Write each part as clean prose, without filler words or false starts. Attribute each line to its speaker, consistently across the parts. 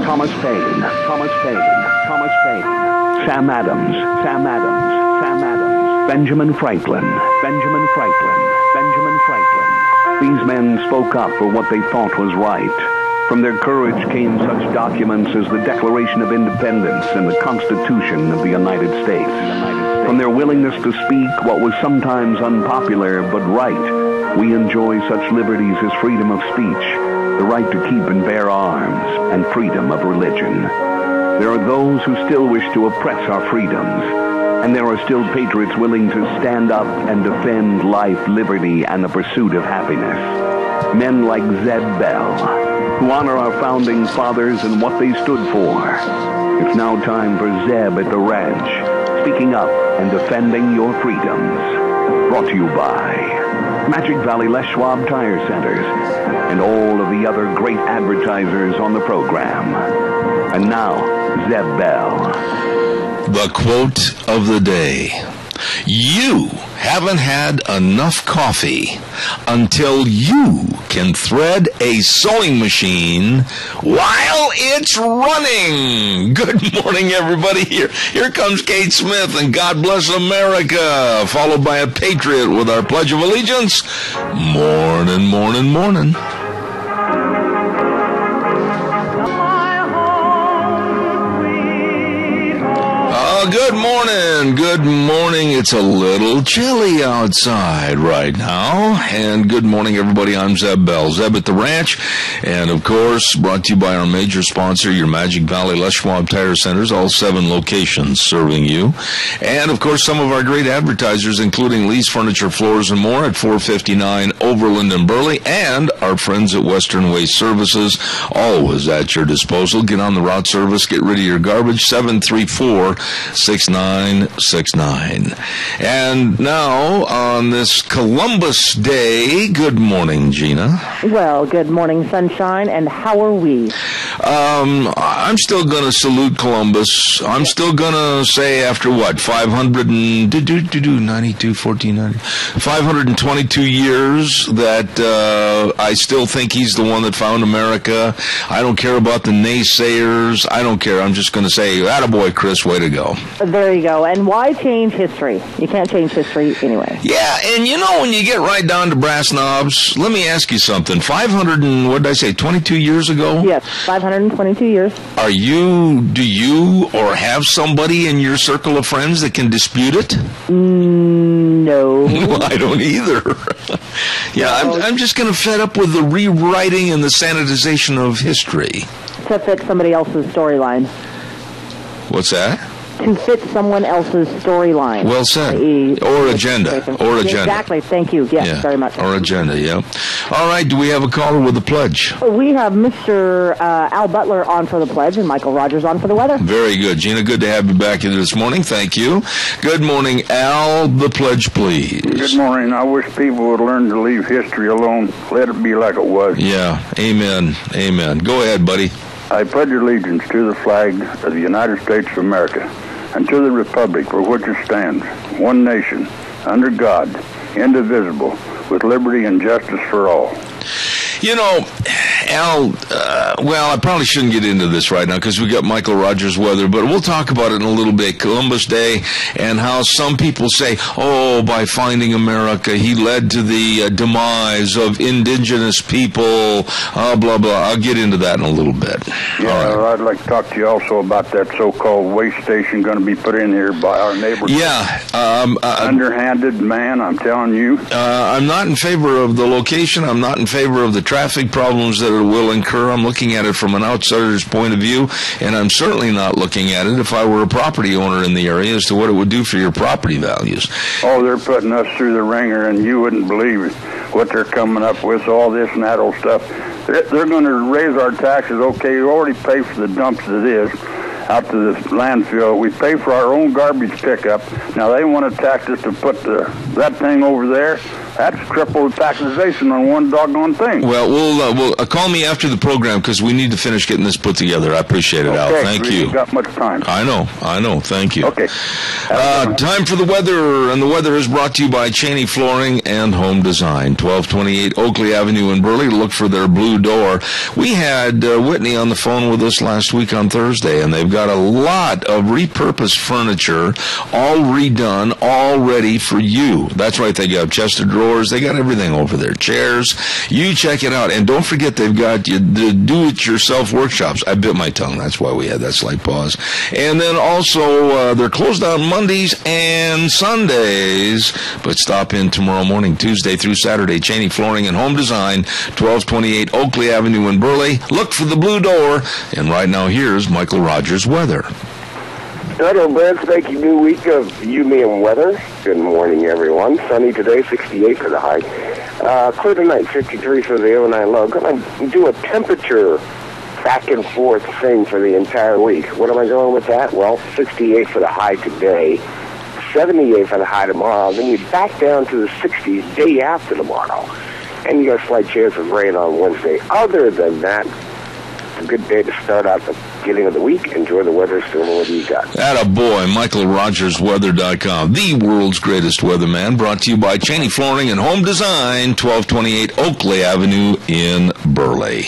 Speaker 1: Thomas Paine, Sam Adams, Benjamin Franklin. These men spoke up for what they thought was right. From their courage came such documents as the Declaration of Independence and the Constitution of the United States. From their willingness to speak what was sometimes unpopular but right, we enjoy such liberties as freedom of speech, the right to keep and bear arms, and freedom of religion. There are those who still wish to oppress our freedoms, and there are still patriots willing to stand up and defend life, liberty, and the pursuit of happiness. Men like Zeb Bell, who honor our founding fathers and what they stood for. It's now time for Zeb at the ranch, speaking up and defending your freedoms. Brought to you by Magic Valley Les Schwab Tire Centers and all of the other great advertisers on the program. And now, Zeb Bell.
Speaker 2: The quote of the day. You haven't had enough coffee until you can thread a sewing machine while it's running. Good morning, everybody. Here comes Kate Smith and God Bless America, followed by a patriot with our Pledge of Allegiance. Morning, morning, morning. Good morning. It's a little chilly outside right now. And good morning, everybody. I'm Zeb Bell. Zeb at the Ranch. And, of course, brought to you by our major sponsor, your Magic Valley Les Schwab Tire Centers, all 7 locations serving you. And, of course, some of our great advertisers, including Lee's Furniture, Floors, and More at 459 Overland and Burley, and our friends at Western Waste Services, always at your disposal. Get on the route service. Get rid of your garbage. 734-6969. And now, on this Columbus Day, good morning, Gina.
Speaker 3: Well, good morning, sunshine, and how are we?
Speaker 2: I'm still going to salute Columbus. I'm still going to say after what, 522 years that I still think he's the one that found America. I don't care about the naysayers. I don't care. I'm just going to say, attaboy, Chris, way to go.
Speaker 3: There you go. And why change history? You can't change history anyway.
Speaker 2: Yeah, and you know, when you get right down to brass knobs, let me ask you something. 22 years ago?
Speaker 3: Yes, 522 years.
Speaker 2: Do you or have somebody in your circle of friends that can dispute it?
Speaker 3: No.
Speaker 2: I don't either. I'm just going to fed up with the rewriting and the sanitization of history.
Speaker 3: To fit somebody else's storyline.
Speaker 2: What's that?
Speaker 3: To fit someone else's storyline.
Speaker 2: Well said. Or agenda.
Speaker 3: Exactly. Thank you. Yes, very much.
Speaker 2: Or agenda, yeah. All right, do we have a caller with a pledge?
Speaker 3: We have Mr. Al Butler on for the pledge and Michael Rogers on for the weather.
Speaker 2: Very good. Gina, good to have you back here this morning. Thank you. Good morning, Al. The pledge, please.
Speaker 4: Good morning. I wish people would learn to leave history alone. Let it be like it was.
Speaker 2: Yeah. Amen. Amen. Go ahead, buddy.
Speaker 4: I pledge allegiance to the flag of the United States of America and to the republic for which it stands, one nation, under God, indivisible, with liberty and justice for all.
Speaker 2: You know, Al, well, I probably shouldn't get into this right now because we got Michael Rogers' weather, but we'll talk about it in a little bit. Columbus Day and how some people say, oh, by finding America, he led to the demise of indigenous people, blah, blah. I'll get into that in a little bit.
Speaker 4: Yeah, right. I'd like to talk to you also about that so-called waste station going to be put in here by our neighbor.
Speaker 2: Yeah.
Speaker 4: Underhanded man, I'm telling you.
Speaker 2: I'm not in favor of the location. I'm not in favor of the traffic problems that it will incur. I'm looking at it from an outsider's point of view, and I'm certainly not looking at it if I were a property owner in the area as to what it would do for your property values.
Speaker 4: Oh, they're putting us through the ringer, and you wouldn't believe what they're coming up with, all this and that old stuff. They're going to raise our taxes. Okay, you already pay for the dumps as it is out to the landfill. We pay for our own garbage pickup. Now they want to tax us to put that thing over there. That's triple taxation on one doggone thing.
Speaker 2: Well, we'll call me after the program because we need to finish getting this put together. I appreciate it, Al. Thank you.
Speaker 4: Got much time.
Speaker 2: I know. Thank you.
Speaker 4: Okay.
Speaker 2: Time for the weather, and the weather is brought to you by Cheney Flooring and Home Design, 1228 Oakley Avenue in Burley. Look for their blue door. We had Whitney on the phone with us last week on Thursday, and they've got a lot of repurposed furniture, all redone, all ready for you. That's right. They got chest of drawers. They got everything over there. Chairs. You check it out. And don't forget, they've got the do-it-yourself workshops. I bit my tongue. That's why we had that slight pause. And then also, they're closed on Mondays and Sundays. But stop in tomorrow morning, Tuesday through Saturday. Cheney Flooring and Home Design, 1228 Oakley Avenue in Burley. Look for the blue door. And right now, here's Michael Rogers' weather.
Speaker 5: Hello, Brad. Thank you. New week of you, me, and weather. Good morning, everyone. Sunny today, 68 for the high. Clear tonight, 53 for the overnight low. Going to do a temperature back and forth thing for the entire week. What am I going with that? Well, 68 for the high today, 78 for the high tomorrow. Then you back down to the 60s day after tomorrow. And you got a slight chance of rain on Wednesday. Other than that, a good day to start out the beginning of the week. Enjoy the weather, Storm. What do you got?
Speaker 2: Attaboy, MichaelRogersWeather.com, the world's greatest weatherman, brought to you by Cheney Flooring and Home Design, 1228 Oakley Avenue in Burley.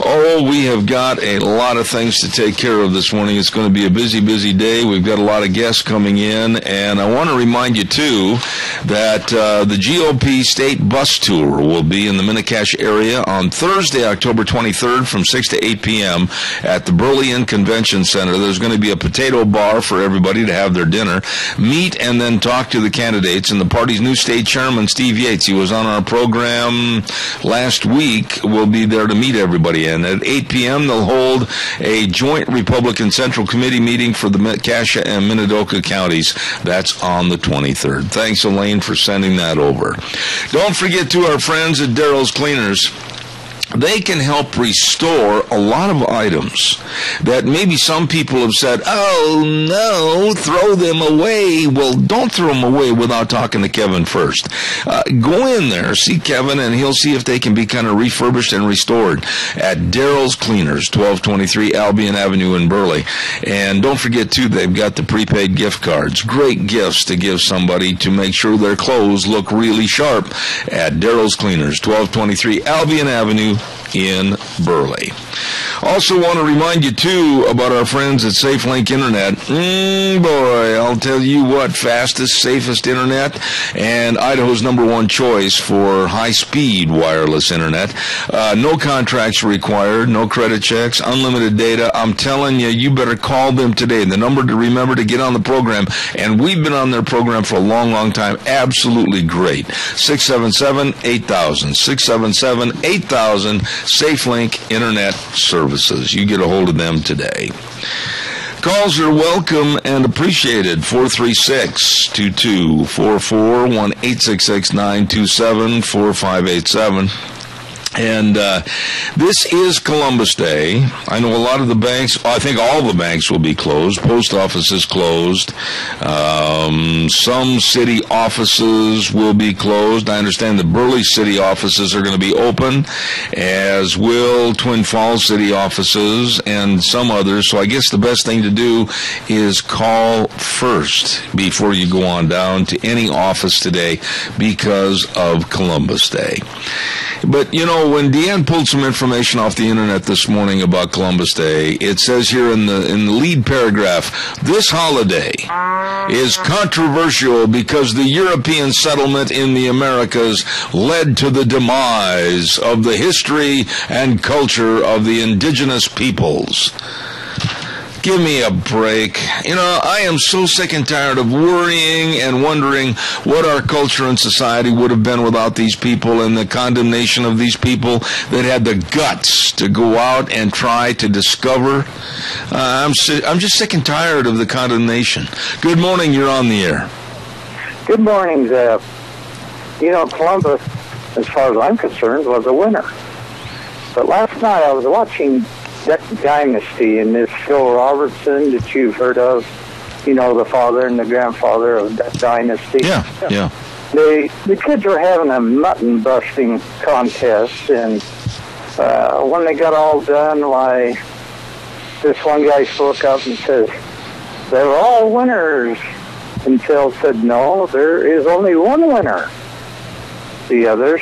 Speaker 2: Oh, we have got a lot of things to take care of this morning. It's going to be a busy, busy day. We've got a lot of guests coming in, and I want to remind you, too, that the GOP state bus tour will be in the Minicash area on Thursday, October 23rd from 6 to 8 p.m. at the Burley Inn Convention Center. There's going to be a potato bar for everybody to have their dinner, meet, and then talk to the candidates. And the party's new state chairman, Steve Yates, he was on our program last week, will be there to meet everybody. And at 8 p.m., they'll hold a joint Republican Central Committee meeting for the Cassia and Minidoka counties. That's on the 23rd. Thanks, Elaine, for sending that over. Don't forget to our friends at Daryl's Cleaners. They can help restore a lot of items that maybe some people have said, oh, no, throw them away. Well, don't throw them away without talking to Kevin first. Go in there, see Kevin, and he'll see if they can be kind of refurbished and restored at Daryl's Cleaners, 1223 Albion Avenue in Burley. And don't forget, too, they've got the prepaid gift cards. Great gifts to give somebody to make sure their clothes look really sharp at Daryl's Cleaners, 1223 Albion Avenue in Burley. Also want to remind you, too, about our friends at SafeLink Internet. Boy, I'll tell you what, fastest, safest internet, and Idaho's #1 choice for high-speed wireless internet. No contracts required, no credit checks, unlimited data. I'm telling you, you better call them today. The number to remember to get on the program, and we've been on their program for a long, long time. Absolutely great. 677-8000. 677-8000. SafeLink Internet Services. You get a hold of them today. Calls are welcome and appreciated. 436-2244, 1-866-927-4587. And this is Columbus Day. I know a lot of the banks, I think all the banks will be closed. Post office is closed. Some city offices will be closed. I understand the Burley city offices are going to be open, as will Twin Falls city offices and some others. So I guess the best thing to do is call first before you go on down to any office today because of Columbus Day. But, you know, when Deanne pulled some information off the internet this morning about Columbus Day, it says here in the lead paragraph, this holiday is controversial because the European settlement in the Americas led to the demise of the history and culture of the indigenous peoples. Give me a break. You know, I am so sick and tired of worrying and wondering what our culture and society would have been without these people and the condemnation of these people that had the guts to go out and try to discover. I'm just sick and tired of the condemnation. Good morning. You're on the air.
Speaker 6: Good morning, Zeb. You know, Columbus, as far as I'm concerned, was a winner. But last night I was watching Duck Dynasty, and this Phil Robertson that you've heard of, you know, the father and the grandfather of Duck Dynasty.
Speaker 2: Yeah.
Speaker 6: the kids were having a mutton busting contest, and when they got all done, why, this one guy spoke up and says, "They're all winners." And Phil said, "No, there is only one winner. The others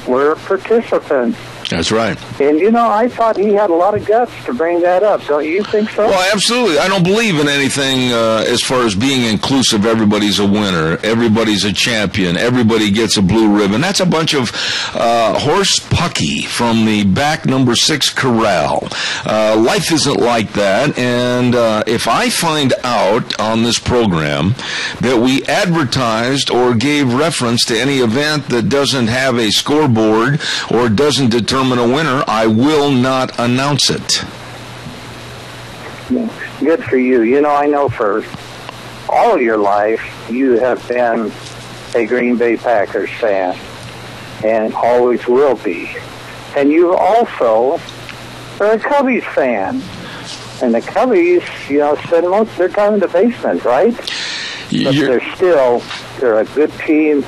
Speaker 6: were participants."
Speaker 2: That's right.
Speaker 6: And, you know, I thought he had a lot of guts to bring that up. Don't you think so?
Speaker 2: Well, absolutely. I don't believe in anything as far as being inclusive. Everybody's a winner. Everybody's a champion. Everybody gets a blue ribbon. That's a bunch of horse pucky from the back number 6 corral. Life isn't like that. And if I find out on this program that we advertised or gave reference to any event that doesn't have a scoreboard or doesn't determine a winner, I will not announce it.
Speaker 6: Good for you. You know, I know for all your life you have been a Green Bay Packers fan and always will be. And you also are a Cubbies fan. And the Cubbies, you know, spend most of their time in the basement, right? But they're a good team.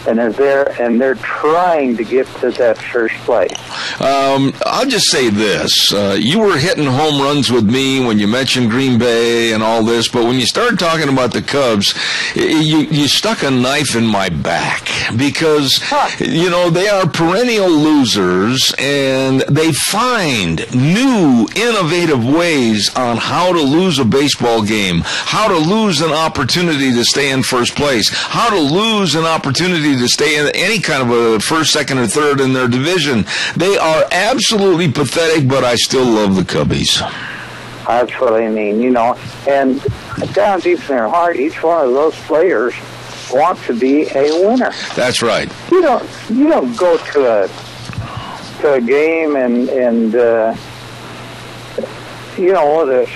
Speaker 6: And they're there, and they're trying to get to that first place.
Speaker 2: I'll just say this. You were hitting home runs with me when you mentioned Green Bay and all this, but when you started talking about the Cubs, you stuck a knife in my back because, you know, they are perennial losers, and they find new, innovative ways on how to lose a baseball game, how to lose an opportunity to stay in first place, how to lose an opportunity to stay in any kind of a first, second, or third in their division. They are absolutely pathetic, but I still love the Cubbies.
Speaker 6: That's what I mean, you know. And down deep in their heart, each one of those players want to be a winner.
Speaker 2: That's right.
Speaker 6: You don't go to a game and you know, the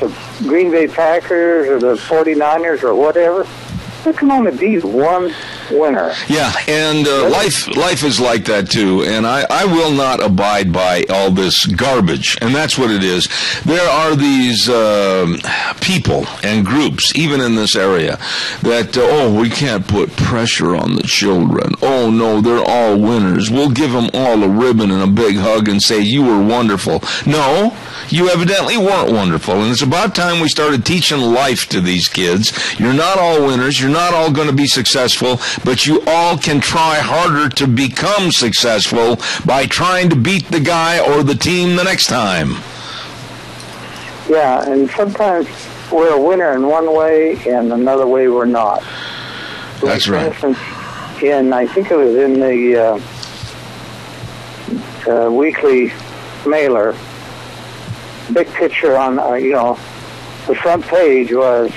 Speaker 6: Green Bay Packers or the 49ers or whatever. There can only be one winner.
Speaker 2: Yeah, and life is like that too, and I will not abide by all this garbage, and that's what it is. There are these people and groups, even in this area, that, we can't put pressure on the children. Oh, no, they're all winners. We'll give them all a ribbon and a big hug and say, you were wonderful. No, you evidently weren't wonderful, and it's about time we started teaching life to these kids. You're not all winners. You're not all going to be successful, but you all can try harder to become successful by trying to beat the guy or the team the next time.
Speaker 6: Yeah, and sometimes we're a winner in one way and another way we're not.
Speaker 2: That's right.
Speaker 6: For instance, I think it was in the weekly mailer, big picture on, the front page was,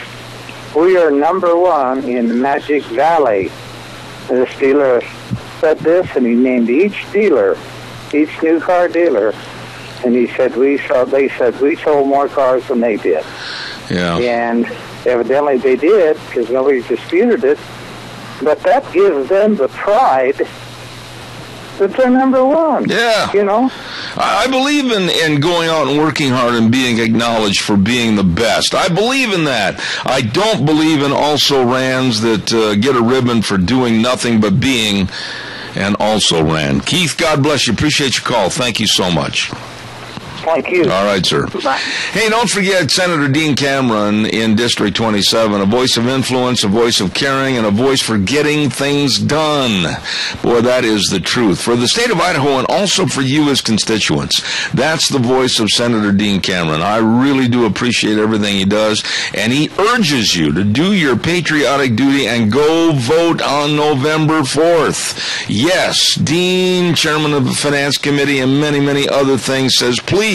Speaker 6: "We are number one in Magic Valley." And this dealer said this, and he named each dealer, each new car dealer, and he said, they said we sold more cars than they did.
Speaker 2: Yeah.
Speaker 6: And evidently they did, because nobody disputed it. But that gives them the pride that they're number one.
Speaker 2: Yeah.
Speaker 6: You know?
Speaker 2: I believe in going out and working hard and being acknowledged for being the best. I believe in that. I don't believe in also-rans that get a ribbon for doing nothing but being an also-ran. Keith, God bless you. Appreciate your call. Thank you so much.
Speaker 6: Thank you.
Speaker 2: All right, sir.
Speaker 6: Bye.
Speaker 2: Hey, don't forget Senator Dean Cameron in District 27, a voice of influence, a voice of caring, and a voice for getting things done. Boy, that is the truth. For the state of Idaho and also for you as constituents, that's the voice of Senator Dean Cameron. I really do appreciate everything he does, and he urges you to do your patriotic duty and go vote on November 4th. Yes, Dean, chairman of the Finance Committee, and many, many other things, says, please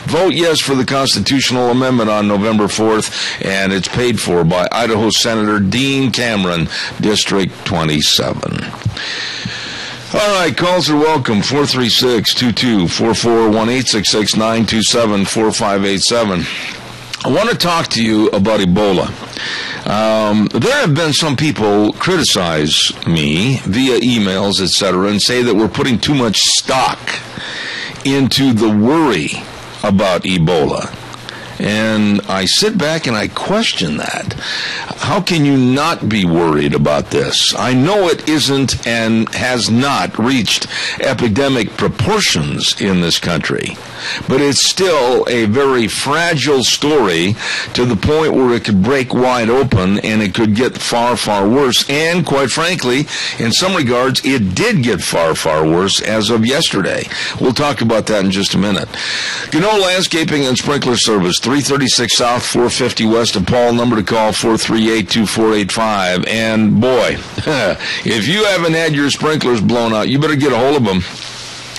Speaker 2: vote yes for the constitutional amendment on November 4th, and it's paid for by Idaho Senator Dean Cameron, District 27. All right, calls are welcome. 436-2244, 1-866-927-4587. I want to talk to you about Ebola. There have been some people criticize me via emails, etc., and say that we're putting too much stock into the worry about Ebola. And I sit back and I question that. How can you not be worried about this? I know it isn't and has not reached epidemic proportions in this country, but it's still a very fragile story to the point where it could break wide open and it could get far, far worse. And quite frankly, in some regards, it did get far, far worse as of yesterday. We'll talk about that in just a minute. Gano Landscaping and Sprinkler Service, 336 South, 450 West of Paul. Number to call, 438-2485. And boy, if you haven't had your sprinklers blown out, you better get a hold of them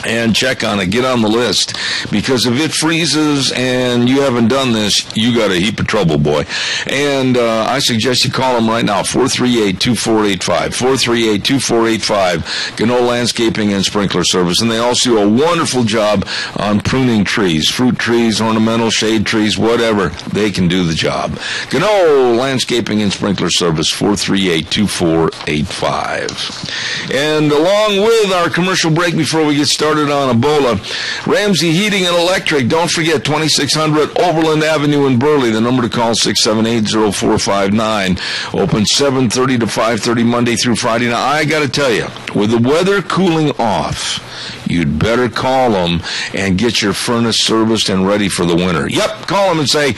Speaker 2: and check on it. Get on the list, because if it freezes and you haven't done this, you got a heap of trouble, boy. And I suggest you call them right now, 438-2485, 438-2485, Gano Landscaping and Sprinkler Service. And they also do a wonderful job on pruning trees, fruit trees, ornamental shade trees, whatever. They can do the job. Gano Landscaping and Sprinkler Service, 438-2485. And along with our commercial break before we get started on Ebola, Ramsey Heating and Electric, don't forget 2600 Overland Avenue in Burley. The number to call, 678-0459. Open 7:30 to 5:30 Monday through Friday. Now, I got to tell you, with the weather cooling off, you'd better call them and get your furnace serviced and ready for the winter. Yep, call them and say,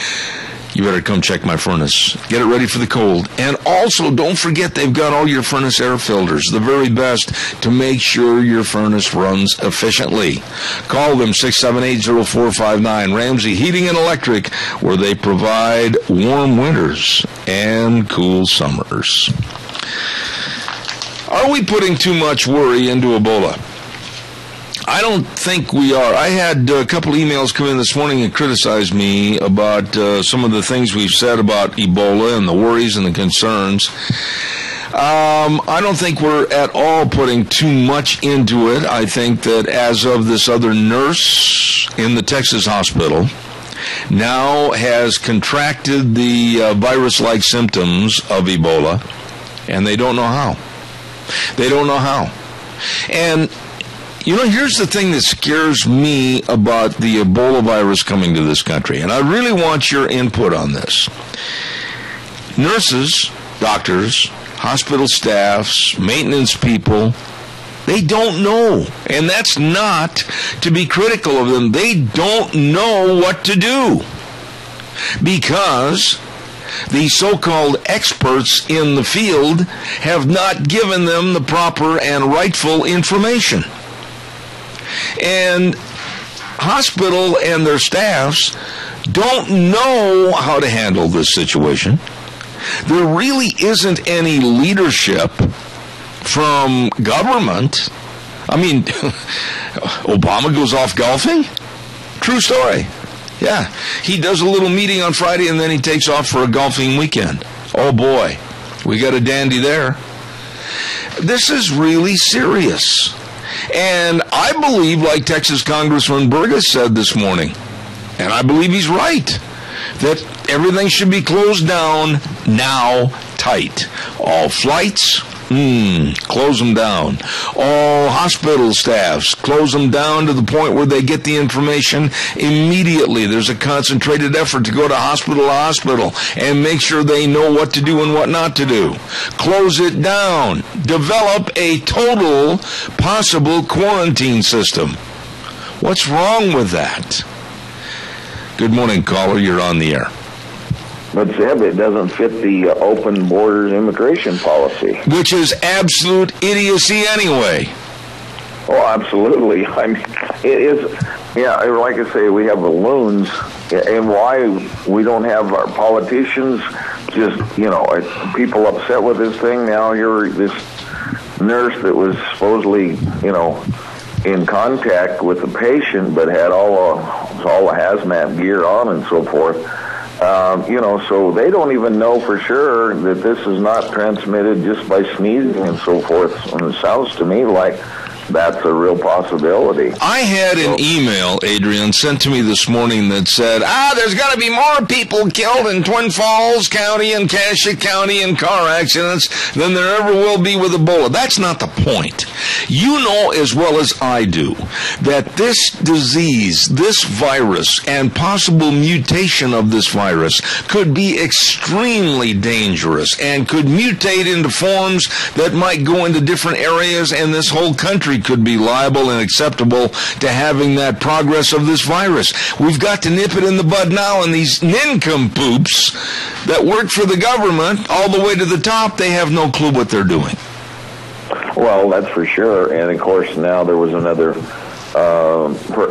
Speaker 2: you better come check my furnace. Get it ready for the cold. And also, don't forget they've got all your furnace air filters, the very best to make sure your furnace runs efficiently. Call them, 678-0459. Ramsey Heating and Electric, where they provide warm winters and cool summers. Are we putting too much worry into Ebola? I don't think we are. I had a couple emails come in this morning and criticize me about some of the things we've said about Ebola and the worries and the concerns. I don't think we're at all putting too much into it. I think that as of this other nurse in the Texas hospital now has contracted the virus-like symptoms of Ebola, and they don't know how. They don't know how. And you know, here's the thing that scares me about the Ebola virus coming to this country, and I really want your input on this. Nurses, doctors, hospital staffs, maintenance people, they don't know. And that's not to be critical of them. They don't know what to do, because the so-called experts in the field have not given them the proper and rightful information. And hospital and their staffs don't know how to handle this situation. There really isn't any leadership from government. I mean, Obama goes off golfing? True story. Yeah, he does a little meeting on Friday and then he takes off for a golfing weekend. Oh boy, we got a dandy there. This is really serious. And I believe, like Texas Congressman Burgess said this morning, and I believe he's right, that everything should be closed down now tight. All flights, close them down. All hospital staffs, close them down to the point where they get the information immediately. There's a concentrated effort to go to hospital and make sure they know what to do and what not to do. Close it down. Develop a total possible quarantine system. What's wrong with that? Good morning, caller. You're on the air.
Speaker 7: But Zeb, it doesn't fit the open borders immigration policy.
Speaker 2: Which is absolute idiocy anyway.
Speaker 7: Oh, absolutely. I mean, it is, yeah, like I say, we have balloons, and why we don't have our politicians just, you know, people upset with this thing. Now you're this nurse that was supposedly, you know, in contact with the patient, but had all the hazmat gear on and so forth. You know, so they don't even know for sure that this is not transmitted just by sneezing and so forth. And it sounds to me like that's a real possibility.
Speaker 2: I had an email, Adrian, sent to me this morning that said, there's got to be more people killed in Twin Falls County and Cassia County in car accidents than there ever will be with Ebola. That's not the point. You know as well as I do that this disease, this virus, and possible mutation of this virus could be extremely dangerous and could mutate into forms that might go into different areas, and this whole country could be liable and acceptable to having that progress of this virus. We've got to nip it in the bud now, and these nincompoops that work for the government all the way to the top, they have no clue what they're doing.
Speaker 7: Well, that's for sure. And, of course, now there was another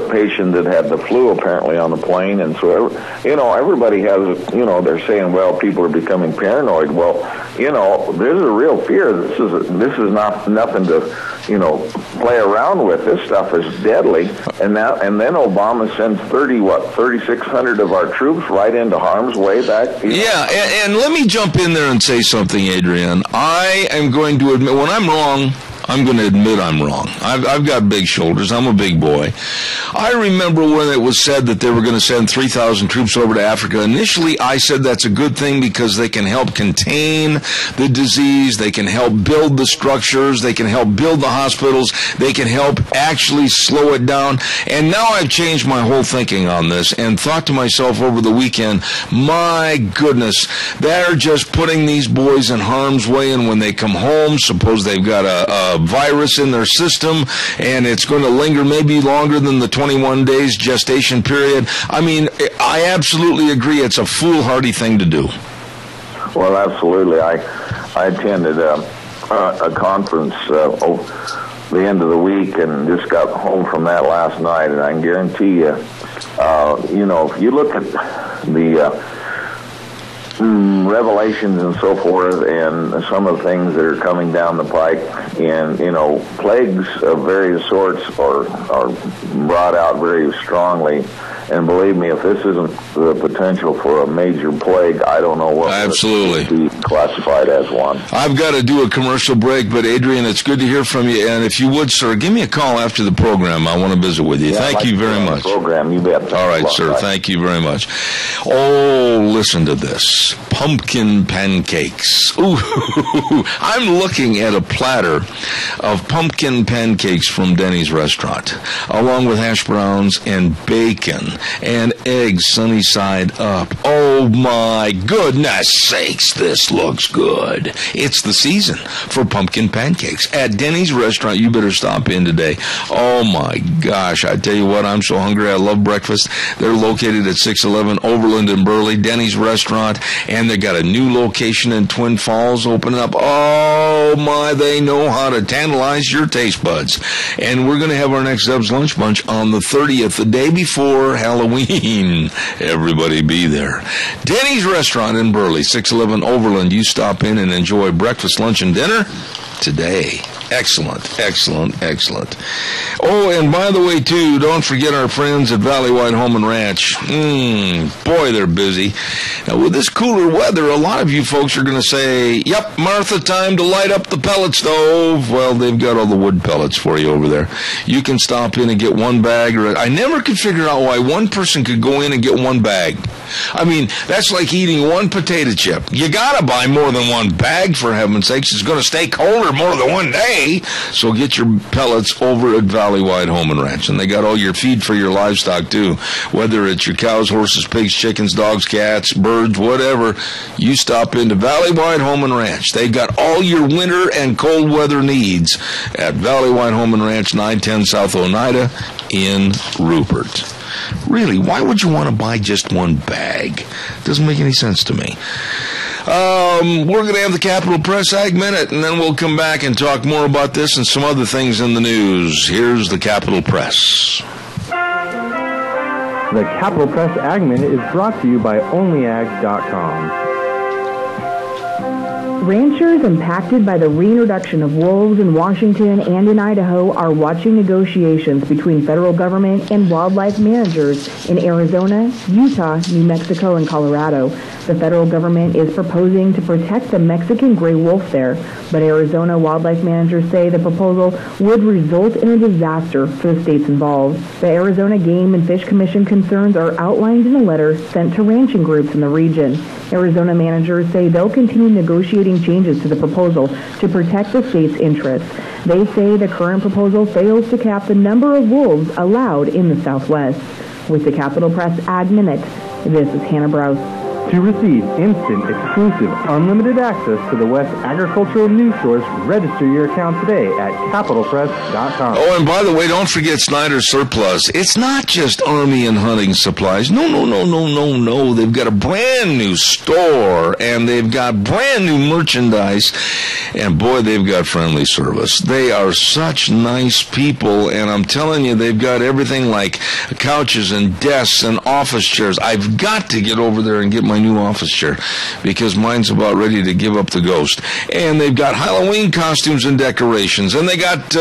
Speaker 7: patient that had the flu apparently on the plane. And so, everybody has, they're saying, well, people are becoming paranoid. Well, there's a real fear. This is not nothing to, play around with. This stuff is deadly. And then Obama sends 3,600 of our troops right into harm's way back.
Speaker 2: Yeah, and let me jump in there and say something, Adrian. I am going to admit, when I'm wrong, I'm going to admit I'm wrong. I've got big shoulders. I'm a big boy. I remember when it was said that they were going to send 3,000 troops over to Africa. Initially, I said that's a good thing because they can help contain the disease. They can help build the structures. They can help build the hospitals. They can help actually slow it down. And now I've changed my whole thinking on this and thought to myself over the weekend, my goodness, they're just putting these boys in harm's way. And when they come home, suppose they've got a virus in their system, and it's going to linger maybe longer than the 21 days gestation period. I mean, I absolutely agree. It's a foolhardy thing to do.
Speaker 7: Well, absolutely. I attended a conference the end of the week and just got home from that last night, and I can guarantee you, if you look at the revelations and so forth, and some of the things that are coming down the pike, and plagues of various sorts are brought out very strongly. And believe me, if this isn't the potential for a major plague, I don't know what would be classified as one.
Speaker 2: I've got to do a commercial break, but Adrian, it's good to hear from you. And if you would, sir, give me a call after the program. I want to visit with you.
Speaker 7: Yeah,
Speaker 2: Thank you very much.
Speaker 7: Program, you bet.
Speaker 2: All right, sir. Bye. Thank you very much. Oh, listen to this. Pumpkin pancakes. Ooh, I'm looking at a platter of pumpkin pancakes from Denny's restaurant, along with hash browns and bacon and eggs sunny side up. Oh my goodness sakes, this looks good. It's the season for pumpkin pancakes at Denny's restaurant. You better stop in today. Oh my gosh, I tell you what, I'm so hungry. I love breakfast. They're located at 611 Overland in Burley, Denny's restaurant, and they got a new location in Twin Falls opening up. Oh my, they know how to tantalize your taste buds. And we're going to have our next Zeb's Lunch Bunch on the 30th, the day before Halloween. Everybody be there. Denny's restaurant in Burley, 611 Overland. You stop in and enjoy breakfast, lunch, and dinner today. Excellent, excellent, excellent. Oh, and by the way, too, don't forget our friends at Valley White Home and Ranch. Boy, they're busy. Now, with this cooler weather, a lot of you folks are going to say, yep, Martha, time to light up the pellet stove. Well, they've got all the wood pellets for you over there. You can stop in and get one bag. I never could figure out why one person could go in and get one bag. I mean, that's like eating one potato chip. You got to buy more than one bag, for heaven's sakes. It's going to stay colder more than one day. So get your pellets over at Valley White Home and Ranch. And they got all your feed for your livestock, too. Whether it's your cows, horses, pigs, chickens, dogs, cats, birds, whatever, you stop into Valley White Home and Ranch. They got all your winter and cold weather needs at Valley White Home and Ranch, 910 South Oneida in Rupert. Really, why would you want to buy just one bag? Doesn't make any sense to me. We're going to have the Capital Press Ag Minute, and then we'll come back and talk more about this and some other things in the news. Here's the Capital Press.
Speaker 8: The Capital Press Ag Minute is brought to you by OnlyAgs.com. Ranchers impacted by the reintroduction of wolves in Washington and in Idaho are watching negotiations between federal government and wildlife managers in Arizona, Utah, New Mexico, and Colorado. The federal government is proposing to protect the Mexican gray wolf there, but Arizona wildlife managers say the proposal would result in a disaster for the states involved. The Arizona Game and Fish Commission concerns are outlined in a letter sent to ranching groups in the region. Arizona managers say they'll continue negotiating changes to the proposal to protect the state's interests. They say the current proposal fails to cap the number of wolves allowed in the Southwest. With the Capital Press Ag Minute, this is Hannah Brous.
Speaker 9: To receive instant, exclusive, unlimited access to the West Agricultural News Source, register your account today at capitalpress.com.
Speaker 2: Oh, and by the way, don't forget Snyder's Surplus. It's not just army and hunting supplies. No. They've got a brand new store, and they've got brand new merchandise, and boy, they've got friendly service. They are such nice people, and I'm telling you, they've got everything like couches and desks and office chairs. I've got to get over there and get my new office chair because mine's about ready to give up the ghost. And they've got Halloween costumes and decorations, and they got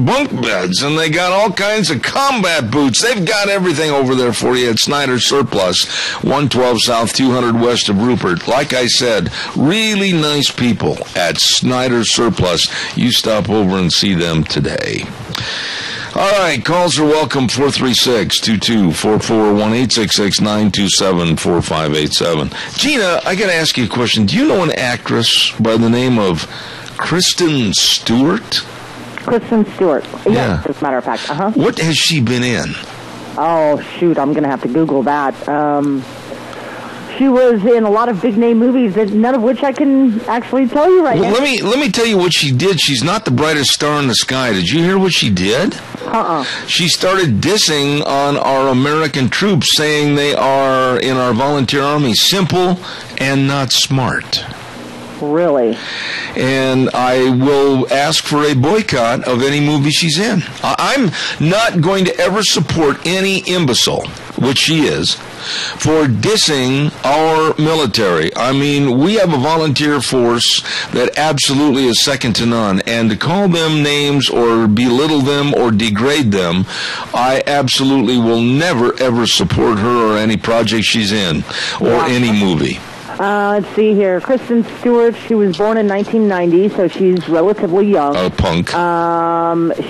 Speaker 2: bunk beds, and they got all kinds of combat boots. They've got everything over there for you at Snyder's Surplus, 112 South, 200 west of Rupert. Like I said, really nice people at Snyder's Surplus. You stop over and see them today. All right, calls are welcome, 436-2244, 1-866-927-4587. Gina, I got to ask you a question. Do you know an actress by the name of Kristen Stewart?
Speaker 3: Kristen Stewart.
Speaker 2: Yeah.
Speaker 3: Yes, as a matter of fact. Uh-huh.
Speaker 2: What has she been in?
Speaker 3: Oh, shoot, I'm going to have to Google that. She was in a lot of big-name movies, none of which I can actually tell you right now.
Speaker 2: Let me tell you what she did. She's not the brightest star in the sky. Did you hear what she did? She started dissing on our American troops, saying they are, in our volunteer army, simple and not smart.
Speaker 3: Really?
Speaker 2: And I will ask for a boycott of any movie she's in. I'm not going to ever support any imbecile, which she is, for dissing our military. I mean, we have a volunteer force that absolutely is second to none, and to call them names or belittle them or degrade them, I absolutely will never, ever support her or any project she's in or any movie.
Speaker 3: Let's see here. Kristen Stewart, she was born in 1990, so she's relatively young.
Speaker 2: Punk.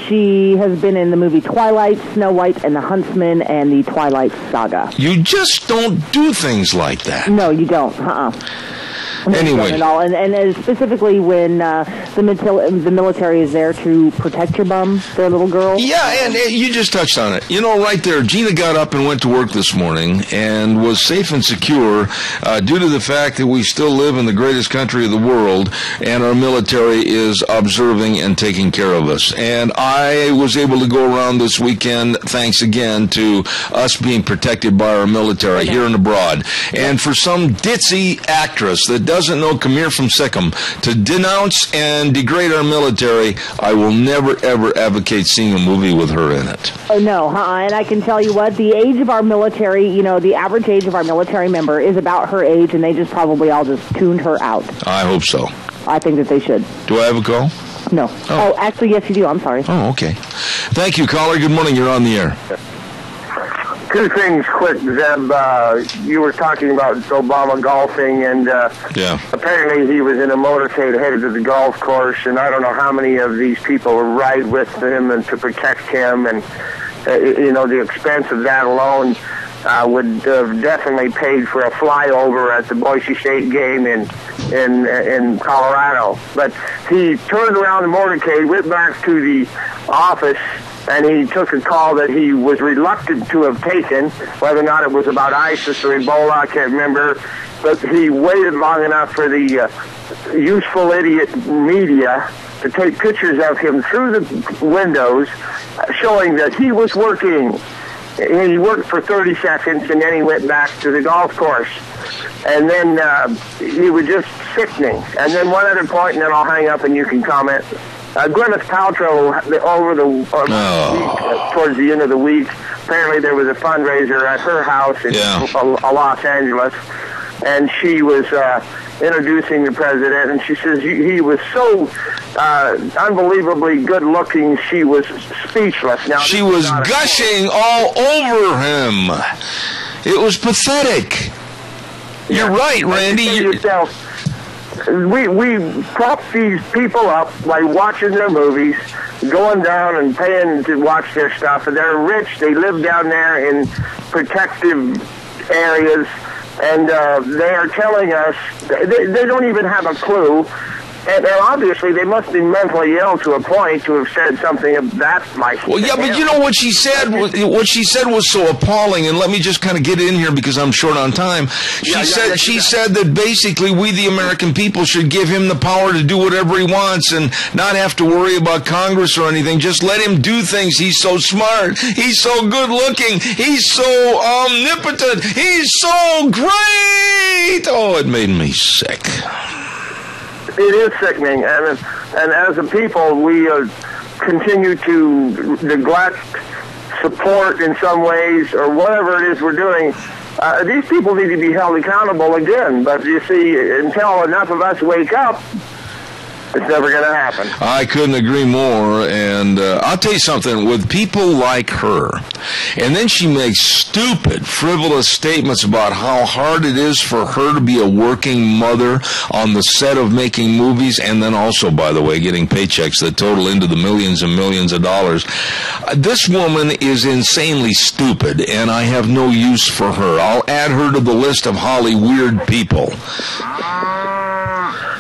Speaker 3: She has been in the movie Twilight, Snow White and the Huntsman, and the Twilight Saga.
Speaker 2: You just don't do things like that.
Speaker 3: No, you don't.
Speaker 2: Anyway.
Speaker 3: At all. And specifically when the military is there to protect your bum, their little girl.
Speaker 2: Yeah, and you just touched on it. You know, right there, Gina got up and went to work this morning and was safe and secure due to the fact that we still live in the greatest country of the world, and our military is observing and taking care of us. And I was able to go around this weekend, thanks again to us being protected by our military here and abroad. And for some ditzy actress that doesn't know Kamir from Sikkim to denounce and degrade our military, I will never, ever advocate seeing a movie with her in it.
Speaker 3: Oh, no, and I can tell you what, the age of our military, the average age of our military member is about her age, and they just probably all just tuned her out.
Speaker 2: I hope so.
Speaker 3: I think that they should.
Speaker 2: Do I have a call?
Speaker 3: No. Oh, actually, yes, you do. I'm sorry.
Speaker 2: Oh, okay. Thank you, caller. Good morning. You're on the air.
Speaker 5: Two things quick, Zeb. You were talking about Obama golfing, and apparently he was in a motorcade headed to the golf course, and I don't know how many of these people would ride with him and to protect him, and the expense of that alone would have definitely paid for a flyover at the Boise State game in Colorado. But he turned around the motorcade, went back to the office, and he took a call that he was reluctant to have taken, whether or not it was about ISIS or Ebola, I can't remember. But he waited long enough for the useful idiot media to take pictures of him through the windows, showing that he was working. And he worked for 30 seconds, and then he went back to the golf course. And then he was just sickening. And then one other point, and then I'll hang up and you can comment. Gwyneth Paltrow, over the week, towards the end of the week, apparently there was a fundraiser at her house in Los Angeles, and she was introducing the president, and she says he was so unbelievably good-looking, she was speechless. Now
Speaker 2: she was gushing all over him. It was pathetic. You're right, Randy.
Speaker 5: We prop these people up by watching their movies, going down and paying to watch their stuff. And they're rich. They live down there in protective areas. And they are telling us, they don't even have a clue. And obviously, they must be mentally ill to a point to have said something of that like.
Speaker 2: Well, yeah, but you know what she said? What she said was so appalling, and let me just kind of get in here because I'm short on time. She said that basically we, the American people, should give him the power to do whatever he wants and not have to worry about Congress or anything. Just let him do things. He's so smart. He's so good-looking. He's so omnipotent. He's so great. Oh, it made me sick.
Speaker 5: It is sickening, and as a people, we continue to neglect, support in some ways, or whatever it is we're doing. These people need to be held accountable again, but you see, until enough of us wake up, it's never going to happen.
Speaker 2: I couldn't agree more, and I'll tell you something, with people like her, and then she makes stupid, frivolous statements about how hard it is for her to be a working mother on the set of making movies, and then also, by the way, getting paychecks that total into the millions and millions of dollars. This woman is insanely stupid, and I have no use for her. I'll add her to the list of Holly weird people.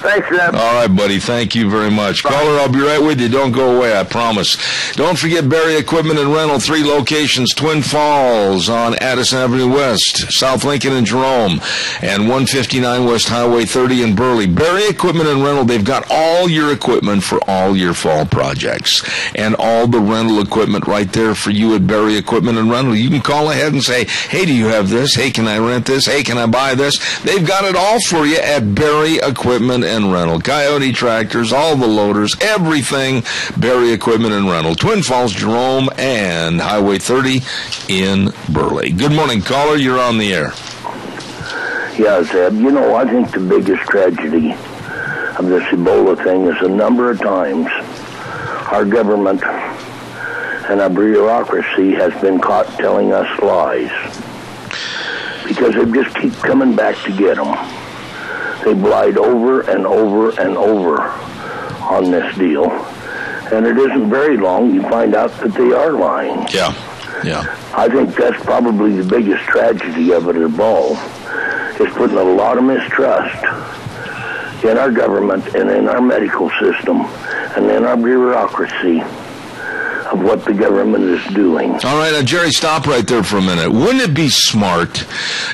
Speaker 5: Thanks, Zeb.
Speaker 2: All right, buddy. Thank you very much. Bye. Caller, I'll be right with you. Don't go away, I promise. Don't forget Barry Equipment and Rental, 3 locations, Twin Falls on Addison Avenue West, South Lincoln and Jerome, and 159 West Highway 30 in Burley. Barry Equipment and Rental, they've got all your equipment for all your fall projects and all the rental equipment right there for you at Barry Equipment and Rental. You can call ahead and say, hey, do you have this? Hey, can I rent this? Hey, can I buy this? They've got it all for you at Barry Equipment and Rental. Coyote tractors, all the loaders, everything. Barry Equipment and Rental. Twin Falls, Jerome, and Highway 30 in Burley. Good morning, caller. You're on the air.
Speaker 10: Yeah, Zeb. You know, I think the biggest tragedy of this Ebola thing is a number of times our government and our bureaucracy has been caught telling us lies because they just keep coming back to get them. They've lied over and over and over on this deal. And it isn't very long you find out that they are lying.
Speaker 2: Yeah.
Speaker 10: I think that's probably the biggest tragedy of it all, is putting a lot of mistrust in our government and in our medical system and in our bureaucracy of what the government is doing.
Speaker 2: All right, Jerry, stop right there for a minute. Wouldn't it be smart,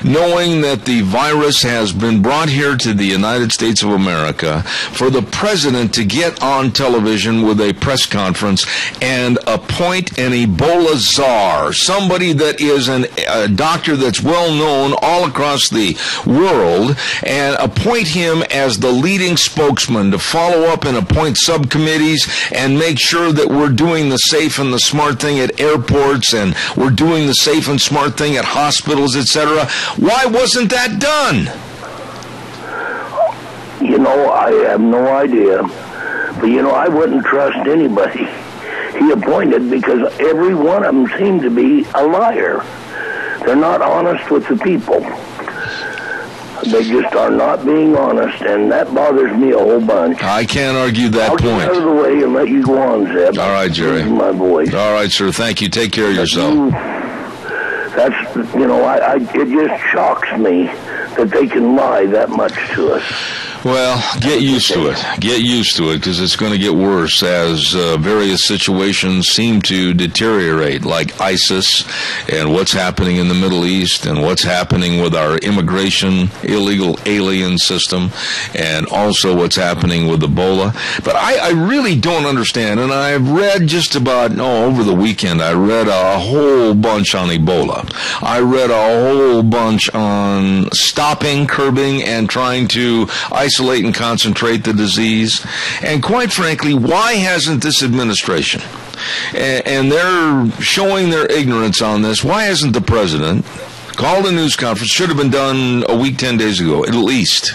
Speaker 2: knowing that the virus has been brought here to the United States of America, for the president to get on television with a press conference and appoint an Ebola czar, somebody that is a doctor that's well known all across the world, and appoint him as the leading spokesman to follow up and appoint subcommittees and make sure that we're doing the safe and the smart thing at airports and we're doing the safe and smart thing at hospitals, etc. Why wasn't that done?
Speaker 10: You know, I have no idea. But, you know, I wouldn't trust anybody he appointed because every one of them seemed to be a liar. They're not honest with the people. They just are not being honest, and that bothers me a whole bunch.
Speaker 2: I can't argue that point.
Speaker 10: I'll get out of the way and let you go on, Zeb.
Speaker 2: All right, Jerry.
Speaker 10: My voice.
Speaker 2: All right, sir. Thank you. Take care of yourself.
Speaker 10: That's, you know, it just shocks me that they can lie that much to us.
Speaker 2: Well, get used to it. Get used to it, because it's going to get worse as various situations seem to deteriorate, like ISIS and what's happening in the Middle East and what's happening with our immigration, illegal alien system, and also what's happening with Ebola. But I really don't understand, and I've read just about, over the weekend, I read a whole bunch on Ebola. I read a whole bunch on stopping, curbing, and trying to isolate and concentrate the disease. And quite frankly, why hasn't this administration, and they're showing their ignorance on this, why hasn't the president called a news conference, should have been done a week, 10 days ago, at least.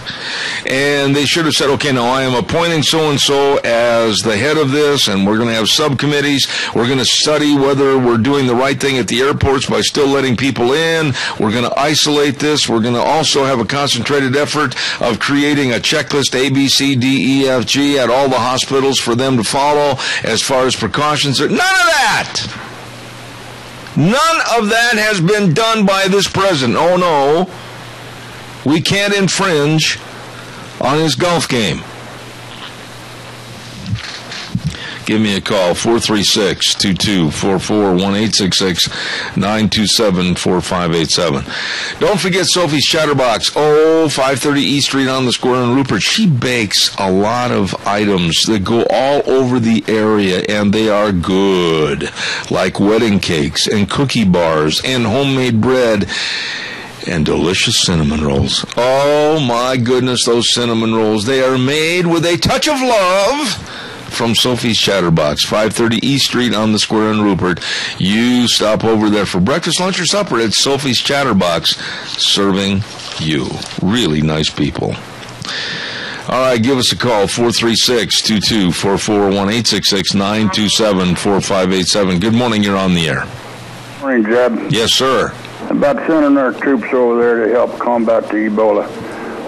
Speaker 2: And they should have said, okay, now I am appointing so-and-so as the head of this, and we're going to have subcommittees. We're going to study whether we're doing the right thing at the airports by still letting people in. We're going to isolate this. We're going to also have a concentrated effort of creating a checklist A, B, C, D, E, F, G at all the hospitals for them to follow as far as precautions. None of that! None of that has been done by this president. Oh, no. We can't infringe on his golf game. Give me a call, 436-2244, 1-866-927-4587. Don't forget Sophie's Chatterbox, 530 East Street on the Square in Rupert. She bakes a lot of items that go all over the area, and they are good, like wedding cakes and cookie bars and homemade bread and delicious cinnamon rolls. Oh, my goodness, those cinnamon rolls. They are made with a touch of love from Sophie's Chatterbox, 530 East Street on the Square in Rupert. You stop over there for breakfast, lunch, or supper. It's Sophie's Chatterbox serving you. Really nice people. All right, give us a call, 436-2244, 1-866-927-4587. Good morning, you're on the air.
Speaker 4: Morning, Jeb.
Speaker 2: Yes, sir.
Speaker 4: About sending our troops over there to help combat the Ebola.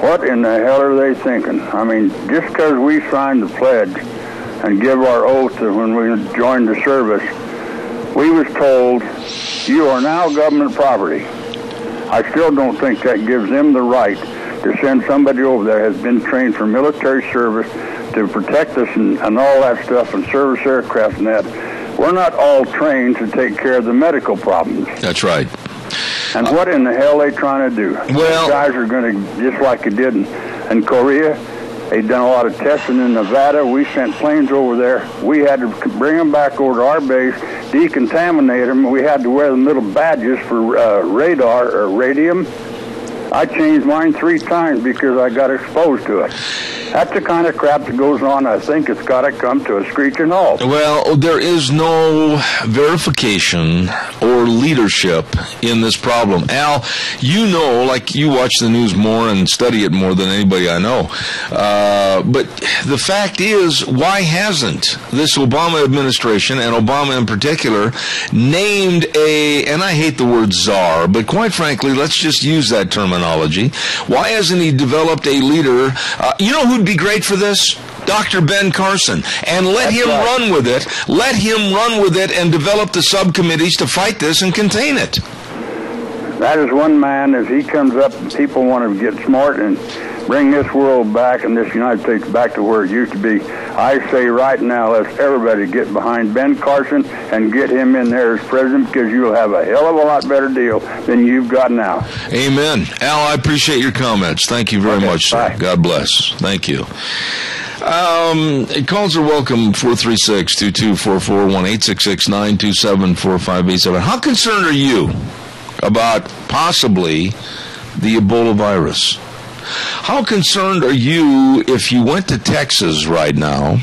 Speaker 4: What in the hell are they thinking? I mean, just because we signed the pledge and give our oath when we joined the service, we was told, you are now government property. I still don't think that gives them the right to send somebody over there has been trained for military service to protect us and all that stuff and service aircraft and that. We're not all trained to take care of the medical problems.
Speaker 2: That's right.
Speaker 4: And what in the hell are they trying to do?
Speaker 2: Well,
Speaker 4: these guys are going to, just like they did in Korea, they've done a lot of testing in Nevada. We sent planes over there. We had to bring them back over to our base, decontaminate them. We had to wear them little badges for radar or radium. I changed mine 3 times because I got exposed to it. That's the kind of crap that goes on. I think it's got to come to a screeching halt.
Speaker 2: Well, there is no verification or leadership in this problem. Al, you know, like you watch the news more and study it more than anybody I know. But the fact is, why hasn't this Obama administration, and Obama in particular, named and I hate the word czar, but quite frankly, let's just use that terminology. Why hasn't he developed a leader? You know who'd be great for this? Dr. Ben Carson. And let him run with it. Let him run with it and develop the subcommittees to fight this and contain it.
Speaker 4: That is one man. As he comes up, people want to get smart and bring this world back and this United States back to where it used to be. I say right now, let's everybody get behind Ben Carson and get him in there as president, because you'll have a hell of a lot better deal than you've got now.
Speaker 2: Amen. Al, I appreciate your comments. Thank you very much, sir.
Speaker 4: Bye.
Speaker 2: God bless. Thank you. Calls are welcome, 436-2244, 1-866-927-4587. How concerned are you about possibly the Ebola virus? How concerned are you if you went to Texas right now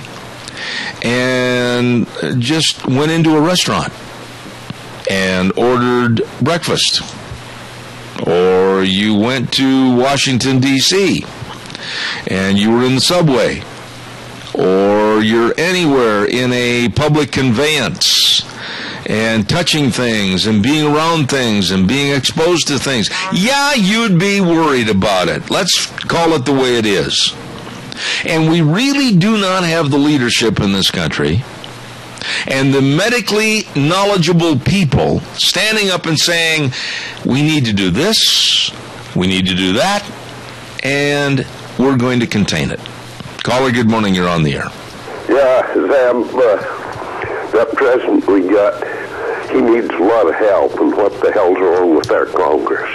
Speaker 2: and just went into a restaurant and ordered breakfast? Or you went to Washington, D.C. and you were in the subway? Or you're anywhere in a public conveyance and touching things and being around things and being exposed to things? Yeah, you'd be worried about it. Let's call it the way it is. And we really do not have the leadership in this country and the medically knowledgeable people standing up and saying, we need to do this, we need to do that, and we're going to contain it. Caller, good morning, you're on the air.
Speaker 5: Yeah, Sam, that president we got, he needs a lot of help, and what the hell's wrong with our Congress?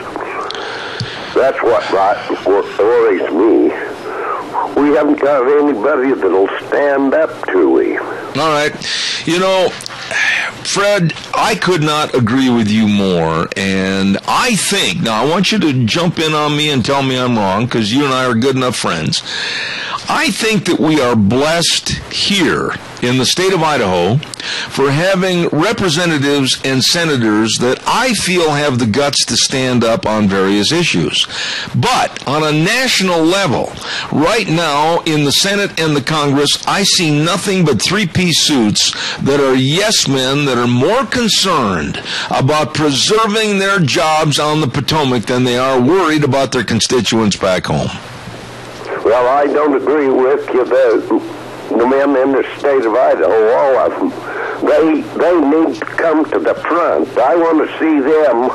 Speaker 5: That's what worries me. We haven't got anybody that'll stand up to him.
Speaker 2: All right. You know, Fred, I could not agree with you more, and I think, now I want you to jump in on me and tell me I'm wrong, because you and I are good enough friends. I think that we are blessed here in the state of Idaho for having representatives and senators that I feel have the guts to stand up on various issues. But on a national level, right now in the Senate and the Congress, I see nothing but three-piece suits that are yes men that are more concerned about preserving their jobs on the Potomac than they are worried about their constituents back home.
Speaker 10: Well, I don't agree with you. The men in the state of Idaho, all of them, they need to come to the front. I want to see them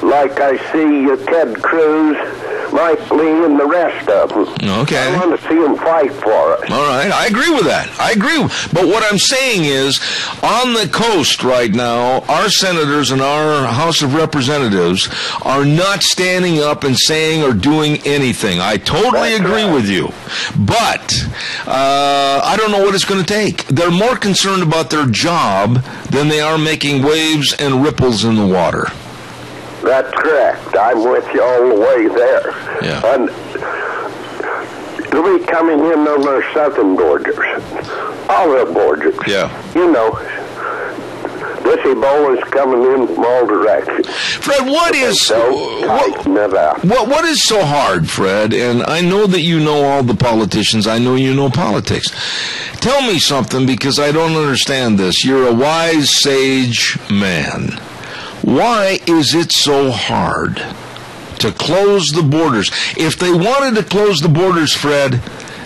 Speaker 10: like I see Ted Cruz, Mike Lee, and the rest of them.
Speaker 2: Okay.
Speaker 10: I want to see them fight for it.
Speaker 2: All right, I agree with that. I agree. But what I'm saying is, on the coast right now, our senators and our House of Representatives are not standing up and saying or doing anything. I totally agree with you. But I don't know what it's going to take. They're more concerned about their job than they are making waves and ripples in the water.
Speaker 10: That's correct. I'm with you all the way there.
Speaker 2: Yeah.
Speaker 10: And they'll be coming in on our southern borders, all the borders.
Speaker 2: Yeah.
Speaker 10: You know, this Ebola is coming in from all directions.
Speaker 2: Fred, what is so hard, Fred? And I know that you know all the politicians. I know you know politics. Tell me something, because I don't understand this. You're a wise, sage man. Why is it so hard to close the borders? If they wanted to close the borders, Fred,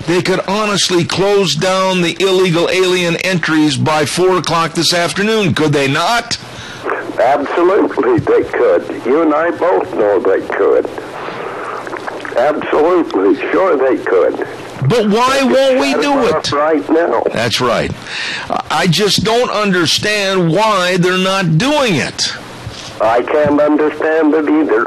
Speaker 2: they could honestly close down the illegal alien entries by 4 o'clock this afternoon, could they not?
Speaker 10: Absolutely, they could. You and I both know they could. Absolutely, sure they could.
Speaker 2: But why won't we do it?
Speaker 10: Right now.
Speaker 2: That's right. I just don't understand why they're not doing it.
Speaker 10: I can't understand it either.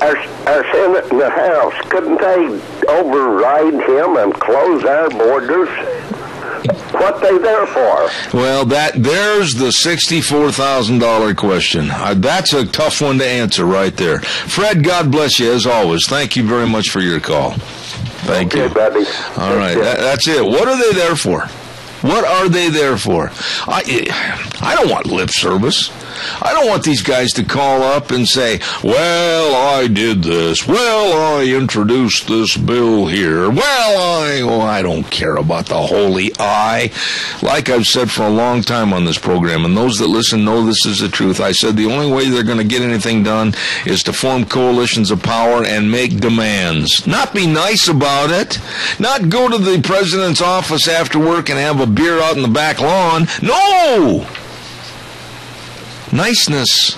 Speaker 10: Our Senate and the House, couldn't they override him and close our borders? What they there for?
Speaker 2: Well, there's the $64,000 question. That's a tough one to answer right there. Fred, God bless you as always. Thank you very much for your call. Thank you.
Speaker 10: Buddy.
Speaker 2: All right, that's it. What are they there for? What are they there for? I don't want lip service. I don't want these guys to call up and say, well, I did this. Well, I introduced this bill here. Well, I don't care about the holy I. Like I've said for a long time on this program, and those that listen know this is the truth, I said the only way they're going to get anything done is to form coalitions of power and make demands. Not be nice about it. Not go to the president's office after work and have a beer out in the back lawn. No! Niceness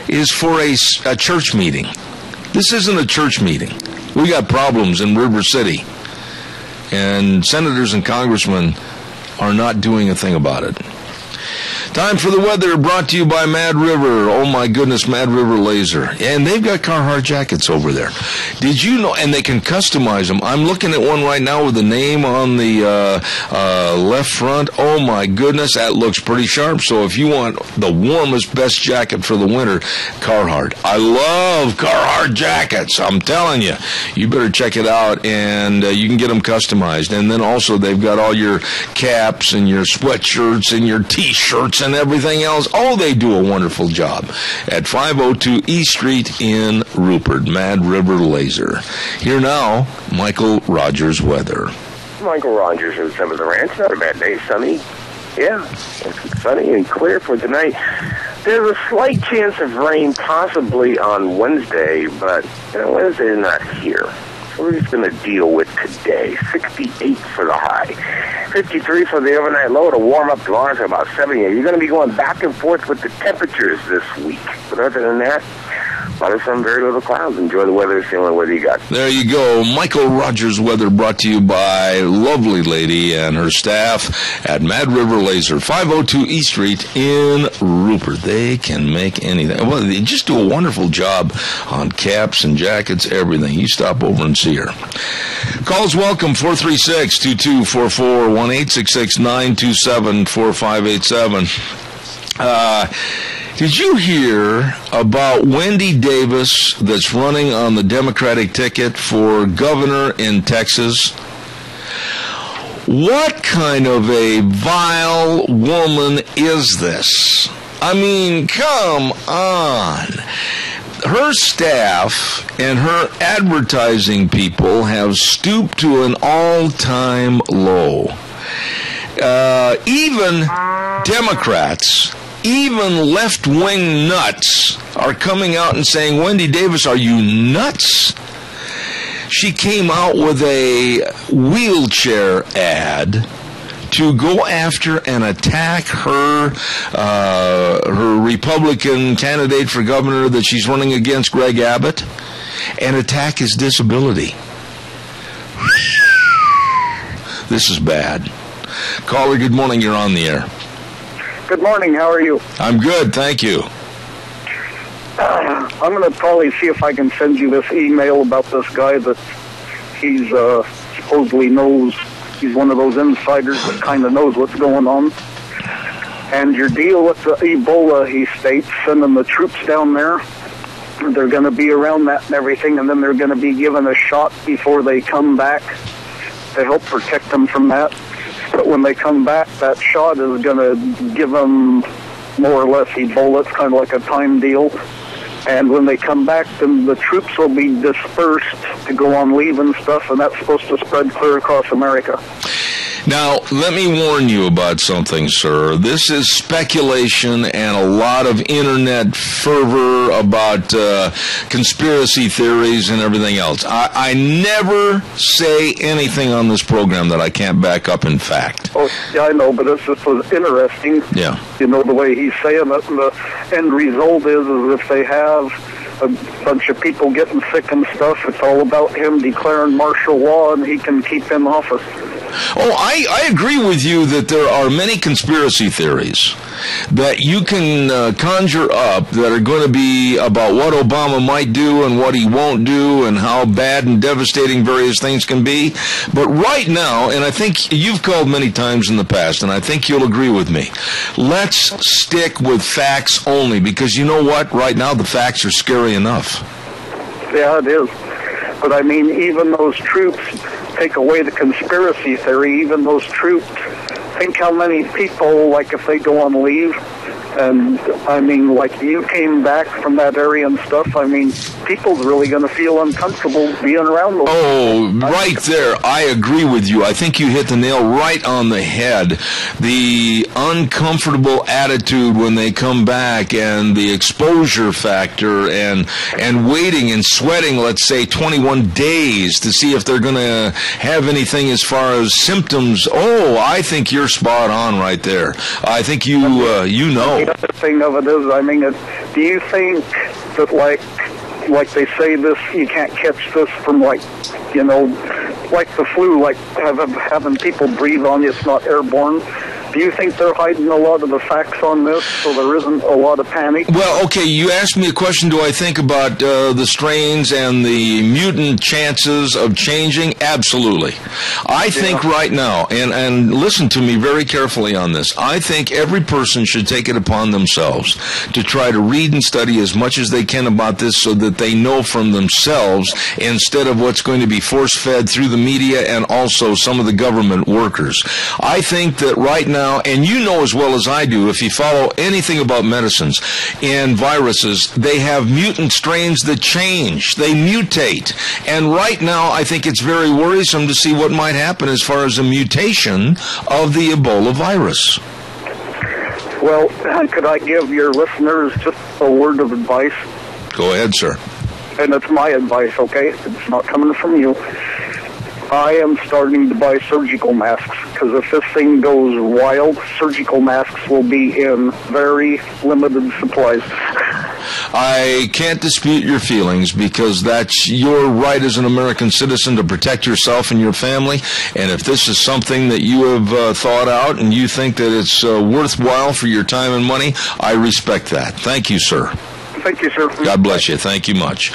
Speaker 2: is for a church meeting. This isn't a church meeting. We got problems in River City, and senators and congressmen are not doing a thing about it. Time for the weather, brought to you by Mad River. Oh my goodness, Mad River Laser. And they've got Carhartt jackets over there. Did you know, and they can customize them. I'm looking at one right now with the name on the left front. Oh my goodness, that looks pretty sharp. So if you want the warmest, best jacket for the winter, Carhartt. I love Carhartt jackets. I'm telling you. You better check it out, and you can get them customized. And then also they've got all your caps and your sweatshirts and your T-shirts and everything else. Oh, they do a wonderful job at 502 East Street in Rupert. Mad River Laser. Here now, Michael Rogers weather.
Speaker 5: Michael Rogers in some of the ranch. Not a bad day. Sunny. Yeah, it's sunny and clear for tonight. There's a slight chance of rain possibly on Wednesday, but Wednesday is not here. So we're just going to deal with today. 68 for the high. 53 for the overnight low to warm up tomorrow to about 78. You're going to be going back and forth with the temperatures this week. But other than that, a lot of sun, very little clouds. Enjoy the weather. It's the only weather you got.
Speaker 2: There you go. Michael Rogers weather brought to you by lovely lady and her staff at Mad River Laser, 502 East Street in Rupert. They can make anything. Well, they just do a wonderful job on caps and jackets, everything. You stop over and see her. Calls welcome, 436-2244, 1-866-927-4587. Did you hear about Wendy Davis that's running on the Democratic ticket for governor in Texas? What kind of a vile woman is this? I mean, come on. Her staff and her advertising people have stooped to an all-time low. Even Democrats, even left-wing nuts are coming out and saying, Wendy Davis, are you nuts? She came out with a wheelchair ad to go after and attack her Republican candidate for governor that she's running against, Greg Abbott, and attack his disability. This is bad. Caller, good morning. You're on the air.
Speaker 11: Good morning. How are you?
Speaker 2: I'm good, thank you.
Speaker 11: I'm going to probably see if I can send you this email about this guy that he's supposedly knows. He's one of those insiders that kind of knows what's going on. And your deal with the Ebola, he states, sending the troops down there, they're going to be around that and everything, and then they're going to be given a shot before they come back to help protect them from that. But when they come back, that shot is going to give them more or less Ebola. It's kind of like a time deal. And when they come back, then the troops will be dispersed to go on leave and stuff, and that's supposed to spread clear across America.
Speaker 2: Now, let me warn you about something, sir. This is speculation and a lot of internet fervor about conspiracy theories and everything else. I never say anything on this program that I can't back up in fact.
Speaker 11: Oh, yeah, I know, but this just was interesting.
Speaker 2: Yeah.
Speaker 11: You know, the way he's saying it, and the end result is if they have a bunch of people getting sick and stuff, it's all about him declaring martial law and he can keep in office.
Speaker 2: Oh, I agree with you that there are many conspiracy theories that you can conjure up that are going to be about what Obama might do and what he won't do and how bad and devastating various things can be. But right now, and I think you've called many times in the past, and I think you'll agree with me, let's stick with facts only, because you know what? Right now, the facts are scary enough.
Speaker 11: Yeah, it is. But I mean, even those troops, take away the conspiracy theory, even those troops, think how many people, like if they go on leave, and I mean, like you came back from that area and stuff, I mean, people's really going to feel uncomfortable being around those.
Speaker 2: Oh, right there. I agree with you. I think you hit the nail right on the head. The uncomfortable attitude when they come back and the exposure factor and waiting and sweating, let's say, 21 days to see if they're going to have anything as far as symptoms. Oh, I think you're spot on right there. I think you know.
Speaker 11: The other thing of it is, I mean, do you think that, like they say this, you can't catch this from, like, you know, like the flu, like having people breathe on you, it's not airborne? Do you think they're hiding a lot of the facts on this so there isn't a lot of panic?
Speaker 2: Well, okay, you asked me a question, do I think about the strains and the mutant chances of changing? Absolutely. I think right now, and listen to me very carefully on this, I think every person should take it upon themselves to try to read and study as much as they can about this so that they know from themselves instead of what's going to be force-fed through the media and also some of the government workers. I think that right now, and you know as well as I do, if you follow anything about medicines and viruses, they have mutant strains that change. They mutate. And right now, I think it's very worrisome to see what might happen as far as a mutation of the Ebola virus.
Speaker 11: Well, could I give your listeners just a word of advice?
Speaker 2: Go ahead, sir.
Speaker 11: And it's my advice, okay? It's not coming from you. I am starting to buy surgical masks, because if this thing goes wild, surgical masks will be in very limited supplies.
Speaker 2: I can't dispute your feelings, because that's your right as an American citizen to protect yourself and your family. And if this is something that you have thought out and you think that it's worthwhile for your time and money, I respect that. Thank you, sir.
Speaker 11: Thank you, sir.
Speaker 2: God bless you. Thank you much.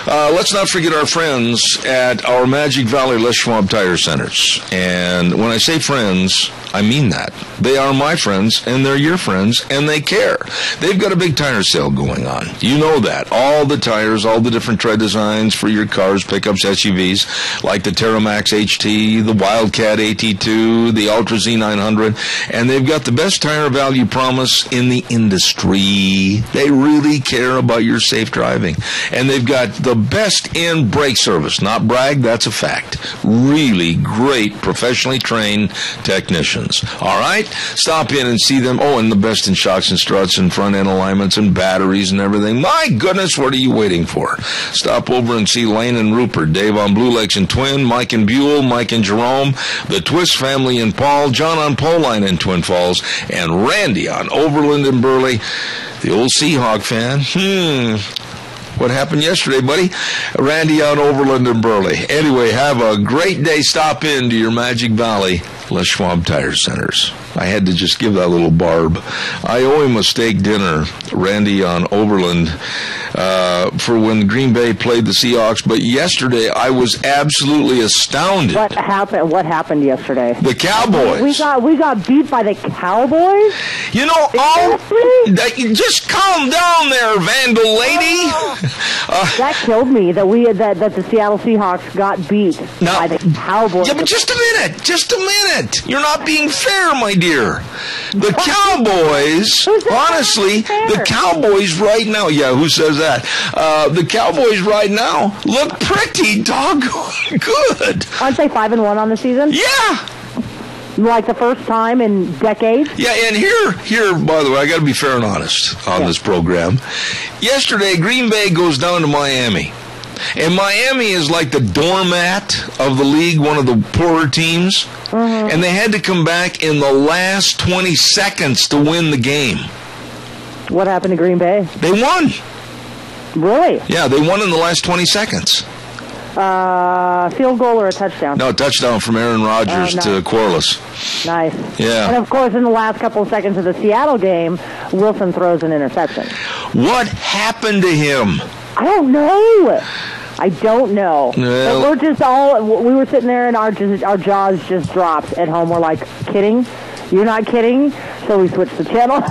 Speaker 2: Let's not forget our friends at our Magic Valley Les Schwab Tire Centers. And when I say friends, I mean that. They are my friends, and they're your friends, and they care. They've got a big tire sale going on. You know that. All the tires, all the different tread designs for your cars, pickups, SUVs, like the Terramax HT, the Wildcat AT2, the Ultra Z900, and they've got the best tire value promise in the industry. They really care about your safe driving. And they've got the best in brake service. Not brag, that's a fact. Really great, professionally trained technicians. All right? Stop in and see them. Oh, and the best in shocks and struts and front end alignments and batteries and everything. My goodness, what are you waiting for? Stop over and see Lane and Rupert, Dave on Blue Lakes and Twin, Mike and Buell, Mike and Jerome, the Twist family in Paul, John on Poline in Twin Falls, and Randy on Overland and Burley, the old Seahawk fan. What happened yesterday, buddy? Randy on Overland and Burley. Anyway, have a great day. Stop in to your Magic Valley Les Schwab Tire Centers. I had to just give that little barb. I owe him a steak dinner, Randy on Overland, for when Green Bay played the Seahawks. But yesterday, I was absolutely astounded.
Speaker 3: What happened yesterday?
Speaker 2: The Cowboys.
Speaker 3: We got beat by the Cowboys?
Speaker 2: You know, just calm down there, Vandal lady.
Speaker 3: That killed me that the Seattle Seahawks got beat by the Cowboys.
Speaker 2: Yeah, but just a minute. You're not being fair, my dear. The Cowboys, honestly, the Cowboys right now, yeah, who says that? The Cowboys right now look pretty doggone good.
Speaker 3: Aren't they 5-1 on the season?
Speaker 2: Yeah.
Speaker 3: Like the first time in decades?
Speaker 2: Yeah, and here, by the way, I got to be fair and honest on this program. Yesterday, Green Bay goes down to Miami. And Miami is like the doormat of the league, one of the poorer teams. Mm-hmm. And they had to come back in the last 20 seconds to win the game.
Speaker 3: What happened to Green Bay?
Speaker 2: They won.
Speaker 3: Really?
Speaker 2: Yeah, they won in the last 20 seconds.
Speaker 3: Field goal or a touchdown?
Speaker 2: No, touchdown from Aaron Rodgers to Corliss.
Speaker 3: Nice.
Speaker 2: Yeah.
Speaker 3: And, of course, in the last couple of seconds of the Seattle game, Wilson throws an interception.
Speaker 2: What happened to him?
Speaker 3: I don't know.
Speaker 2: Well,
Speaker 3: but we're just we were sitting there and our jaws just dropped at home. We're like, kidding? You're not kidding? So we switched the channel.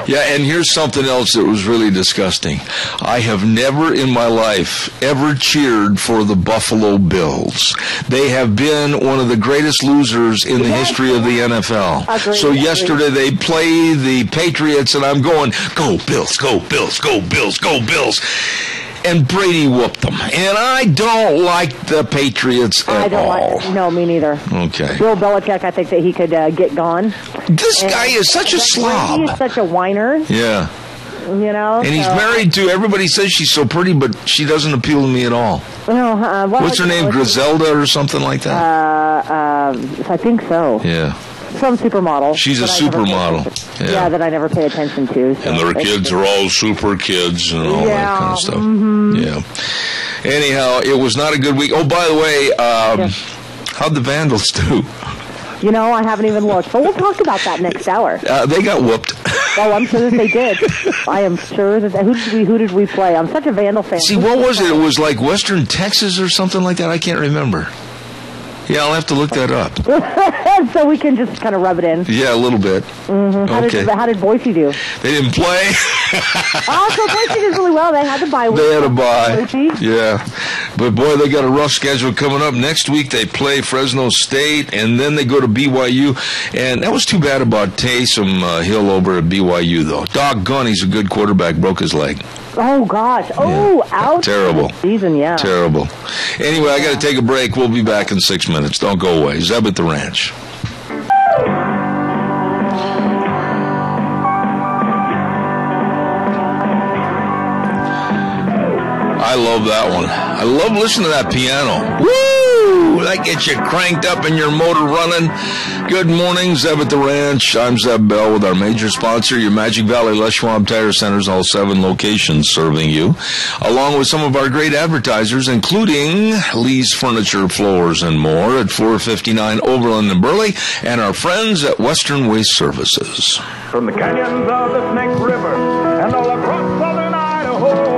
Speaker 2: Yeah, and here's something else that was really disgusting. I have never in my life ever cheered for the Buffalo Bills. They have been one of the greatest losers in the history of the NFL.
Speaker 3: Agreed,
Speaker 2: so yesterday they play the Patriots, and I'm going, go Bills, go Bills, go Bills, go Bills. And Brady whooped them. And I don't like the Patriots at all.
Speaker 3: No, me neither.
Speaker 2: Okay.
Speaker 3: Bill Belichick, I think that he could get gone.
Speaker 2: This guy is such a slob.
Speaker 3: He is such a whiner.
Speaker 2: Yeah.
Speaker 3: You know?
Speaker 2: And he's married to, everybody says she's so pretty, but she doesn't appeal to me at all.
Speaker 3: No,
Speaker 2: what's her name? Griselda or something like that?
Speaker 3: I think so.
Speaker 2: Yeah.
Speaker 3: Some supermodel.
Speaker 2: She's a supermodel.
Speaker 3: Yeah, that I never pay attention to. So
Speaker 2: and their kids are all super kids and all that kind of stuff.
Speaker 3: Mm-hmm.
Speaker 2: Yeah. Anyhow, it was not a good week. Oh, by the way, how'd the Vandals do?
Speaker 3: You know, I haven't even looked. But we'll talk about that next hour.
Speaker 2: They got whooped.
Speaker 3: Oh, I'm sure that they did. I am sure that who did we play? I'm such a Vandal fan.
Speaker 2: See, what was it? It was like Western Texas or something like that. I can't remember. Yeah, I'll have to look that up.
Speaker 3: So we can just kind of rub it in.
Speaker 2: Yeah, a little bit.
Speaker 3: Mm-hmm. How did Boise do?
Speaker 2: They didn't play.
Speaker 3: So Boise did really well. They had to bye.
Speaker 2: They had a bye. Yeah. But, boy, they got a rough schedule coming up. Next week they play Fresno State, and then they go to BYU. And that was too bad about Taysom Hill over at BYU, though. Doggone, he's a good quarterback. Broke his leg.
Speaker 3: Oh, gosh. Oh, ouch.
Speaker 2: Terrible.
Speaker 3: Season, yeah.
Speaker 2: Terrible. Anyway, I got to take a break. We'll be back in 6 minutes. Don't go away. Zeb at the Ranch. I love that one. I love listening to that piano. Woo! That gets you cranked up and your motor running. Good morning, Zeb at the Ranch. I'm Zeb Bell with our major sponsor, your Magic Valley Les Schwab Tire Centers, all 7 locations serving you, along with some of our great advertisers, including Lee's Furniture, Floors, and more at 459 Overland and Burley, and our friends at Western Waste Services.
Speaker 12: From the canyons of the Snake River and all across southern Idaho,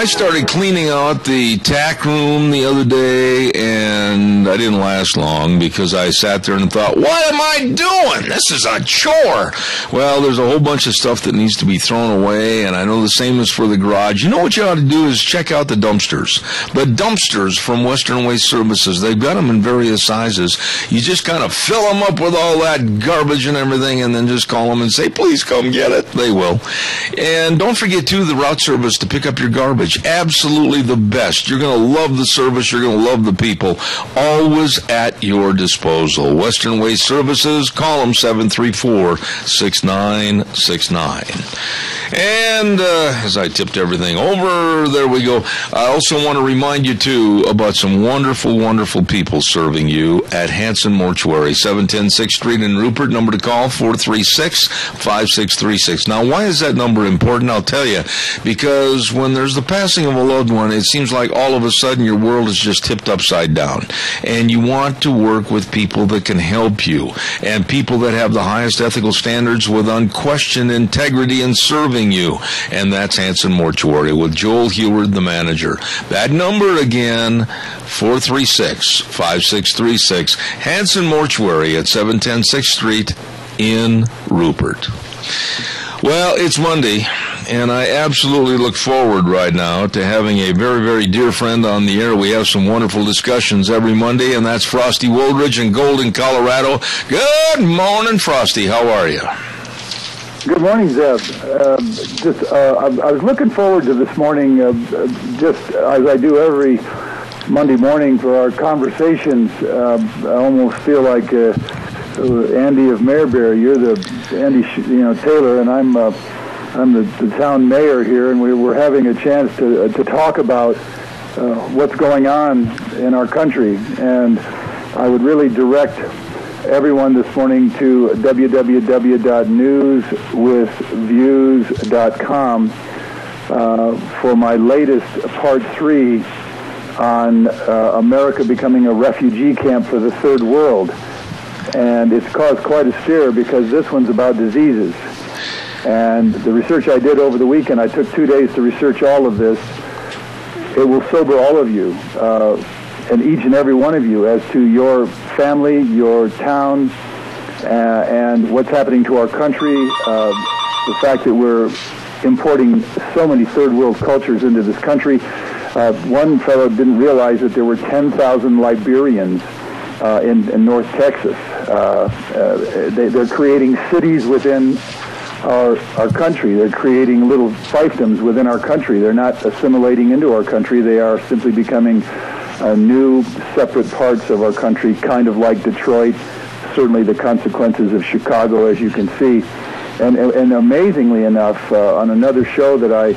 Speaker 2: I started cleaning out the tack room the other day, and I didn't last long because I sat there and thought, what am I doing? This is a chore. Well, there's a whole bunch of stuff that needs to be thrown away, and I know the same is for the garage. You know what you ought to do is check out the dumpsters. The dumpsters from Western Waste Services, they've got them in various sizes. You just kind of fill them up with all that garbage and everything, and then just call them and say, please come get it. They will. And don't forget, too, the route service to pick up your garbage. Absolutely the best. You're going to love the service. You're going to love the people. Always at your disposal. Western Waste Services, call them 734-6969. And as I tipped everything over, there we go. I also want to remind you, too, about some wonderful, wonderful people serving you at Hanson Mortuary, 710 6th Street in Rupert. Number to call, 436-5636. Now, why is that number important? I'll tell you. Because when there's the passing of a loved one, it seems like all of a sudden your world is just tipped upside down. And you want to work with people that can help you, and people that have the highest ethical standards with unquestioned integrity in serving you. And that's Hanson Mortuary with Joel Heward, the manager. That number again, 436-5636. Hanson Mortuary at 710 6th Street in Rupert. Well, it's Monday, and I absolutely look forward right now to having a very, very dear friend on the air. We have some wonderful discussions every Monday, and that's Frosty Woldridge in Golden, Colorado. Good morning, Frosty. How are you?
Speaker 13: Good morning, Zeb. I was looking forward to this morning, just as I do every Monday morning for our conversations. I almost feel like Andy of Mayberry. You're the Andy, Taylor, and I'm the town mayor here, and we're having a chance to talk about what's going on in our country. And I would really direct everyone this morning to www.newswithviews.com for my latest part 3 on America becoming a refugee camp for the third world. And it's caused quite a stir because this one's about diseases. And the research I did over the weekend, I took 2 days to research all of this. It will sober all of you, and each and every one of you, as to your family, your town, and what's happening to our country. The fact that we're importing so many third world cultures into this country. One fellow didn't realize that there were 10,000 Liberians in North Texas. They're creating cities within our country. They're creating little fiefdoms within our country. They're not assimilating into our country. They are simply becoming new, separate parts of our country, kind of like Detroit. Certainly the consequences of Chicago, as you can see. And amazingly enough, on another show that I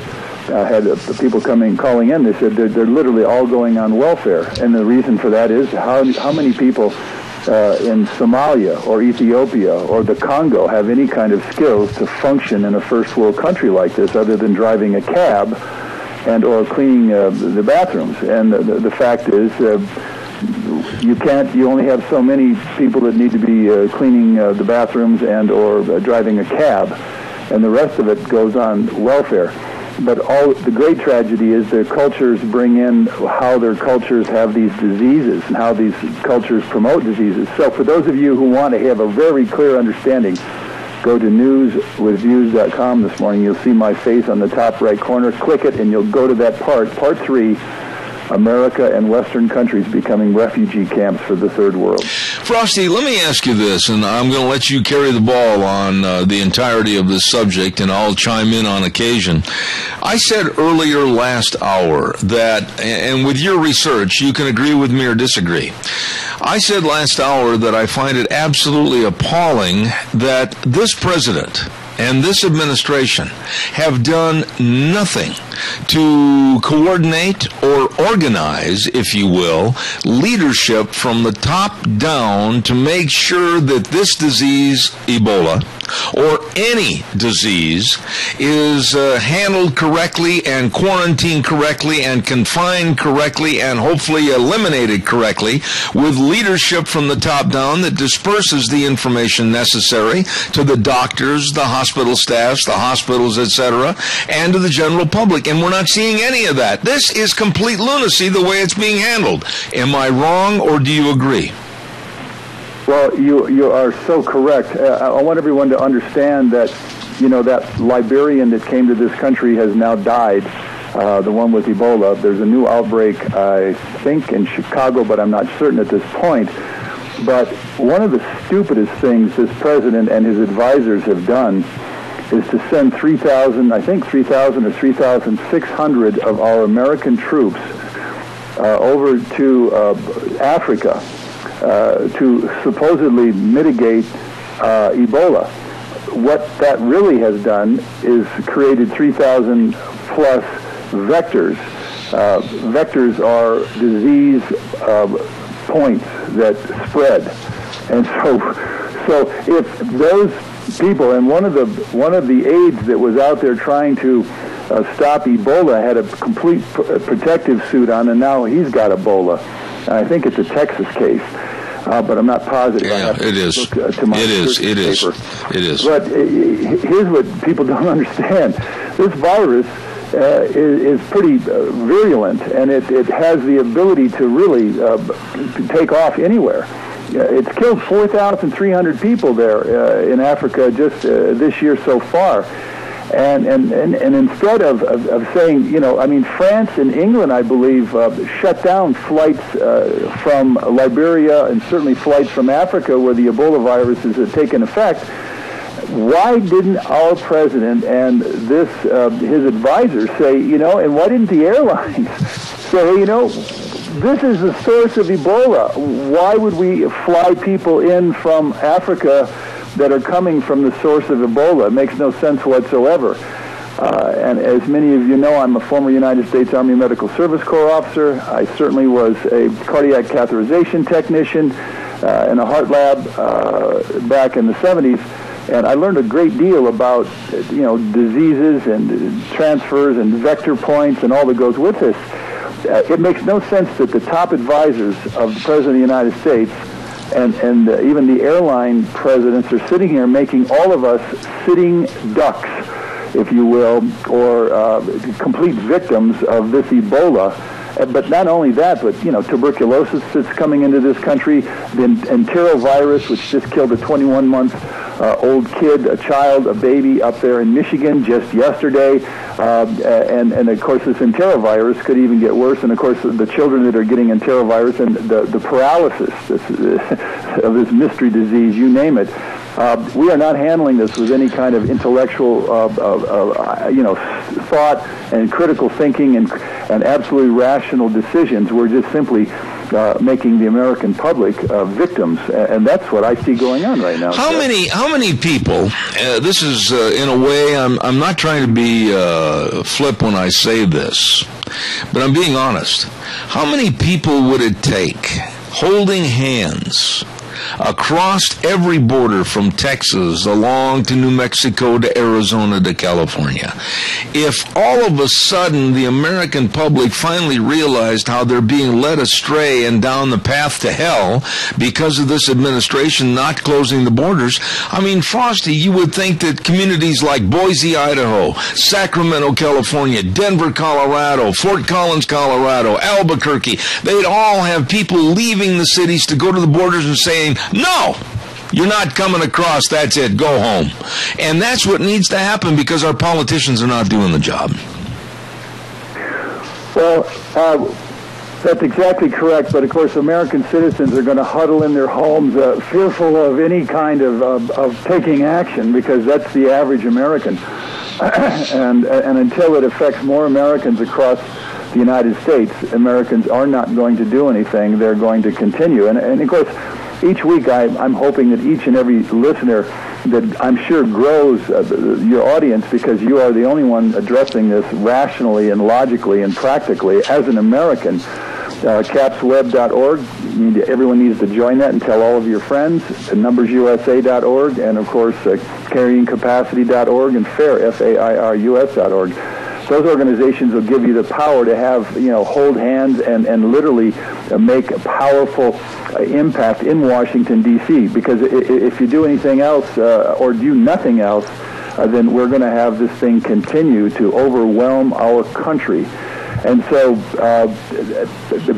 Speaker 13: had people calling in, they said they're literally all going on welfare. And the reason for that is how many people in Somalia or Ethiopia or the Congo have any kind of skills to function in a first world country like this other than driving a cab and or cleaning the bathrooms. And the fact is you only have so many people that need to be cleaning the bathrooms and or driving a cab, and the rest of it goes on welfare. But all the great tragedy is their cultures bring in how their cultures have these diseases and how these cultures promote diseases. So for those of you who want to have a very clear understanding, go to newswithviews.com this morning. You'll see my face on the top right corner. Click it, and you'll go to that part 3, America and Western countries becoming refugee camps for the third world.
Speaker 2: Frosty, let me ask you this, and I'm going to let you carry the ball on the entirety of this subject, and I'll chime in on occasion. I said earlier last hour that, and with your research, you can agree with me or disagree. I said last hour that I find it absolutely appalling that this president and this administration have done nothing to coordinate or organize, if you will, leadership from the top down to make sure that this disease, Ebola, or any disease, is handled correctly and quarantined correctly and confined correctly and hopefully eliminated correctly with leadership from the top down that disperses the information necessary to the doctors, the hospitals, hospital staffs, the hospitals, etc., and to the general public. And we're not seeing any of that. This is complete lunacy the way it's being handled. Am I wrong, or do you agree?
Speaker 13: Well, you are so correct. I want everyone to understand that, that Liberian that came to this country has now died, the one with Ebola. There's a new outbreak, I think, in Chicago, but I'm not certain at this point. But one of the stupidest things this president and his advisors have done is to send 3,000 or 3,600 of our American troops over to Africa to supposedly mitigate Ebola. What that really has done is created 3,000 plus vectors. Vectors are disease points that spread, and so if those people, and one of the aides that was out there trying to stop Ebola had a complete protective suit on, and now he's got Ebola. And I think it's a Texas case, but I'm not positive.
Speaker 2: Yeah, it is. It is.
Speaker 13: But here's what people don't understand: this virus is pretty virulent, and it has the ability to really take off anywhere. It's killed 4,300 people there in Africa just this year so far. And instead of saying, France and England, I believe, shut down flights from Liberia and certainly flights from Africa where the Ebola viruses have taken effect. Why didn't our president and his advisors say, and why didn't the airlines say, this is the source of Ebola. Why would we fly people in from Africa that are coming from the source of Ebola? It makes no sense whatsoever. And as many of you know, I'm a former United States Army Medical Service Corps officer. I certainly was a cardiac catheterization technician in a heart lab back in the 70s. And I learned a great deal about, diseases and transfers and vector points and all that goes with this. It makes no sense that the top advisors of the President of the United States and even the airline presidents are sitting here making all of us sitting ducks, if you will, or complete victims of this Ebola. But not only that, but, tuberculosis that's coming into this country, the enterovirus, which just killed a 21-month-old kid, a child, a baby up there in Michigan just yesterday. And of course, this enterovirus could even get worse. And, of course, the children that are getting enterovirus and the paralysis of this mystery disease, you name it. We are not handling this with any kind of intellectual, thought and critical thinking and absolutely rational decisions. We're just simply making the American public victims, and that's what I see going on right now.
Speaker 2: How many people? This is in a way. I'm not trying to be flip when I say this, but I'm being honest. How many people would it take holding hands across every border from Texas along to New Mexico to Arizona to California, if all of a sudden the American public finally realized how they're being led astray and down the path to hell because of this administration not closing the borders? I mean, Frosty, you would think that communities like Boise, Idaho, Sacramento, California, Denver, Colorado, Fort Collins, Colorado, Albuquerque, they'd all have people leaving the cities to go to the borders and saying, no, you're not coming across, that's it, go home. And that's what needs to happen because our politicians are not doing the job.
Speaker 13: Well, that's exactly correct, but of course American citizens are going to huddle in their homes fearful of any kind of taking action, because that's the average American. and until it affects more Americans across the United States, Americans are not going to do anything. They're going to continue. And of course, each week I'm hoping that each and every listener that I'm sure grows your audience, because you are the only one addressing this rationally and logically and practically as an American. capsweb.org. Everyone needs to join that and tell all of your friends. numbersusa.org, and of course carryingcapacity.org and fairus.org. Those organizations will give you the power to have, hold hands and literally make a powerful impact in Washington, D.C., because if you do anything else or do nothing else, then we're going to have this thing continue to overwhelm our country. And so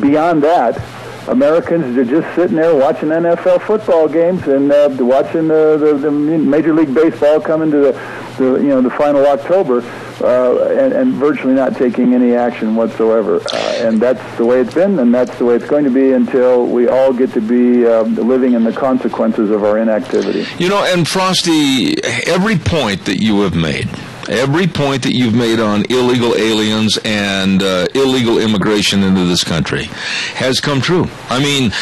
Speaker 13: beyond that, Americans are just sitting there watching NFL football games and watching the Major League Baseball come into the final October, and virtually not taking any action whatsoever. And that's the way it's been, and that's the way it's going to be until we all get to be living in the consequences of our inactivity.
Speaker 2: And Frosty, every point that you have made, every point that you've made on illegal aliens and illegal immigration into this country has come true. I mean,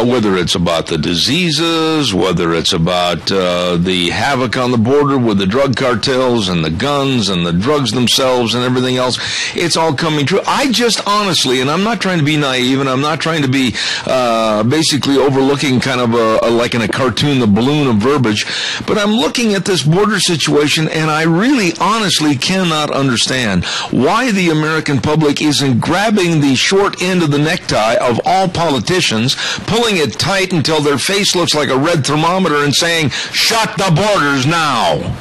Speaker 2: whether it's about the diseases, whether it's about the havoc on the border with the drug cartels and the guns and the drugs themselves and everything else, it's all coming true. I just honestly, and I'm not trying to be naive, and I'm not trying to be basically overlooking kind of like in a cartoon, the balloon of verbiage, but I'm looking at this border situation, and I really honestly cannot understand why the American public isn't grabbing the short end of the necktie of all politicians, pulling it tight until their face looks like a red thermometer and saying, shut the borders now.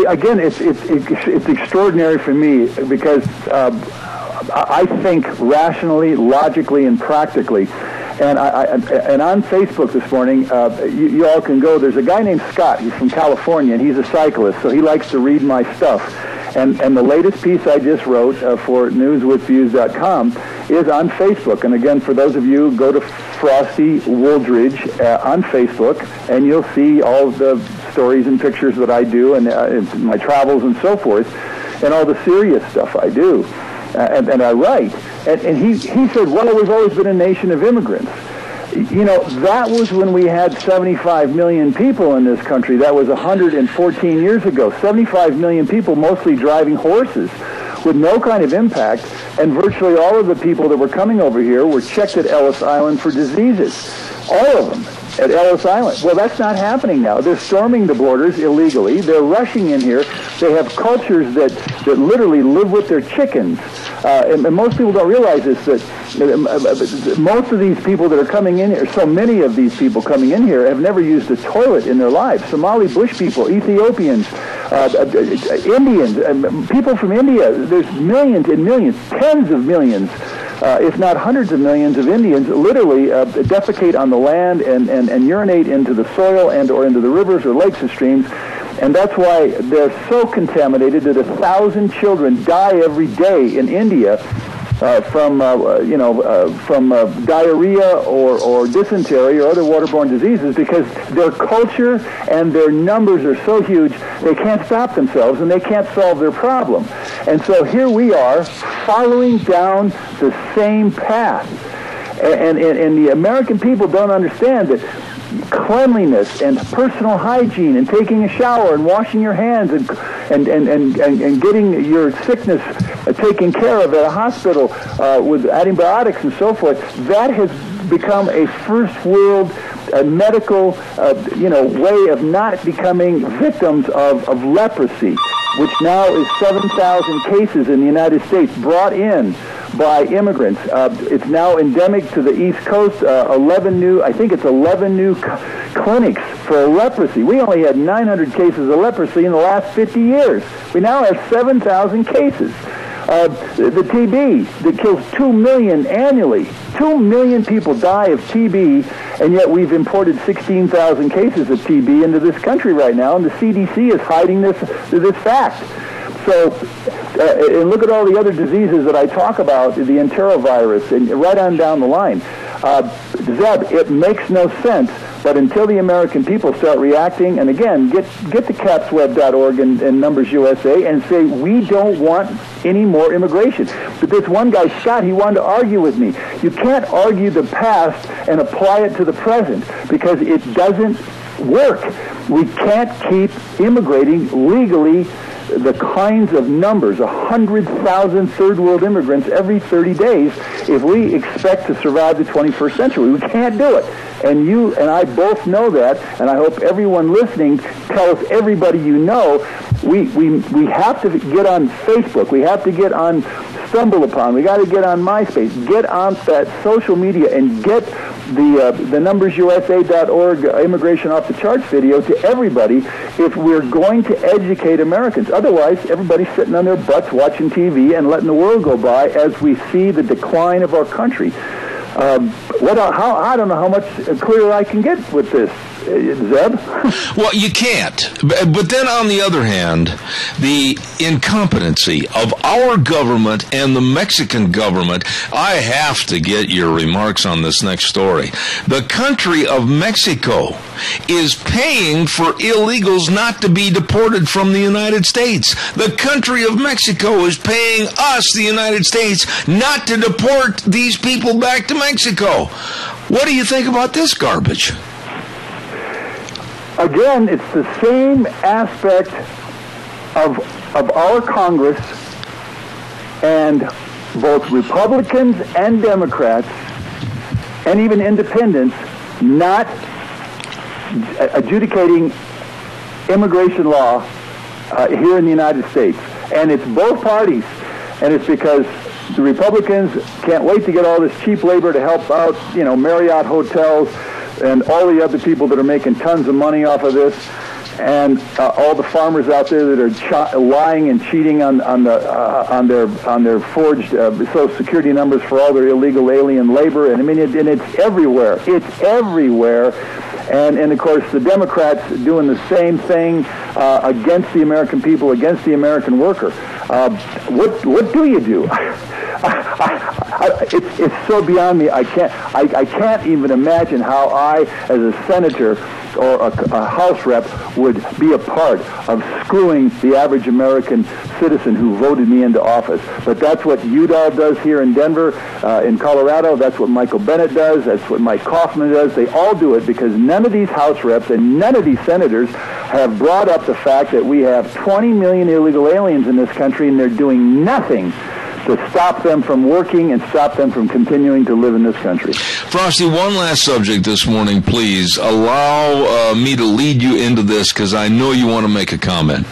Speaker 13: Again, it's extraordinary for me because I think rationally, logically, and practically. And on Facebook this morning, you all can go. There's a guy named Scott. He's from California, and he's a cyclist, so he likes to read my stuff. And the latest piece I just wrote for newswithviews.com is on Facebook. And again, for those of you, go to Frosty Wooldridge on Facebook, and you'll see all the stories and pictures that I do, and my travels and so forth, and all the serious stuff I do. And I write. And he said, well, we've always been a nation of immigrants. That was when we had 75 million people in this country. That was 114 years ago. 75 million people, mostly driving horses, with no kind of impact. And virtually all of the people that were coming over here were checked at Ellis Island for diseases. All of them at Ellis Island. Well, that's not happening now. They're storming the borders illegally. They're rushing in here. They have cultures that literally live with their chickens. And most people don't realize this, that most of these people that are coming in here, so many of these people coming in here, have never used a toilet in their lives. Somali bush people, Ethiopians, Indians, people from India. There's millions and millions, tens of millions, if not hundreds of millions of Indians literally defecate on the land and urinate into the soil and or into the rivers or lakes and streams. And that's why they're so contaminated that 1,000 children die every day in India from diarrhea or dysentery or other waterborne diseases, because their culture and their numbers are so huge they can't stop themselves and they can't solve their problem. And so here we are following down the same path. And the American people don't understand that cleanliness and personal hygiene and taking a shower and washing your hands and getting your sickness taken care of at a hospital with antibiotics and so forth, that has become a first world medical way of not becoming victims of leprosy, which now is 7,000 cases in the United States brought in by immigrants. It's now endemic to the East Coast. 11 new clinics for leprosy. We only had 900 cases of leprosy in the last 50 years. We now have 7,000 cases. The TB that kills 2 million annually. 2 million people die of TB, and yet we've imported 16,000 cases of TB into this country right now, and the CDC is hiding this fact. So, and look at all the other diseases that I talk about, the enterovirus, and right on down the line. Zeb, it makes no sense, but until the American people start reacting, and again, get to capsweb.org and Numbers USA and say, we don't want any more immigration. But this one guy, Scott, he wanted to argue with me. You can't argue the past and apply it to the present, because it doesn't work. We can't keep immigrating legally the kinds of numbers, 100,000 third world immigrants every 30 days, if we expect to survive the 21st century. We can't do it. And you and I both know that, and I hope everyone listening tells everybody you know. We have to get on Facebook. We have to get on StumbleUpon. We got to get on MySpace. Get on that social media and get the numbersusa.org immigration off the charts video to everybody if we're going to educate Americans. Otherwise, everybody's sitting on their butts watching TV and letting the world go by as we see the decline of our country. I don't know how much clearer I can get with this, Zeb.
Speaker 2: Well, you can't. But then on the other hand, the incompetency of our government and the Mexican government, I have to get your remarks on this next story. The country of Mexico is paying for illegals not to be deported from the United States. The country of Mexico is paying us, the United States, not to deport these people back to Mexico. What do you think about this garbage?
Speaker 13: Again, it's the same aspect of our Congress and both Republicans and Democrats and even independents not adjudicating immigration law here in the United States. And it's both parties. And it's because the Republicans can't wait to get all this cheap labor to help out, Marriott hotels and all the other people that are making tons of money off of this, and all the farmers out there that are lying and cheating on their forged Social Security numbers for all their illegal alien labor. And I mean, it's everywhere. It's everywhere. And of course, the Democrats doing the same thing against the American people, against the American worker. What do you do? It's so beyond me. I can't even imagine how I, as a senator or a House rep, would be a part of screwing the average American citizen who voted me into office. But that's what Udall does here in Denver, in Colorado. That's what Michael Bennet does. That's what Mike Kaufman does. They all do it because none of these House reps and none of these senators have brought up the fact that we have 20 million illegal aliens in this country, and they're doing nothing to stop them from working and stop them from continuing to live in this country.
Speaker 2: Frosty, one last subject this morning, please. Allow me to lead you into this because I know you want to make a comment.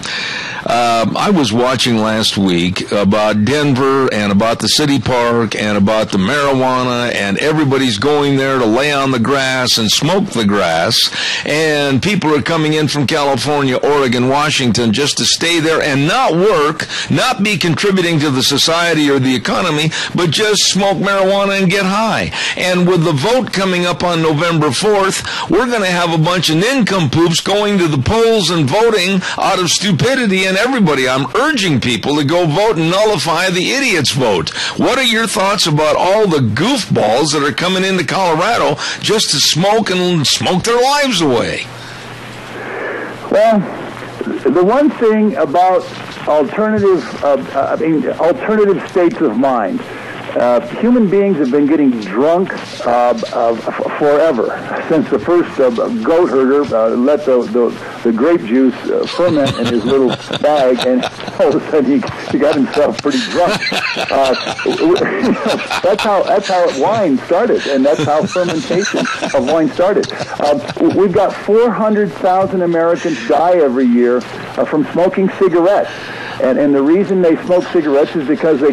Speaker 2: I was watching last week about Denver and about the city park and about the marijuana, and everybody's going there to lay on the grass and smoke the grass, and people are coming in from California, Oregon, Washington just to stay there and not work, not be contributing to the society or the economy, but just smoke marijuana and get high. And with the vote coming up on November 4th, we're going to have a bunch of nincompoops going to the polls and voting out of stupidity. And everybody, I'm urging people to go vote and nullify the idiot's vote. What are your thoughts about all the goofballs that are coming into Colorado just to smoke and smoke their lives away?
Speaker 13: Well, the one thing about alternative states of mind, human beings have been getting drunk forever, since the first goat herder let the grape juice ferment in his little bag, and all of a sudden he got himself pretty drunk. That's how wine started, and that's how fermentation of wine started. We've got 400,000 Americans die every year from smoking cigarettes. And the reason they smoke cigarettes is because they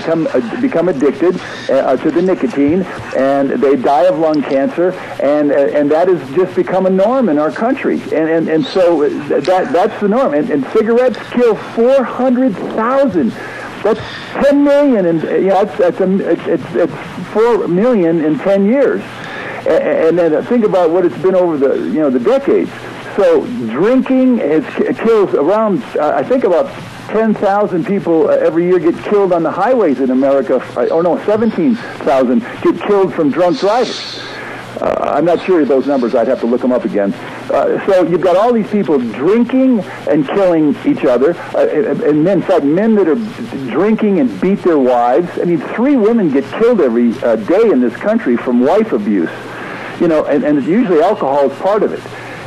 Speaker 13: become addicted to the nicotine, and they die of lung cancer, and that has just become a norm in our country. And so that's the norm. And cigarettes kill 400,000. That's 10 million, and it's 4 million in 10 years. And then think about what it's been over the decades. So drinking kills around, I think about 10,000 people every year get killed on the highways in America. 17,000 get killed from drunk drivers. I'm not sure of those numbers. I'd have to look them up again. So you've got all these people drinking and killing each other, and in fact, men that are drinking and beat their wives. I mean, 3 women get killed every day in this country from wife abuse. And usually alcohol is part of it.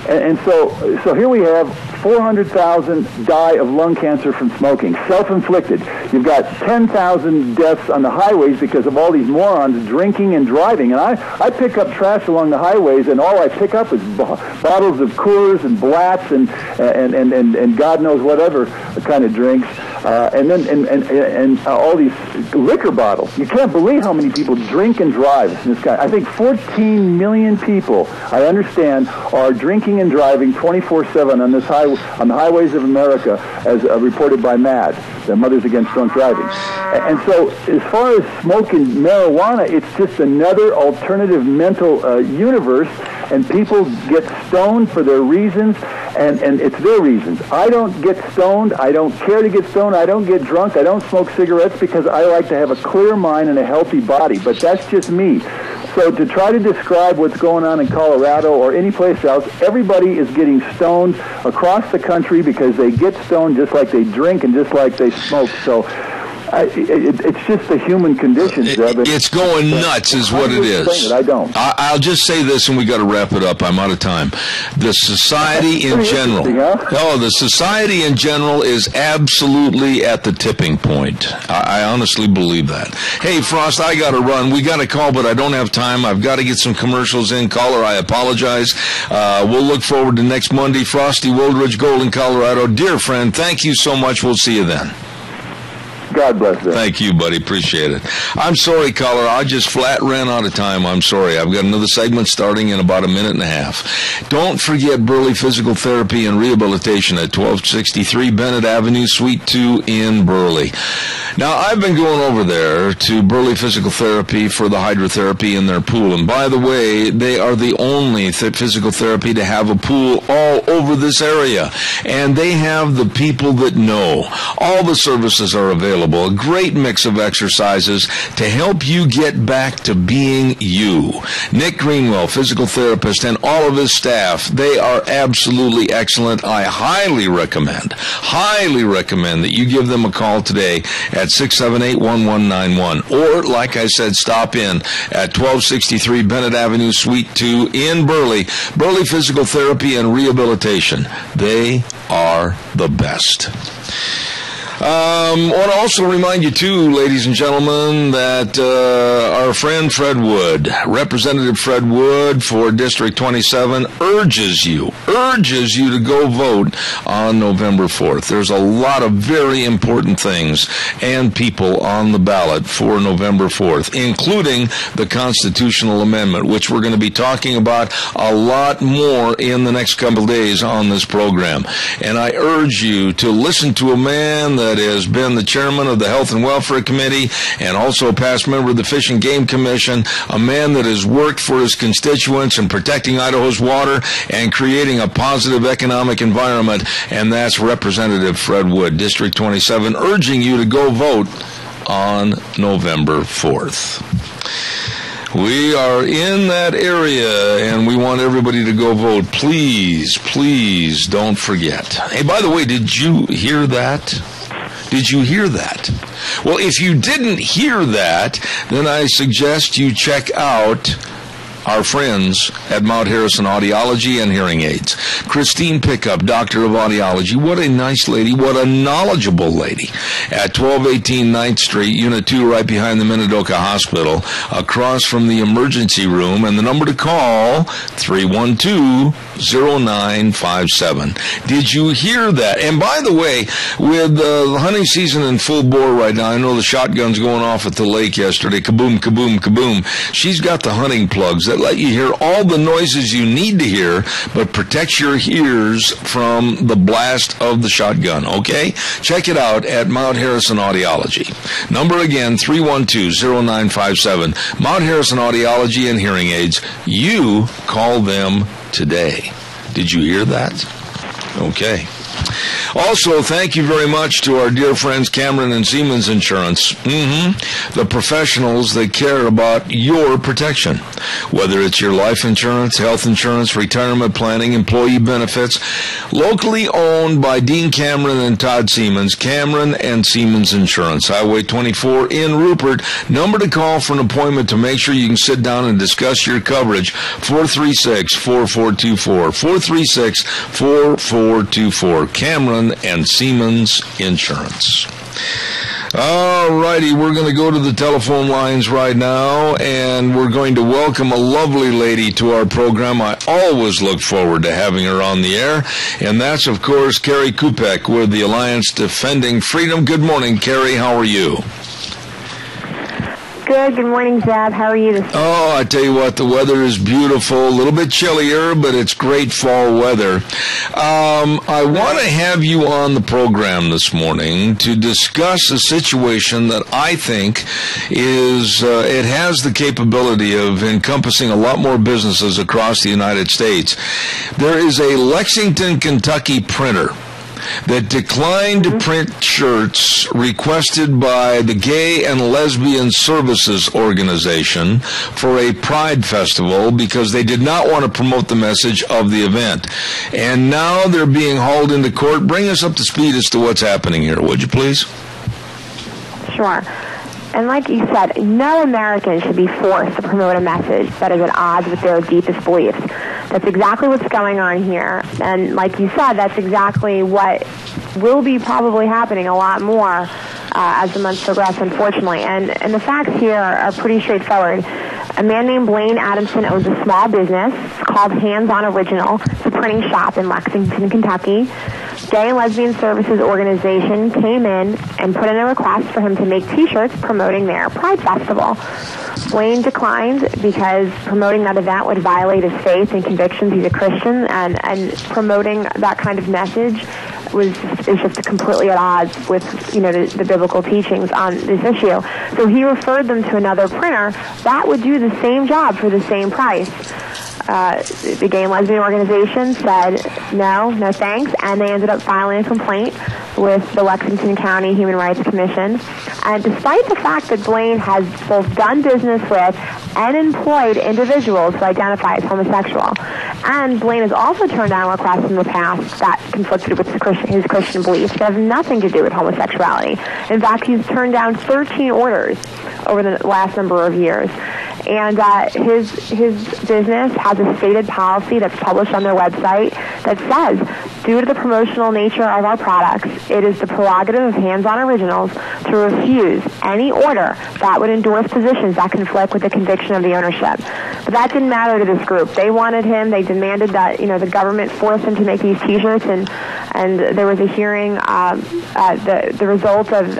Speaker 13: And so here we have 400,000 die of lung cancer from smoking, self-inflicted. You've got 10,000 deaths on the highways because of all these morons drinking and driving. And I pick up trash along the highways, and all I pick up is bottles of Coors and Blatz and God knows whatever kind of drinks. And then and all these liquor bottles. You can't believe how many people drink and drive in this country. I think 14 million people, I understand, are drinking and driving 24/7 on this on the highways of America, as reported by MAD, the Mothers Against Drunk Driving. And so, as far as smoking marijuana, it's just another alternative mental universe, and people get stoned for their reasons, and it's their reasons. I don't get stoned. I don't care to get stoned. I don't get drunk. I don't smoke cigarettes because I like to have a clear mind and a healthy body. But that's just me. So to try to describe what's going on in Colorado or any place else, everybody is getting stoned across the country because they get stoned just like they drink and just like they smoke. So it's just the human condition, Zeb.
Speaker 2: It's going nuts is what it is.
Speaker 13: I don't.
Speaker 2: I'll just say this, and we got to wrap it up. I'm out of time. The society in general, the society in general is absolutely at the tipping point. I honestly believe that. Hey, Frost, I got to run. We got a call, but I don't have time. I've got to get some commercials in. Caller, I apologize. We'll look forward to next Monday. Frosty, Woldridge, Golden, Colorado. Dear friend, thank you so much. We'll see you then.
Speaker 13: God bless them.
Speaker 2: Thank you, buddy. Appreciate it. I'm sorry, caller. I just flat ran out of time. I'm sorry. I've got another segment starting in about a minute and a half. Don't forget Burley Physical Therapy and Rehabilitation at 1263 Bennett Avenue, Suite 2 in Burley. Now, I've been going over there to Burley Physical Therapy for the hydrotherapy in their pool. And by the way, they are the only physical therapy to have a pool all over this area. And they have the people that know. All the services are available. A great mix of exercises to help you get back to being you. Nick Greenwell, physical therapist, and all of his staff, they are absolutely excellent. I highly recommend that you give them a call today at 678-1191. Or, like I said, stop in at 1263 Bennett Avenue, Suite 2 in Burley. Burley Physical Therapy and Rehabilitation. They are the best. I want to also remind you, too, ladies and gentlemen, that our friend Fred Wood, Representative Fred Wood for District 27, urges you to go vote on November 4th. There's a lot of very important things and people on the ballot for November 4th, including the constitutional amendment, which we're going to be talking about a lot more in the next couple of days on this program. And I urge you to listen to a man that has been the chairman of the Health and Welfare Committee and also a past member of the Fish and Game Commission, a man that has worked for his constituents in protecting Idaho's water and creating a positive economic environment, and that's Representative Fred Wood, District 27, urging you to go vote on November 4th. We are in that area, and we want everybody to go vote. Please, please don't forget. Hey, by the way, did you hear that? Did you hear that? Well, if you didn't hear that, then I suggest you check out our friends at Mount Harrison Audiology and Hearing Aids. Christine Pickup, Doctor of Audiology. What a nice lady. What a knowledgeable lady. At 1218 9th Street, Unit 2, right behind the Minidoka Hospital, across from the emergency room. And the number to call, 312-0957. Did you hear that? And by the way, with the hunting season in full bore right now, I know the shotgun's going off at the lake yesterday. Kaboom, kaboom, kaboom. She's got the hunting plugs that let you hear all the noises you need to hear, but protects your ears from the blast of the shotgun, okay? Check it out at Mount Harrison Audiology. Number again, 312-0957. Mount Harrison Audiology and Hearing Aids. You call them today. Did you hear that? Okay. Also, thank you very much to our dear friends Cameron and Siemens Insurance, the professionals that care about your protection. Whether it's your life insurance, health insurance, retirement planning, employee benefits, locally owned by Dean Cameron and Todd Siemens, Cameron and Siemens Insurance, Highway 24 in Rupert. Number to call for an appointment to make sure you can sit down and discuss your coverage, 436-4424, 436-4424. Cameron and Siemens Insurance. All righty, we're going to go to the telephone lines right now, and we're going to welcome a lovely lady to our program. I always look forward to having her on the air, and that's, of course, Carrie Kupek with the Alliance Defending Freedom. Good morning, Carrie. How are you?
Speaker 14: Good morning, Zeb. How are you this morning?
Speaker 2: Oh, I tell you what, the weather is beautiful. A little bit chillier, but it's great fall weather. I want to have you on the program this morning to discuss a situation that I think is, it has the capability of encompassing a lot more businesses across the United States. There is a Lexington, Kentucky printer that declined to print shirts requested by the Gay and Lesbian Services Organization for a Pride Festival because they did not want to promote the message of the event. And now they're being hauled into court. Bring us up to speed as to what's happening here, would you please?
Speaker 14: Sure. And like you said, no American should be forced to promote a message that is at odds with their deepest beliefs. That's exactly what's going on here. And like you said, that's exactly what will be probably happening a lot more as the months progress, unfortunately. And the facts here are pretty straightforward. A man named Blaine Adamson owns a small business called Hands On Original. It's a printing shop in Lexington, Kentucky. Gay and Lesbian Services Organization came in and put in a request for him to make T-shirts promoting their Pride Festival. Blaine declined because promoting that event would violate his faith and convictions. He's a Christian, and promoting that kind of message is just completely at odds with, the biblical teachings on this issue. So he referred them to another printer that would do the same job for the same price. The Gay and Lesbian Organization said no thanks, and they ended up filing a complaint with the Lexington County Human Rights Commission. And despite the fact that Blaine has both done business with and employed individuals who identify as homosexual, and Blaine has also turned down requests in the past that conflicted with his Christian beliefs that have nothing to do with homosexuality. In fact, he's turned down 13 orders over the last number of years. And his business has a stated policy that's published on their website that says, due to the promotional nature of our products, it is the prerogative of Hands On Originals to refuse any order that would endorse positions that conflict with the conviction of the ownership. But that didn't matter to this group. They wanted him. They demanded that the government force him to make these T-shirts, and there was a hearing. The result of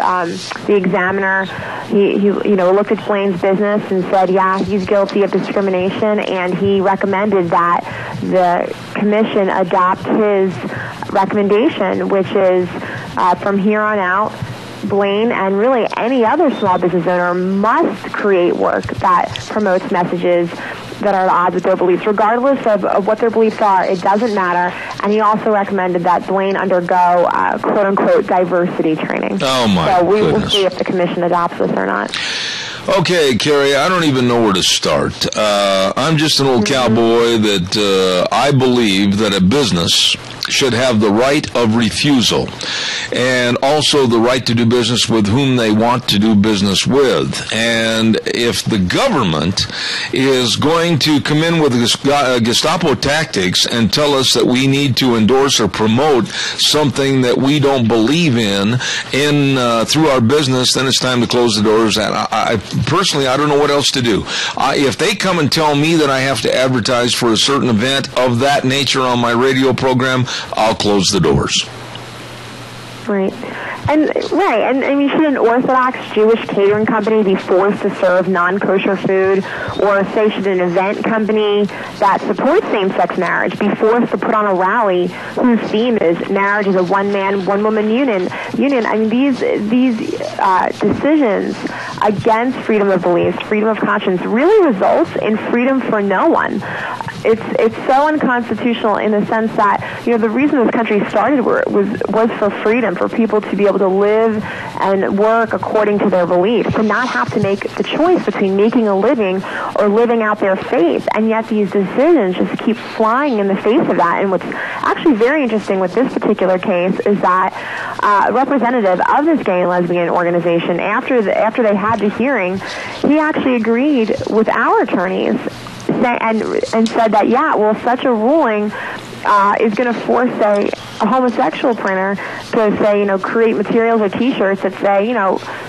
Speaker 14: the examiner, he looked at Blaine's business and said, yeah, he's guilty of discrimination, and he recommended that the commission adopt his recommendation, which is from here on out, Blaine and really any other small business owner must create work that promotes messages that are at odds with their beliefs, regardless of what their beliefs are. It doesn't matter. And he also recommended that Blaine undergo quote-unquote diversity training.
Speaker 2: Oh, my
Speaker 14: So
Speaker 2: goodness.
Speaker 14: We'll see if the commission adopts this or not.
Speaker 2: Okay, Carrie, I don't even know where to start. I'm just an old cowboy that I believe that a business should have the right of refusal and also the right to do business with whom they want to do business with. And if the government is going to come in with Gestapo tactics and tell us that we need to endorse or promote something that we don't believe in through our business, then it's time to close the doors. And I personally, I don't know what else to do. If they come and tell me that I have to advertise for a certain event of that nature on my radio program, I'll close the doors.
Speaker 14: Right. And I mean, should an Orthodox Jewish catering company be forced to serve non-kosher food? Or say, should an event company that supports same-sex marriage be forced to put on a rally whose theme is marriage is a one-man, one-woman union? I mean, these decisions against freedom of belief, freedom of conscience, really results in freedom for no one. It's so unconstitutional in the sense that, the reason this country started was for freedom, for people to be able to live and work according to their beliefs, to not have to make the choice between making a living or living out their faith. And yet these decisions just keep flying in the face of that. And what's actually very interesting with this particular case is that a representative of this gay and lesbian organization, after they had the hearing, he actually agreed with our attorneys and said that, such a ruling is going to force, say, a homosexual printer to say, create materials or T-shirts that say,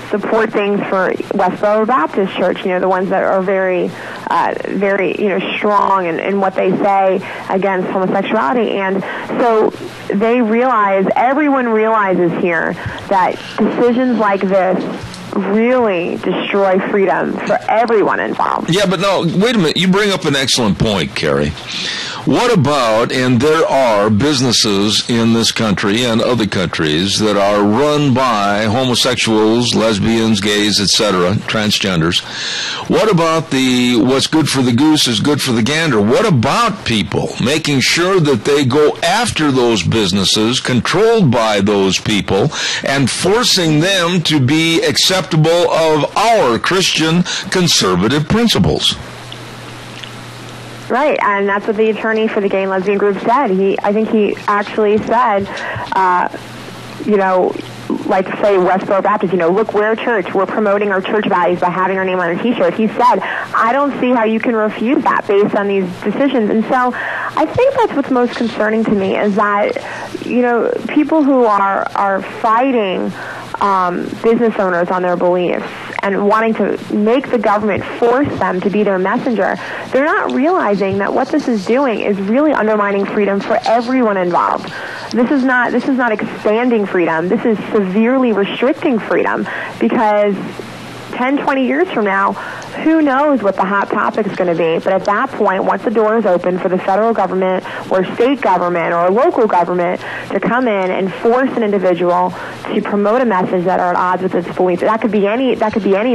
Speaker 14: support things for Westboro Baptist Church, the ones that are very, very, strong in what they say against homosexuality. And so everyone realizes here that decisions like this really destroy freedom for everyone involved.
Speaker 2: Yeah, but no, wait a minute. You bring up an excellent point, Carrie. What about, and there are businesses in this country and other countries that are run by homosexuals, lesbians, gays, etc., transgenders. What about what's good for the goose is good for the gander? What about people making sure that they go after those businesses controlled by those people and forcing them to be acceptable of our Christian conservative principles?
Speaker 14: Right, and that's what the attorney for the gay and lesbian group said. I think he actually said, like say Westboro Baptist, look, we're a church. We're promoting our church values by having our name on a T-shirt. He said, I don't see how you can refuse that based on these decisions. And so I think that's what's most concerning to me is that, people who are fighting business owners on their beliefs and wanting to make the government force them to be their messenger, they're not realizing that what this is doing is really undermining freedom for everyone involved. This is not expanding freedom. This is severely restricting freedom because 10, 20 years from now, who knows what the hot topic is going to be. But at that point, once the door is open for the federal government or state government or local government to come in and force an individual to promote a message that are at odds with its beliefs, that could be any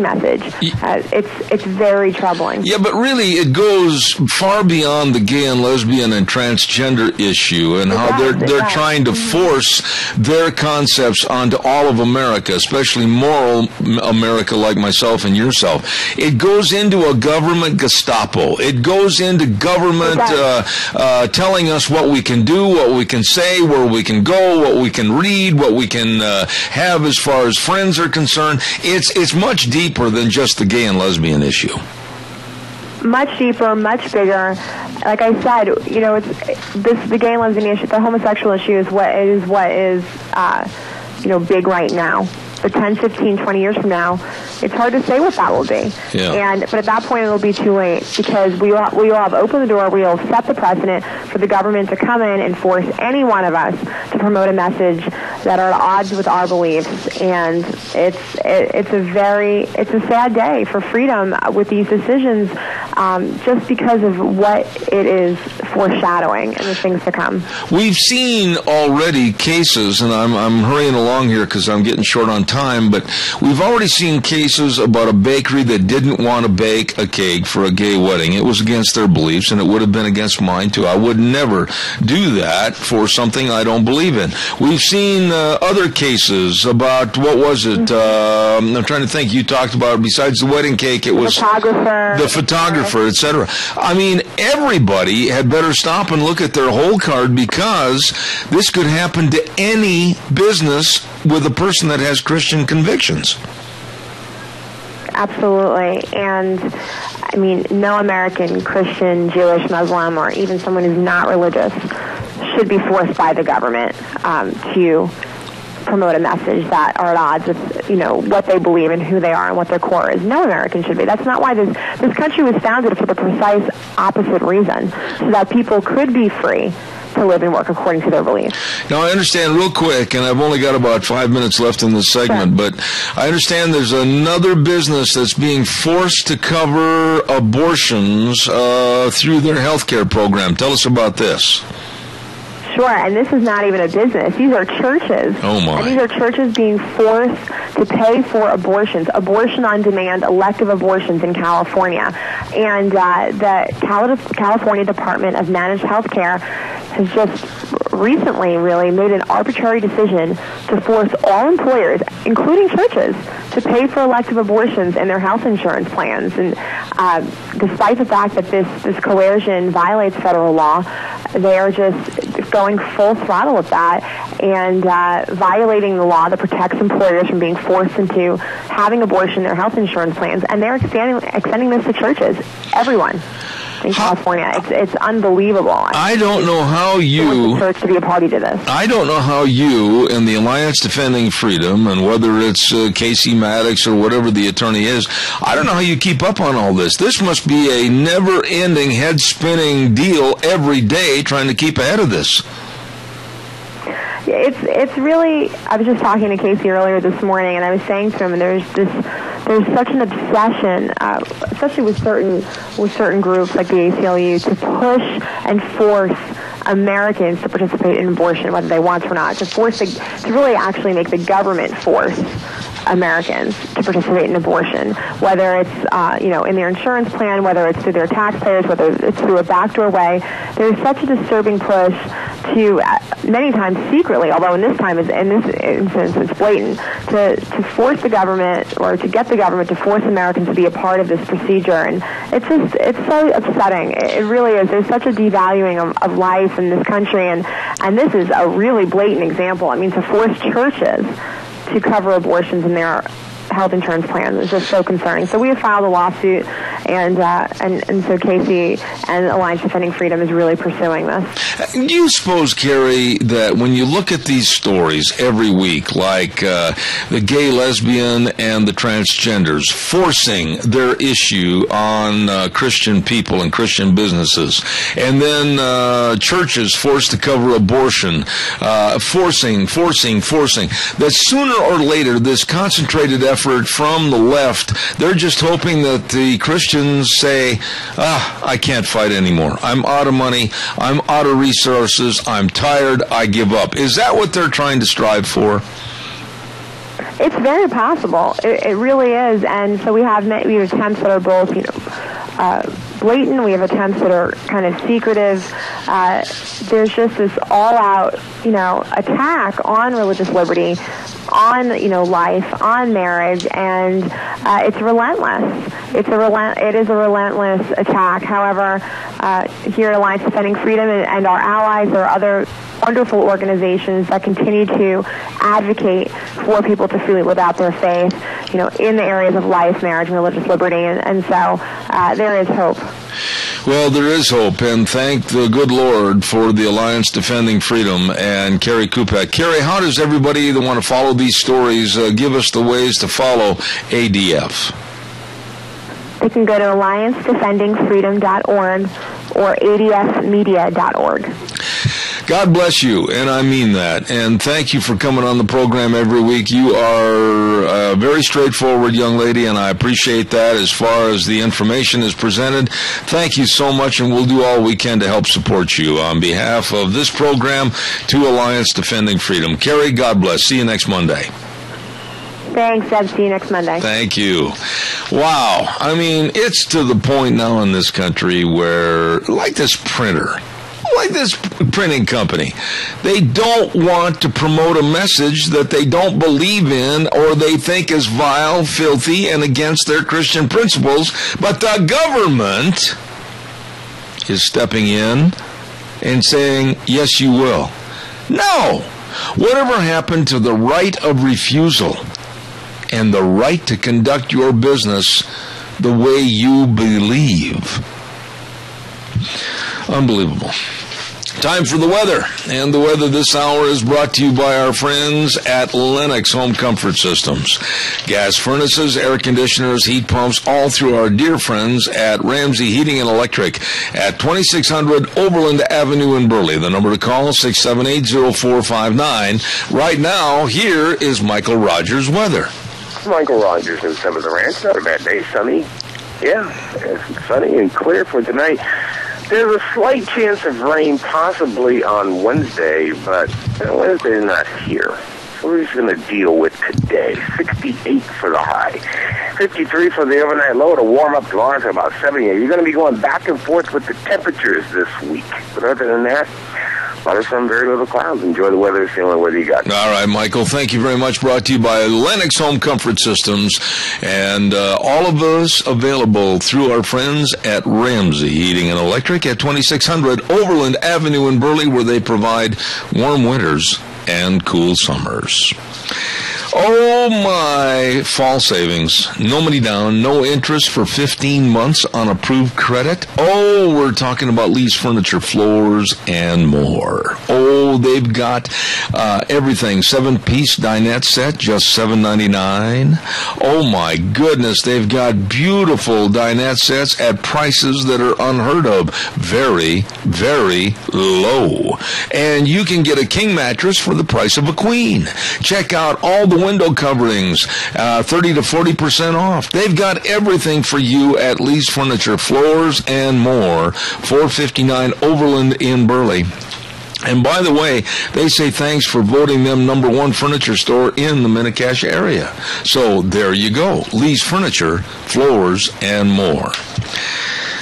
Speaker 14: message. It's very troubling.
Speaker 2: Yeah, but really it goes far beyond the gay and lesbian and transgender issue and how they're trying to force their concepts onto all of America, especially moral America like myself and yourself. It goes into a government Gestapo. It goes into government telling us what we can do, what we can say, where we can go, what we can read, what we can have as far as friends are concerned. It's much deeper than just the gay and lesbian issue.
Speaker 14: Much deeper, much bigger. Like I said, the gay and lesbian issue, the homosexual issue is what is big right now. But 10, 15, 20 years from now, it's hard to say what that will be. Yeah. But at that point, it'll be too late because we will have opened the door. We will set the precedent for the government to come in and force any one of us to promote a message that are at odds with our beliefs. And it's a sad day for freedom with these decisions, just because of what it is foreshadowing and the things to come.
Speaker 2: We've seen already cases, and I'm hurrying along here because I'm getting short on time, but we've already seen cases about a bakery that didn't want to bake a cake for a gay wedding. It was against their beliefs, and it would have been against mine too. I would never do that for something I don't believe in. We've seen other cases about, what was it? I'm trying to think. You talked about, besides the wedding cake, it was the photographer, etc. I mean, everybody had better stop and look at their whole card because this could happen to any business with a person that has Christian convictions.
Speaker 14: Absolutely. And, I mean, no American, Christian, Jewish, Muslim, or even someone who's not religious should be forced by the government to promote a message that are at odds with, what they believe and who they are and what their core is. No American should be. That's not why this country was founded, for the precise opposite reason, so that people could be free to live and work according to their beliefs.
Speaker 2: Now, I understand real quick, and I've only got about 5 minutes left in this segment, but I understand there's another business that's being forced to cover abortions through their health care program. Tell us about this.
Speaker 14: Sure, and this is not even a business. These are churches.
Speaker 2: Oh, my.
Speaker 14: And these are churches being forced to pay for abortions, abortion on demand, elective abortions in California. And the California Department of Managed Health Care has just recently really made an arbitrary decision to force all employers, including churches, to pay for elective abortions in their health insurance plans. And despite the fact that this coercion violates federal law, they are just going full throttle with that and violating the law that protects employers from being forced into having abortion in their health insurance plans. And they're extending this to churches, everyone. in California. It's unbelievable.
Speaker 2: I don't know how you...
Speaker 14: the church to be a party to this.
Speaker 2: I don't know how you and the Alliance Defending Freedom, and whether it's Casey Maddox or whatever the attorney is, I don't know how you keep up on all this. This must be a never-ending, head-spinning deal every day trying to keep ahead of this.
Speaker 14: It's really. I was just talking to Casey earlier this morning, and I was saying to him, and there's such an obsession, especially with certain groups like the ACLU, to push and force Americans to participate in abortion, whether they want to or not, to really actually make the government force Americans to participate in abortion, whether it's in their insurance plan, whether it's through their taxpayers, whether it's through a backdoor way. There's such a disturbing push to, many times secretly, although in this instance it's blatant, to force the government, or to get the government to force Americans to be a part of this procedure. And it's so upsetting. It really is. There's such a devaluing of life in this country, and this is a really blatant example. I mean, to force churches to cover abortions in their health insurance plans is just so concerning. So we have filed a lawsuit, and so Casey and Alliance Defending Freedom is really pursuing this.
Speaker 2: Do you suppose, Carrie, that when you look at these stories every week, like the gay, lesbian, and the transgenders forcing their issue on Christian people and Christian businesses, and then churches forced to cover abortion, forcing, that sooner or later this concentrated effort from the left, they're just hoping that the Christians say, I can't fight anymore. I'm out of money. I'm out of resources. I'm tired. I give up. Is that what they're trying to strive for?
Speaker 14: It's very possible. It really is. And so we have attempts that are both, blatant. We have attempts that are kind of secretive. There's just this all-out, attack on religious liberty, on life, on marriage, and it's relentless. It is a relentless attack. However, here at Alliance Defending Freedom and our allies, there are other wonderful organizations that continue to advocate for people to freely live out their faith, in the areas of life, marriage, and religious liberty, and so there is hope.
Speaker 2: Well, there is hope, and thank the good Lord for the Alliance Defending Freedom and Carrie Kupek. Carrie, how does everybody that want to follow these stories give us the ways to follow ADF?
Speaker 14: They can go to alliancedefendingfreedom.org or adfmedia.org.
Speaker 2: God bless you, and I mean that. And thank you for coming on the program every week. You are a very straightforward young lady, and I appreciate that as far as the information is presented. Thank you so much, and we'll do all we can to help support you. On behalf of this program, to Alliance Defending Freedom. Carrie, God bless. See you next Monday.
Speaker 14: Thanks, Ed. See you next Monday.
Speaker 2: Thank you. Wow. I mean, it's to the point now in this country where, like this printing company, they don't want to promote a message that they don't believe in or they think is vile, filthy, and against their Christian principles, but the government is stepping in and saying, yes, you will. No. Whatever happened to the right of refusal and the right to conduct your business the way you believe? Unbelievable. Time for the weather. And the weather this hour is brought to you by our friends at Lennox Home Comfort Systems. Gas furnaces, air conditioners, heat pumps, all through our dear friends at Ramsey Heating and Electric at 2600 Overland Avenue in Burley. The number to call, 678-0459. Right now, here is Michael Rogers' weather.
Speaker 5: Michael Rogers in Some of the Ranch. Not a bad day. Sunny. Yeah, it's sunny and clear for tonight. There's a slight chance of rain possibly on Wednesday, but Wednesday is not here. So we're just going to deal with today. 68 for the high. 53 for the overnight low to warm up tomorrow to about 78. You're going to be going back and forth with the temperatures this week. But other than that, a lot of sun, very little clouds. Enjoy the weather. It's the only weather you got.
Speaker 2: All right, Michael. Thank you very much. Brought to you by Lennox Home Comfort Systems. And all of us available through our friends at Ramsey Heating and Electric at 2600 Overland Avenue in Burley, where they provide warm winters and cool summers. Oh, my. Fall savings. No money down, no interest for 15 months on approved credit. Oh, we're talking about Lee's Furniture, Floors, and more. Oh, they've got everything. 7-piece dinette set, just $7.99. Oh, my goodness. They've got beautiful dinette sets at prices that are unheard of. Very, very low. And you can get a king mattress for the price of a queen. Check out all the window coverings, 30 to 40% off. They've got everything for you at Lee's Furniture, Floors, and more. 459 Overland in Burley. And by the way, they say thanks for voting them #1 furniture store in the Mini-Cache area. So there you go. Lee's Furniture, Floors, and more.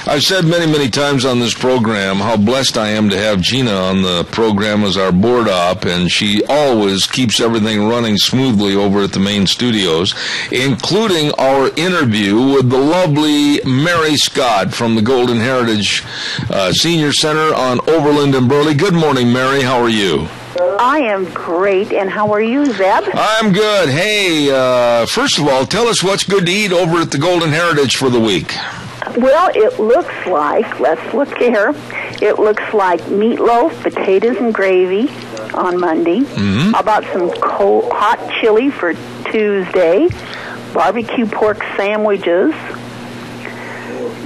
Speaker 2: I've said many, many times on this program how blessed I am to have Gina on the program as our board op, and she always keeps everything running smoothly over at the main studios, including our interview with the lovely Mary Scott from the Golden Heritage Senior Center on Overland and Burley. Good morning, Mary. How are you?
Speaker 15: I am great, and how are you, Zeb?
Speaker 2: I'm good. Hey, first of all, tell us what's good to eat over at the Golden Heritage for the week.
Speaker 15: Well, it looks like, let's look here, it looks like meatloaf, potatoes, and gravy on Monday.
Speaker 2: Mm-hmm.
Speaker 15: How about some cold, hot chili for Tuesday? Barbecue pork sandwiches.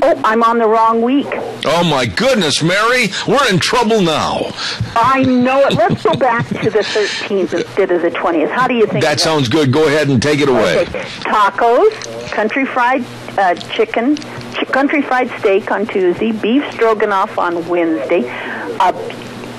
Speaker 15: Oh, I'm on the wrong week.
Speaker 2: Oh, my goodness, Mary. We're in trouble now.
Speaker 15: I know it. Let's go back to the 13th instead of the 20th. How do you think?
Speaker 2: That sounds good. Go ahead and take it away.
Speaker 15: Okay. Tacos, country fried chicken, country fried steak on Tuesday, beef stroganoff on Wednesday, a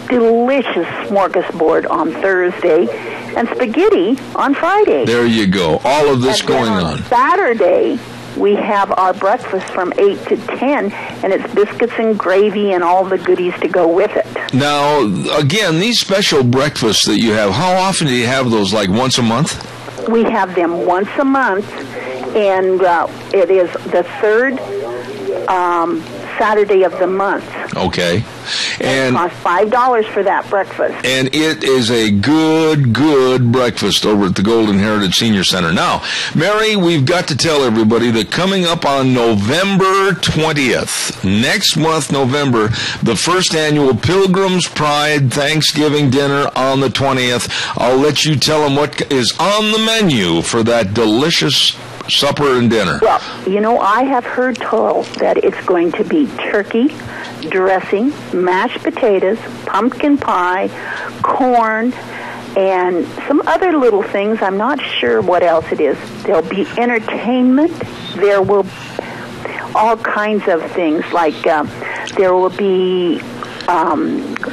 Speaker 15: delicious smorgasbord on Thursday, and spaghetti on Friday.
Speaker 2: There you go. All of this going on.
Speaker 15: Saturday, we have our breakfast from 8 to 10, and it's biscuits and gravy and all the goodies to go with it.
Speaker 2: Now, again, these special breakfasts that you have, how often do you have those, like once a month?
Speaker 15: We have them once a month, and it is the third Saturday of the month.
Speaker 2: Okay. And
Speaker 15: it costs $5 for that breakfast.
Speaker 2: And it is a good breakfast over at the Golden Heritage Senior Center. Now, Mary, we've got to tell everybody that coming up on November 20th, next month, November, the first annual Pilgrim's Pride Thanksgiving dinner on the 20th. I'll let you tell them what is on the menu for that delicious supper and dinner.
Speaker 15: Well, you know, I have heard told that it's going to be turkey, dressing, mashed potatoes, pumpkin pie, corn, and some other little things. I'm not sure what else it is. There'll be entertainment. There will all kinds of things, like there will be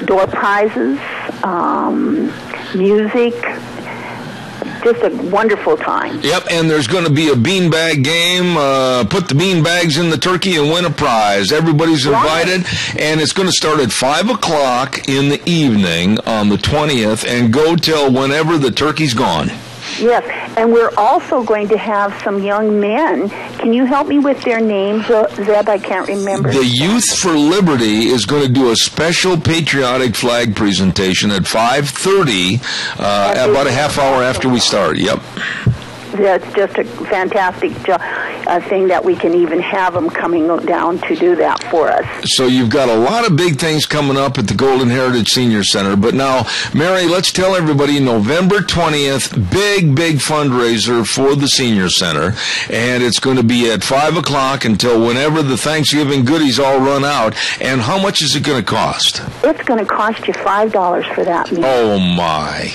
Speaker 15: door prizes, music. Just a wonderful time.
Speaker 2: Yep, and there's going to be a beanbag game. Put the beanbags in the turkey and win a prize. Everybody's invited, and it's going to start at 5 o'clock in the evening on the 20th and go till whenever the turkey's gone.
Speaker 15: Yes, and we're also going to have some young men. Can you help me with their names, Zeb? I can't remember.
Speaker 2: The Youth for Liberty is going to do a special patriotic flag presentation at 5:30, about a half hour after we start. Yep.
Speaker 15: That's just a fantastic thing that we can even have them coming down to do that for us.
Speaker 2: So you've got a lot of big things coming up at the Golden Heritage Senior Center. But now, Mary, let's tell everybody November 20th, big fundraiser for the Senior Center. And it's going to be at 5 o'clock until whenever the Thanksgiving goodies all run out. And how much is it going to cost?
Speaker 15: It's going to cost you $5 for that meal.
Speaker 2: Oh, my.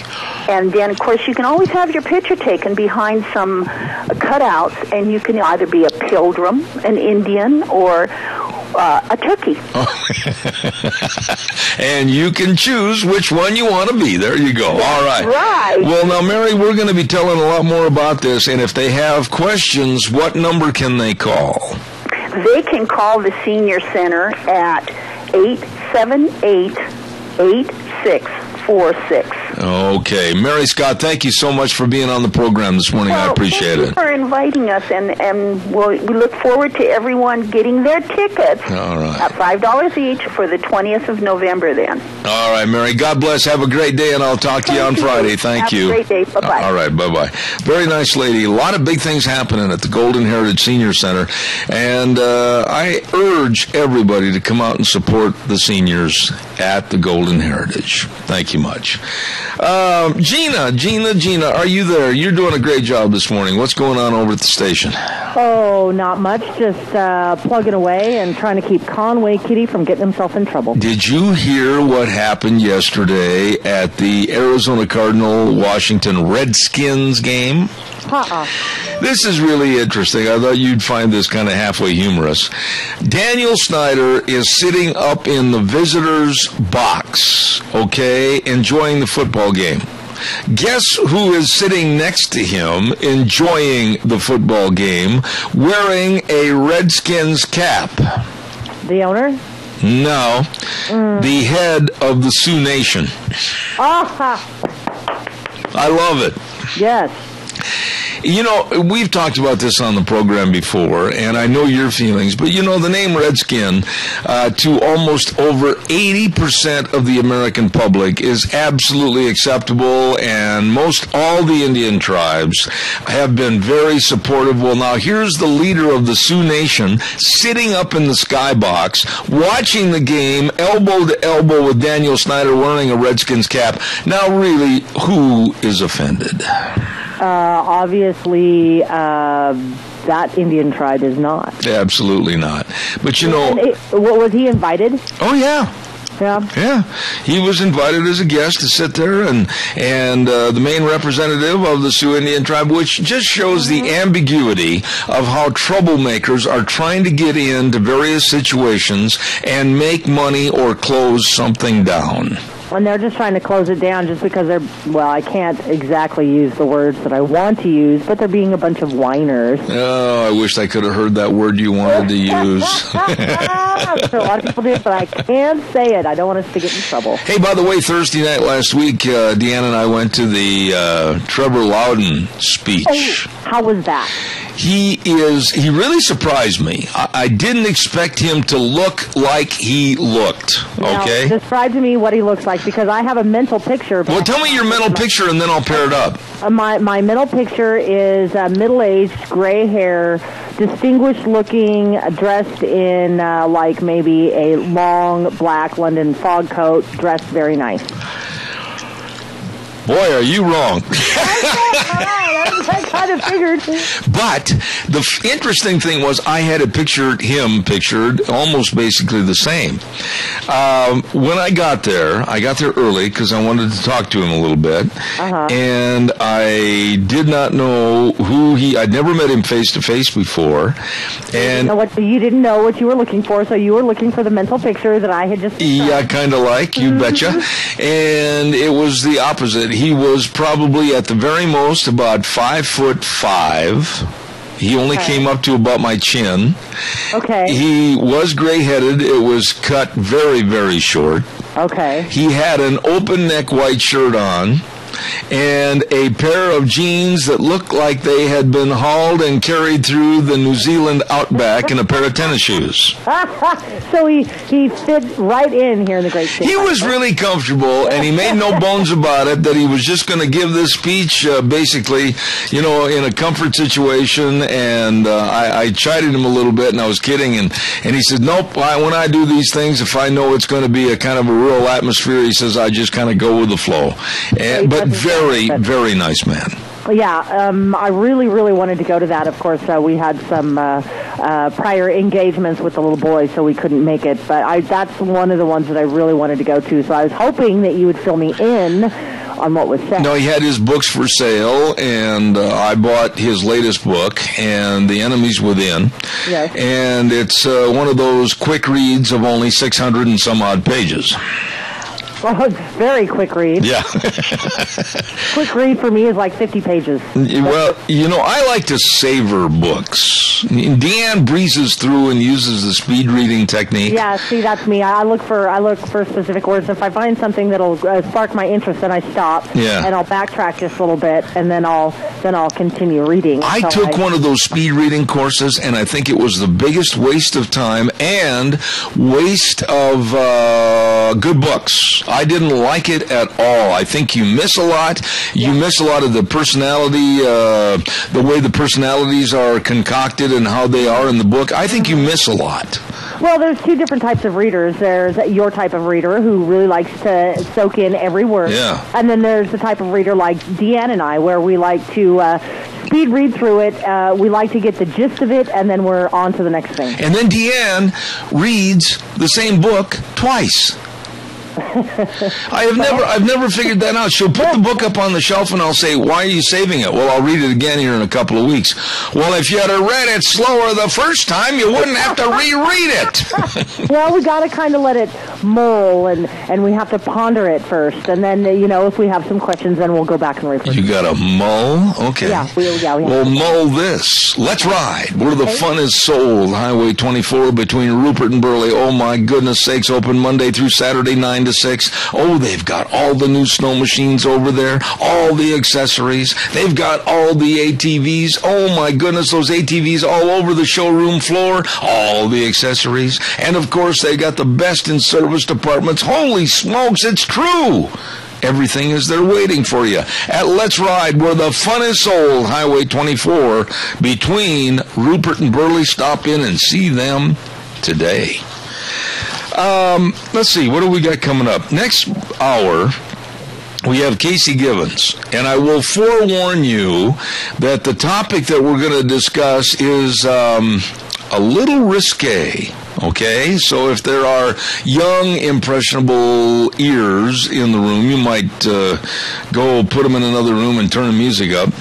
Speaker 15: And then, of course, you can always have your picture taken behind some cutouts, and you can either be a pilgrim, an Indian, or a turkey.
Speaker 2: And you can choose which one you want to be. There you go. All right.
Speaker 15: Right.
Speaker 2: Well, now, Mary, we're going to be telling a lot more about this, and if they have questions, what number can they call?
Speaker 15: They can call the Senior Center at 878-8646.
Speaker 2: Okay. Mary Scott, thank you so much for being on the program this morning. I appreciate
Speaker 15: Thank you for inviting us, and we look forward to everyone getting their tickets
Speaker 2: All right.
Speaker 15: at $5 each for the 20th of November then.
Speaker 2: All right, Mary. God bless. Have a great day, and I'll talk to you on Friday. Thank you.
Speaker 15: Have a great day. Bye-bye.
Speaker 2: All right, bye-bye. Very nice lady. A lot of big things happening at the Golden Heritage Senior Center, and I urge everybody to come out and support the seniors at the Golden Heritage. Thank you much. Gina, are you there? You're doing a great job this morning. What's going on over at the station?
Speaker 3: Oh, not much. Just plugging away and trying to keep Conway Kitty from getting himself in trouble.
Speaker 2: Did you hear what happened yesterday at the Arizona Cardinal-Washington Redskins game? This is really interesting. I thought you'd find this kind of halfway humorous. Daniel Snyder is sitting up in the visitors' box, okay, enjoying the football game. Guess who is sitting next to him enjoying the football game wearing a Redskins cap?
Speaker 3: The owner?
Speaker 2: No. The head of the Sioux Nation. I love it.
Speaker 3: Yes.
Speaker 2: You know, we've talked about this on the program before, and I know your feelings, but you know, the name Redskin to almost over 80% of the American public is absolutely acceptable, and most all the Indian tribes have been very supportive. Well, now here's the leader of the Sioux Nation sitting up in the skybox, watching the game, elbow to elbow with Daniel Snyder wearing a Redskins cap. Now, really, who is offended?
Speaker 3: Obviously, that Indian tribe is not.
Speaker 2: Absolutely not. But you know...
Speaker 3: Was he invited?
Speaker 2: Oh, yeah.
Speaker 3: Yeah.
Speaker 2: He was invited as a guest to sit there and the main representative of the Sioux Indian tribe, which just shows the ambiguity of how troublemakers are trying to get into various situations and make money or close something down.
Speaker 3: And they're just trying to close it down just because I can't exactly use the words that I want to use, but they're being a bunch of whiners.
Speaker 2: Oh, I wish I could have heard that word you wanted to use.
Speaker 3: So a lot of people do it, but I can't say it. I don't want us to get in trouble.
Speaker 2: Hey, by the way, Thursday night last week, Deanna and I went to the Trevor Loudon speech.
Speaker 3: Oh, how was that?
Speaker 2: He really surprised me. I didn't expect him to look like he looked, okay?
Speaker 3: Now, describe to me what he looks like, because I have a mental picture.
Speaker 2: Well, tell me your mental picture, and then I'll pair it up.
Speaker 3: My mental picture is middle-aged, gray hair, distinguished-looking, dressed in like maybe a long black London fog coat, dressed very nice.
Speaker 2: Boy, are you wrong.
Speaker 3: I kind of figured.
Speaker 2: But the interesting thing was I had him pictured almost basically the same. When I got there early because I wanted to talk to him a little bit. And I did not know I'd never met him face to face before. And
Speaker 3: you didn't know what you were looking for, so you were looking for the mental picture that I had just described.
Speaker 2: Yeah, kind of like, you betcha. And it was the opposite. He was probably at the very most about 5'5". He only came up to about my chin.
Speaker 3: Okay.
Speaker 2: He was gray-headed. It was cut very, very short.
Speaker 3: Okay.
Speaker 2: He had an open neck white shirt on and a pair of jeans that looked like they had been hauled and carried through the New Zealand outback, and a pair of tennis shoes.
Speaker 3: So he fit right in here in the Great State.
Speaker 2: He was really comfortable, and he made no bones about it that he was just going to give this speech basically, in a comfort situation, and I chided him a little bit, and I was kidding, and he said, nope, when I do these things, if I know it's going to be a kind of a real atmosphere, he says, I just kind of go with the flow. But very, very nice man.
Speaker 3: Yeah, I really, really wanted to go to that. Of course, we had some prior engagements with the little boy, so we couldn't make it. But that's one of the ones that I really wanted to go to. So I was hoping that you would fill me in on what was said.
Speaker 2: No, he had his books for sale, and I bought his latest book, and The Enemies Within.
Speaker 3: Yes.
Speaker 2: And it's one of those quick reads of only 600 and some odd pages.
Speaker 3: Well, it's very quick read.
Speaker 2: Yeah.
Speaker 3: Quick read for me is like 50 pages.
Speaker 2: Well, I like to savor books. Deanne breezes through and uses the speed reading technique.
Speaker 3: Yeah, see, that's me. I look for specific words. If I find something that'll spark my interest, then I stop.
Speaker 2: Yeah.
Speaker 3: And I'll backtrack just a little bit, and then I'll continue reading.
Speaker 2: I took one of those speed reading courses, and I think it was the biggest waste of time and waste of good books. I didn't like it at all. I think you miss a lot. You miss a lot of the personality, the way the personalities are concocted and how they are in the book. I think you miss a lot.
Speaker 3: Well, there's two different types of readers. There's your type of reader who really likes to soak in every word.
Speaker 2: Yeah.
Speaker 3: And then there's the type of reader like Deanne and I, where we like to speed read through it. We like to get the gist of it, and then we're on to the next thing.
Speaker 2: And then Deanne reads the same book twice. I've never figured that out. She'll put the book up on the shelf, and I'll say, "Why are you saving it?" "Well, I'll read it again here in a couple of weeks." "Well, if you had read it slower the first time, you wouldn't have to reread it."
Speaker 3: Well, we got to kind of let it mull, and we have to ponder it first, and then if we have some questions, then we'll go back and refer.
Speaker 2: You got to mull, okay?
Speaker 3: Yeah, we
Speaker 2: Well, mull this. Let's ride. Where the fun is sold. Highway 24 between Rupert and Burley. Oh my goodness sakes! Open Monday through Saturday, 9 to 6. Oh, they've got all the new snow machines over there, all the accessories. They've got all the ATVs. Oh my goodness, those ATVs all over the showroom floor, all the accessories. And of course, they got the best in service departments. Holy smokes, it's true. Everything is there waiting for you at Let's Ride, where the fun is sold. Highway 24 between Rupert and Burley. Stop in and see them today. Let's see, what do we got coming up? Next hour, we have Casey Givens, and I will forewarn you that the topic that we're going to discuss is a little risque. Okay, so if there are young, impressionable ears in the room, you might go put them in another room and turn the music up.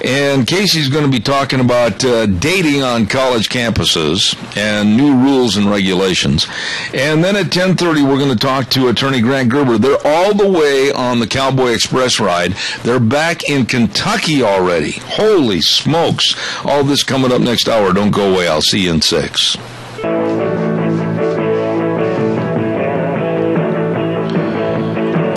Speaker 2: And Casey's going to be talking about dating on college campuses and new rules and regulations. And then at 10:30, we're going to talk to Attorney Grant Gerber. They're all the way on the Cowboy Express ride. They're back in Kentucky already. Holy smokes. All this coming up next hour. Don't go away. I'll see you in 6.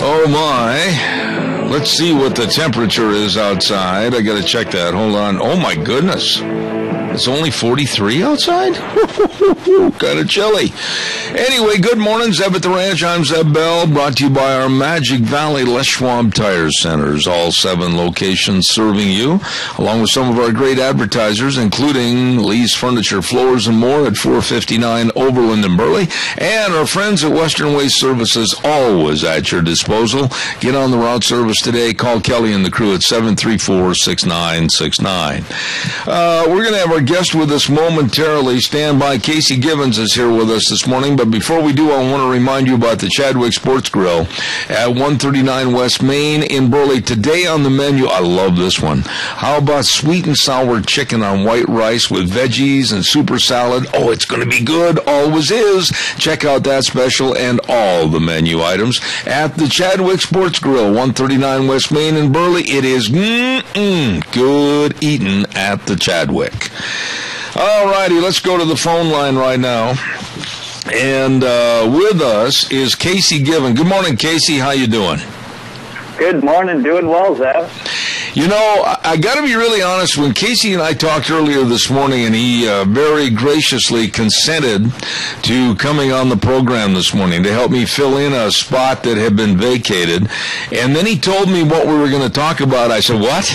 Speaker 2: Oh my, let's see what the temperature is outside. I gotta check that, hold on. Oh my goodness, it's only 43 outside? Kind of chilly. Anyway, good morning, Zeb at the Ranch. I'm Zeb Bell, brought to you by our Magic Valley Les Schwab Tire Centers. All 7 locations serving you, along with some of our great advertisers, including Lee's Furniture, Floors, and More at 459 Overland and Burley, and our friends at Western Waste Services, always at your disposal. Get on the route service today. Call Kelly and the crew at 734-6969. We're going to have our guest with us momentarily. Stand by. Casey Givens is here with us this morning, but before we do, I want to remind you about the Chadwick Sports Grill at 139 West Main in Burley. Today on the menu, I love this one. How about sweet and sour chicken on white rice with veggies and super salad? Oh, it's going to be good. Always is. Check out that special and all the menu items at the Chadwick Sports Grill, 139 West Main in Burley. It is good eating at the Chadwick. All righty, let's go to the phone line right now. And with us is Casey Given. Good morning, Casey. How you doing?
Speaker 16: Good morning. Doing well, Zeb.
Speaker 2: You know, I got to be really honest. When Casey and I talked earlier this morning, and he very graciously consented to coming on the program this morning to help me fill in a spot that had been vacated, and then he told me what we were going to talk about. I said, what?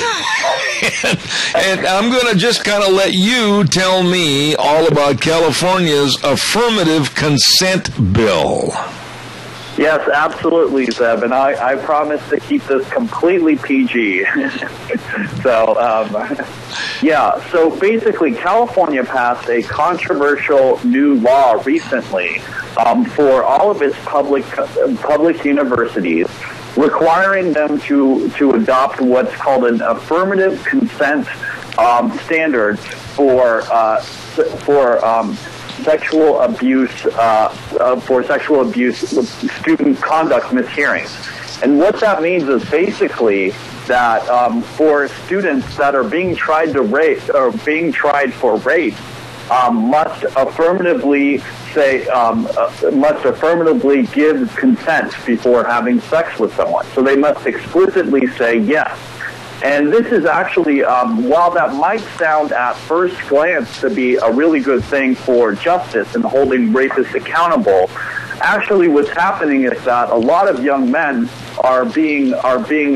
Speaker 2: And I'm going to just kind of let you tell me all about California's affirmative consent bill.
Speaker 16: Yes, absolutely, Zeb, and I promise to keep this completely PG. So basically California passed a controversial new law recently for all of its public universities, requiring them to adopt what's called an affirmative consent standards for sexual abuse student conduct mishearings. And what that means is basically that for students that are being tried to rape or being tried for rape, must affirmatively give consent before having sex with someone. So they must explicitly say yes. And this is actually, while that might sound at first glance to be a really good thing for justice and holding rapists accountable, actually what's happening is that a lot of young men are being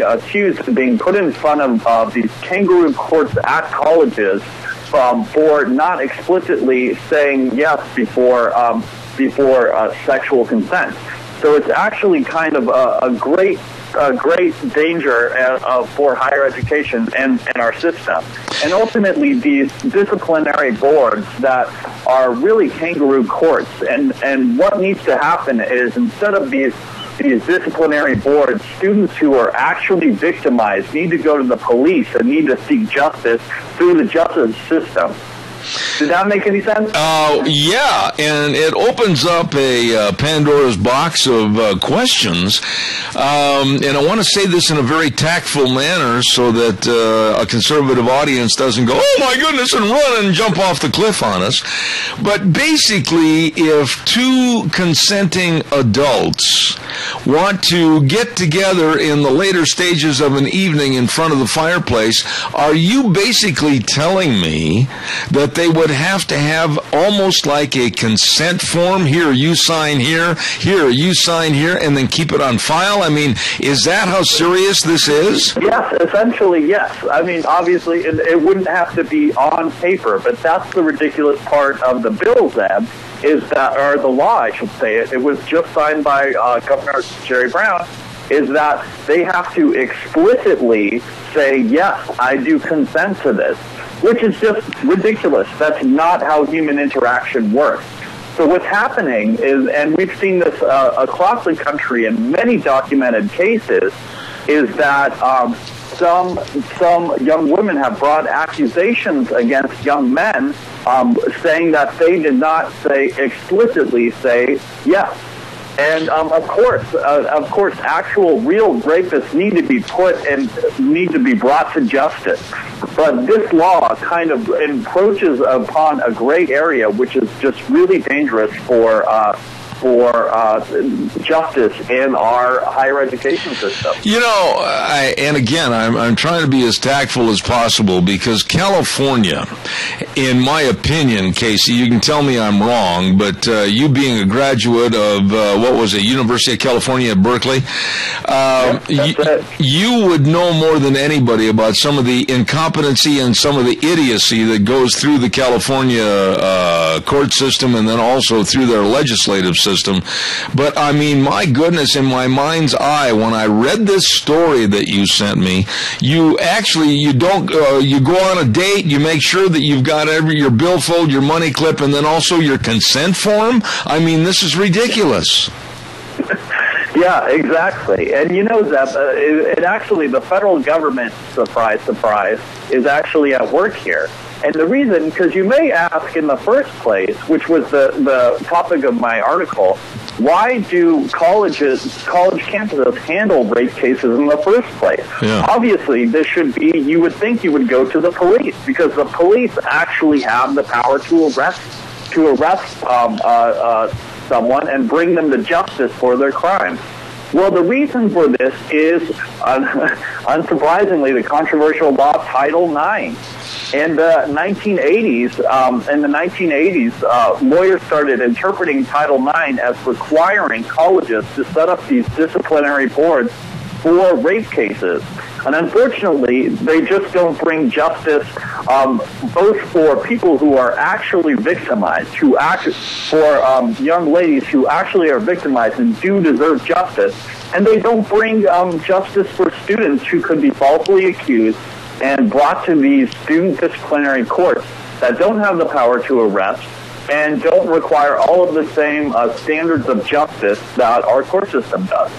Speaker 16: accused of being put in front of these kangaroo courts at colleges for not explicitly saying yes before sexual consent. So it's actually kind of a great danger for higher education and our system. And ultimately, these disciplinary boards that are really kangaroo courts, and what needs to happen is instead of these disciplinary boards, students who are actually victimized need to go to the police and need to seek justice through the justice system. Did that make any sense?
Speaker 2: Yeah, and it opens up a Pandora's box of questions. And I want to say this in a very tactful manner so that a conservative audience doesn't go, oh my goodness, and run and jump off the cliff on us. But basically, if two consenting adults want to get together in the later stages of an evening in front of the fireplace, are you basically telling me that they would have to have almost like a consent form? Here, you sign here, you sign here, and then keep it on file? I mean, is that how serious this is?
Speaker 16: Yes, essentially, yes. I mean, obviously, it wouldn't have to be on paper, but that's the ridiculous part of the bill, Zeb, is that, or the law, I should say. It was just signed by Governor Jerry Brown, is that they have to explicitly say, yes, I do consent to this, which is just ridiculous. That's not how human interaction works. So what's happening is, and we've seen this across the country in many documented cases, is that some young women have brought accusations against young men saying that they did not explicitly say yes. And of course, actual real rapists need to be brought to justice. But this law kind of encroaches upon a gray area, which is just really dangerous for justice in our higher education system.
Speaker 2: You know, I'm trying to be as tactful as possible because California, in my opinion, Casey, you can tell me I'm wrong, but you being a graduate of, University of California at Berkeley, you would know more than anybody about some of the incompetency and some of the idiocy that goes through the California court system and then also through their legislative system. But I mean, my goodness, in my mind's eye, when I read this story that you sent me, you go on a date, you make sure that you've got your billfold, your money clip, and then also your consent form. I mean, this is ridiculous.
Speaker 16: Yeah, exactly. And you know, Zeb, the federal government, surprise, surprise, is actually at work here. And the reason, because you may ask in the first place, which was the topic of my article, why do college campuses handle rape cases in the first place? Yeah. Obviously, you would think you would go to the police, because the police actually have the power to arrest someone and bring them to justice for their crimes. Well, the reason for this is, unsurprisingly, the controversial law Title IX. In the 1980s, lawyers started interpreting Title IX as requiring colleges to set up these disciplinary boards for rape cases. And unfortunately, they just don't bring justice both for people who are actually victimized, for young ladies who actually are victimized and do deserve justice, and they don't bring justice for students who could be falsely accused and brought to these student disciplinary courts that don't have the power to arrest, and don't require all of the same standards of justice that our court system does.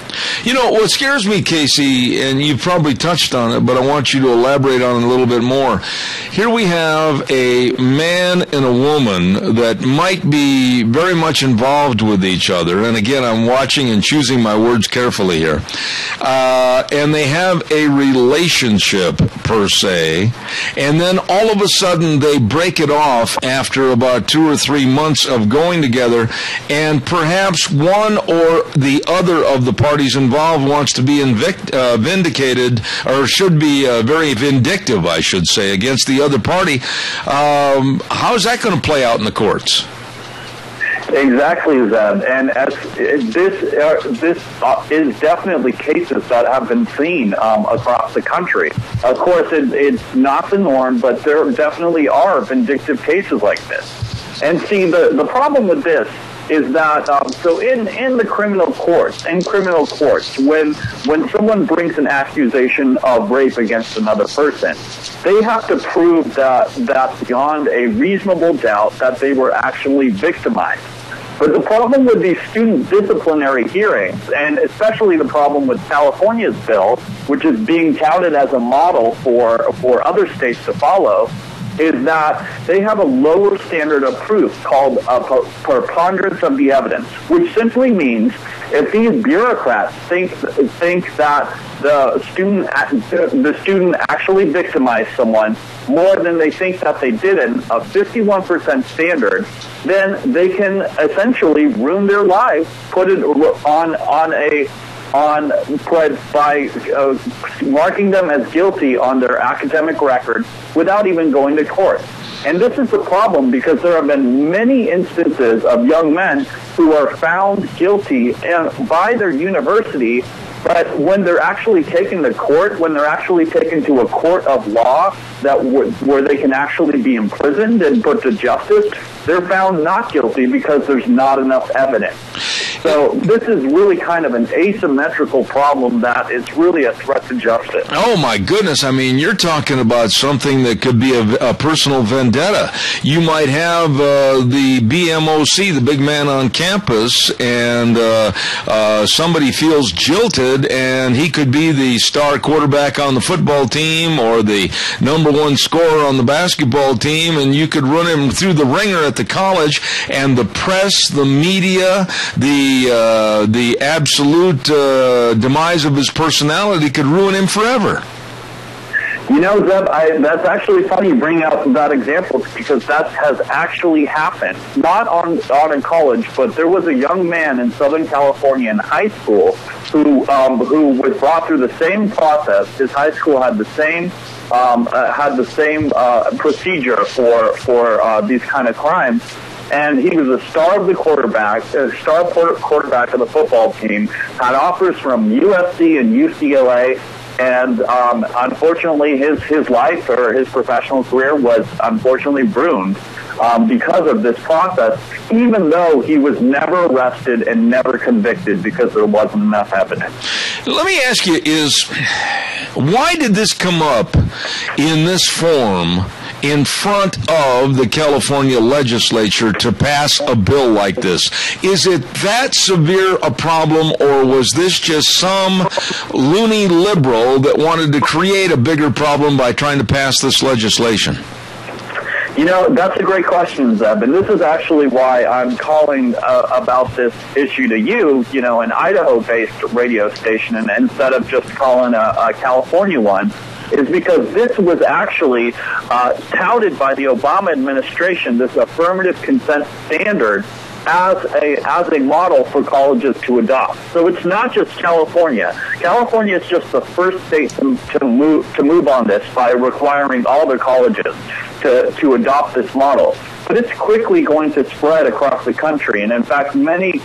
Speaker 2: You know, what scares me, Casey, and you've probably touched on it, but I want you to elaborate on it a little bit more. Here we have a man and a woman that might be very much involved with each other, and again, I'm watching and choosing my words carefully here, and they have a relationship, per se, and then all of a sudden they break it off after about 2 or 3 months of going together, and perhaps one or the other of the parties involved wants to be vindicated, or should be very vindictive, I should say, against the other party. How is that going to play out in the courts?
Speaker 16: Exactly, Zeb. And as this is definitely cases that have been seen across the country. Of course, it's not the norm, but there definitely are vindictive cases like this. And see, the problem with this is that so in the criminal courts, when someone brings an accusation of rape against another person, they have to prove that beyond a reasonable doubt that they were actually victimized. But the problem with these student disciplinary hearings, and especially the problem with California's bill, which is being touted as a model for other states to follow, is that they have a lower standard of proof called preponderance of the evidence, which simply means if these bureaucrats think that the student actually victimized someone more than they think that they didn't, a 51% standard, then they can essentially ruin their lives, put it by marking them as guilty on their academic record without even going to court. And this is the problem, because there have been many instances of young men who are found guilty by their university, but when they're actually taken to court, when they're actually taken to a court of law where they can actually be imprisoned and put to justice, they're found not guilty because there's not enough evidence. So this is really kind of an asymmetrical problem that is really a threat to justice.
Speaker 2: Oh, my goodness. I mean, you're talking about something that could be a personal vendetta. You might have the BMOC, the big man on campus, and somebody feels jilted, and he could be the star quarterback on the football team or the number one scorer on the basketball team, and you could run him through the ringer at the college, and the press, the media, the absolute demise of his personality could ruin him forever.
Speaker 16: You know, Zeb, that's actually funny you bring out that example, because that has actually happened. Not on in college, but there was a young man in Southern California in high school who was brought through the same process. His high school had the same procedure for these kind of crimes. And he was a star of the quarterback of the football team, had offers from USC and UCLA, and unfortunately his life or his professional career was unfortunately ruined because of this process, even though he was never arrested and never convicted because there wasn't enough evidence.
Speaker 2: Let me ask you, why did this come up in this form in front of the California legislature to pass a bill like this? Is it that severe a problem, or was this just some loony liberal that wanted to create a bigger problem by trying to pass this legislation?
Speaker 16: You know, that's a great question, Zeb, and this is actually why I'm calling about this issue to you, an Idaho-based radio station, and instead of just calling a California one, is because this was actually touted by the Obama administration, this affirmative consent standard, as a model for colleges to adopt. So it's not just California. California is just the first state to move on this by requiring all their colleges to adopt this model. But it's quickly going to spread across the country, and in fact, many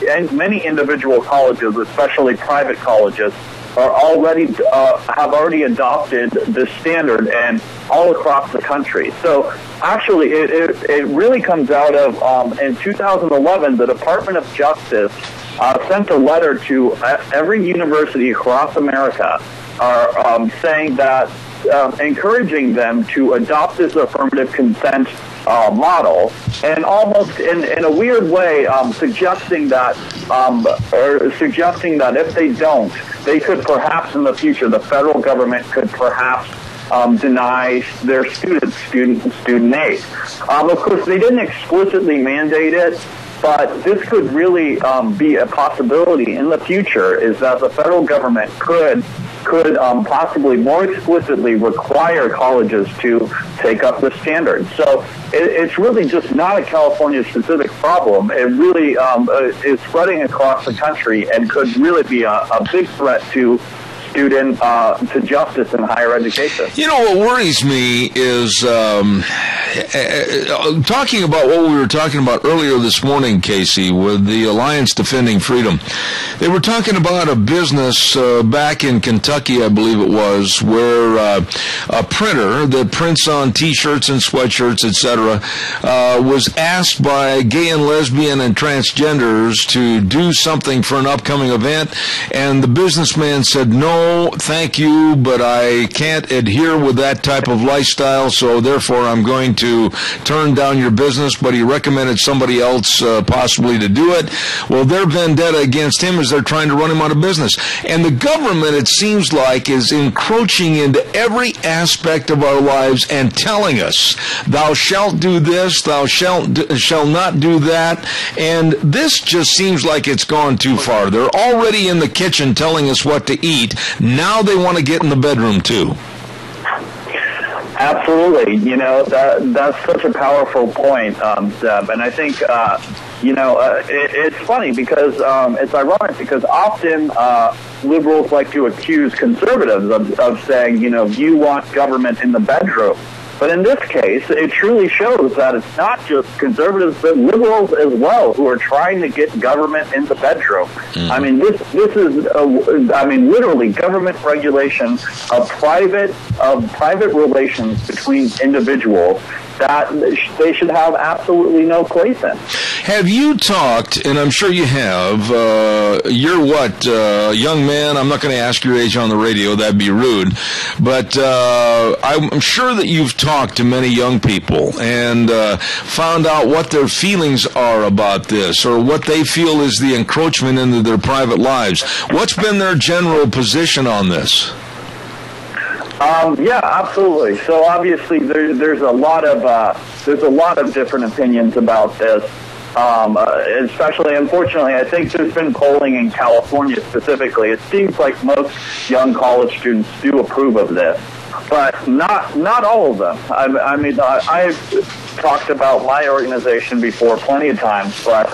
Speaker 16: individual colleges, especially private colleges, have already adopted this standard, and all across the country. So actually, it really comes out of in 2011, the Department of Justice sent a letter to every university across America, saying that encouraging them to adopt this affirmative consent model, and almost in a weird way suggesting that if they don't, they could perhaps in the future, the federal government could perhaps deny their student aid. Of course, they didn't explicitly mandate it, but this could really be a possibility in the future, is that the federal government could possibly more explicitly require colleges to take up the standard. So it's really just not a California-specific problem. It really is spreading across the country and could really be a big threat to to justice in higher education.
Speaker 2: You know, what worries me is talking about what we were talking about earlier this morning, Casey, with the Alliance Defending Freedom. They were talking about a business back in Kentucky, I believe it was, where a printer that prints on T-shirts and sweatshirts, etc., was asked by gay and lesbian and transgenders to do something for an upcoming event, and the businessman said, no, thank you, but I can't adhere with that type of lifestyle, so therefore I'm going to turn down your business, but he recommended somebody else possibly to do it. Well, their vendetta against him is they're trying to run him out of business. And the government, it seems like, is encroaching into every aspect of our lives and telling us, thou shalt do this, thou shall not do that. And this just seems like it's gone too far. They're already in the kitchen telling us what to eat. Now they want to get in the bedroom, too.
Speaker 16: Absolutely. You know, that's such a powerful point, Zeb. And I think, it's funny because it's ironic because often liberals like to accuse conservatives of saying, you want government in the bedroom. But in this case, it truly shows that it's not just conservatives, but liberals as well, who are trying to get government in the bedroom. I mean, this is, literally government regulation of private relations between individuals that they should have absolutely no place in.
Speaker 2: Have you talked, and I'm sure you have, you're what, young man, I'm not going to ask your age on the radio, that'd be rude, but I'm sure that you've talked to many young people and found out what their feelings are about this, or what they feel is the encroachment into their private lives. What's been their general position on this?
Speaker 16: Yeah, absolutely. So obviously, there's a lot of different opinions about this. Especially, unfortunately, I think there's been polling in California specifically. It seems like most young college students do approve of this, but not all of them. I've talked about my organization before plenty of times, but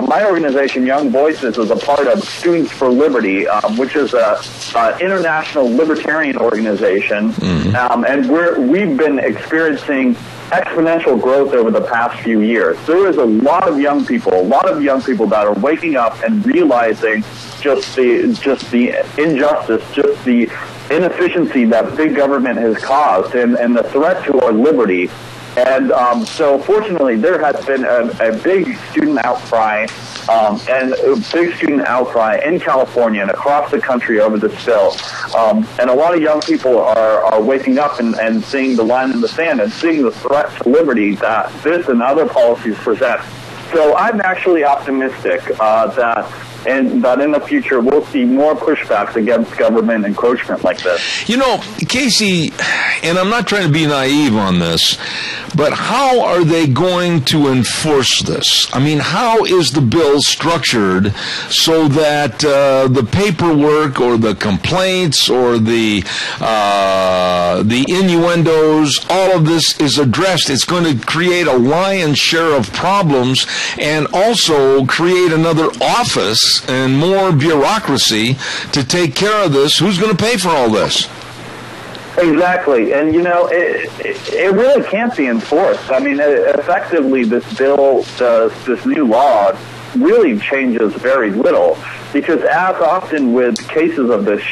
Speaker 16: my organization, Young Voices, is a part of Students for Liberty, which is an international libertarian organization, and we've been experiencing exponential growth over the past few years. There is a lot of young people that are waking up and realizing just the injustice, just the inefficiency that big government has caused, and the threat to our liberty. And so, fortunately, there has been a big student outcry, in California and across the country over this bill. And a lot of young people are waking up and seeing the line in the sand and seeing the threat to liberty that this and other policies present. So I'm actually optimistic that in the future we'll see more pushbacks against government encroachment like this.
Speaker 2: You know, Casey, and I'm not trying to be naive on this, but how are they going to enforce this? I mean, how is the bill structured so that the paperwork or the complaints or the innuendos, all of this is addressed? It's going to create a lion's share of problems and also create another office and more bureaucracy to take care of this. Who's going to pay for all this?
Speaker 16: Exactly, and it really can't be enforced. I mean, effectively, this bill, this new law, really changes very little, because as often with cases of this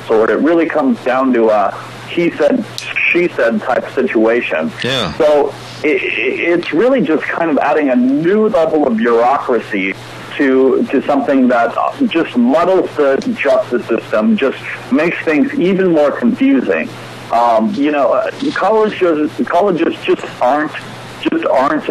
Speaker 16: sort, it really comes down to a he said, she said type situation.
Speaker 2: Yeah.
Speaker 16: So it's really just kind of adding a new level of bureaucracy to something that just muddles the justice system, just makes things even more confusing. Colleges just aren't just aren't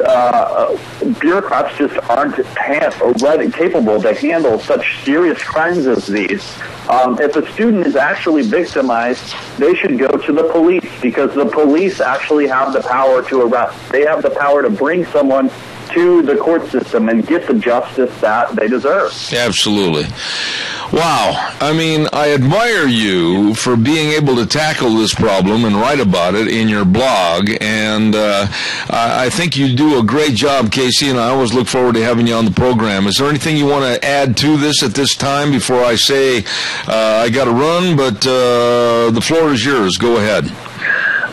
Speaker 16: capable to handle such serious crimes as these. If a student is actually victimized, they should go to the police, because the police actually have the power to arrest. They have the power to bring someone to the court system and get the justice that they deserve.
Speaker 2: Absolutely. Wow. I mean, I admire you for being able to tackle this problem and write about it in your blog, and I think you do a great job, Casey, and I always look forward to having you on the program. Is there anything you want to add to this at this time before I say I got to run, but the floor is yours. Go ahead.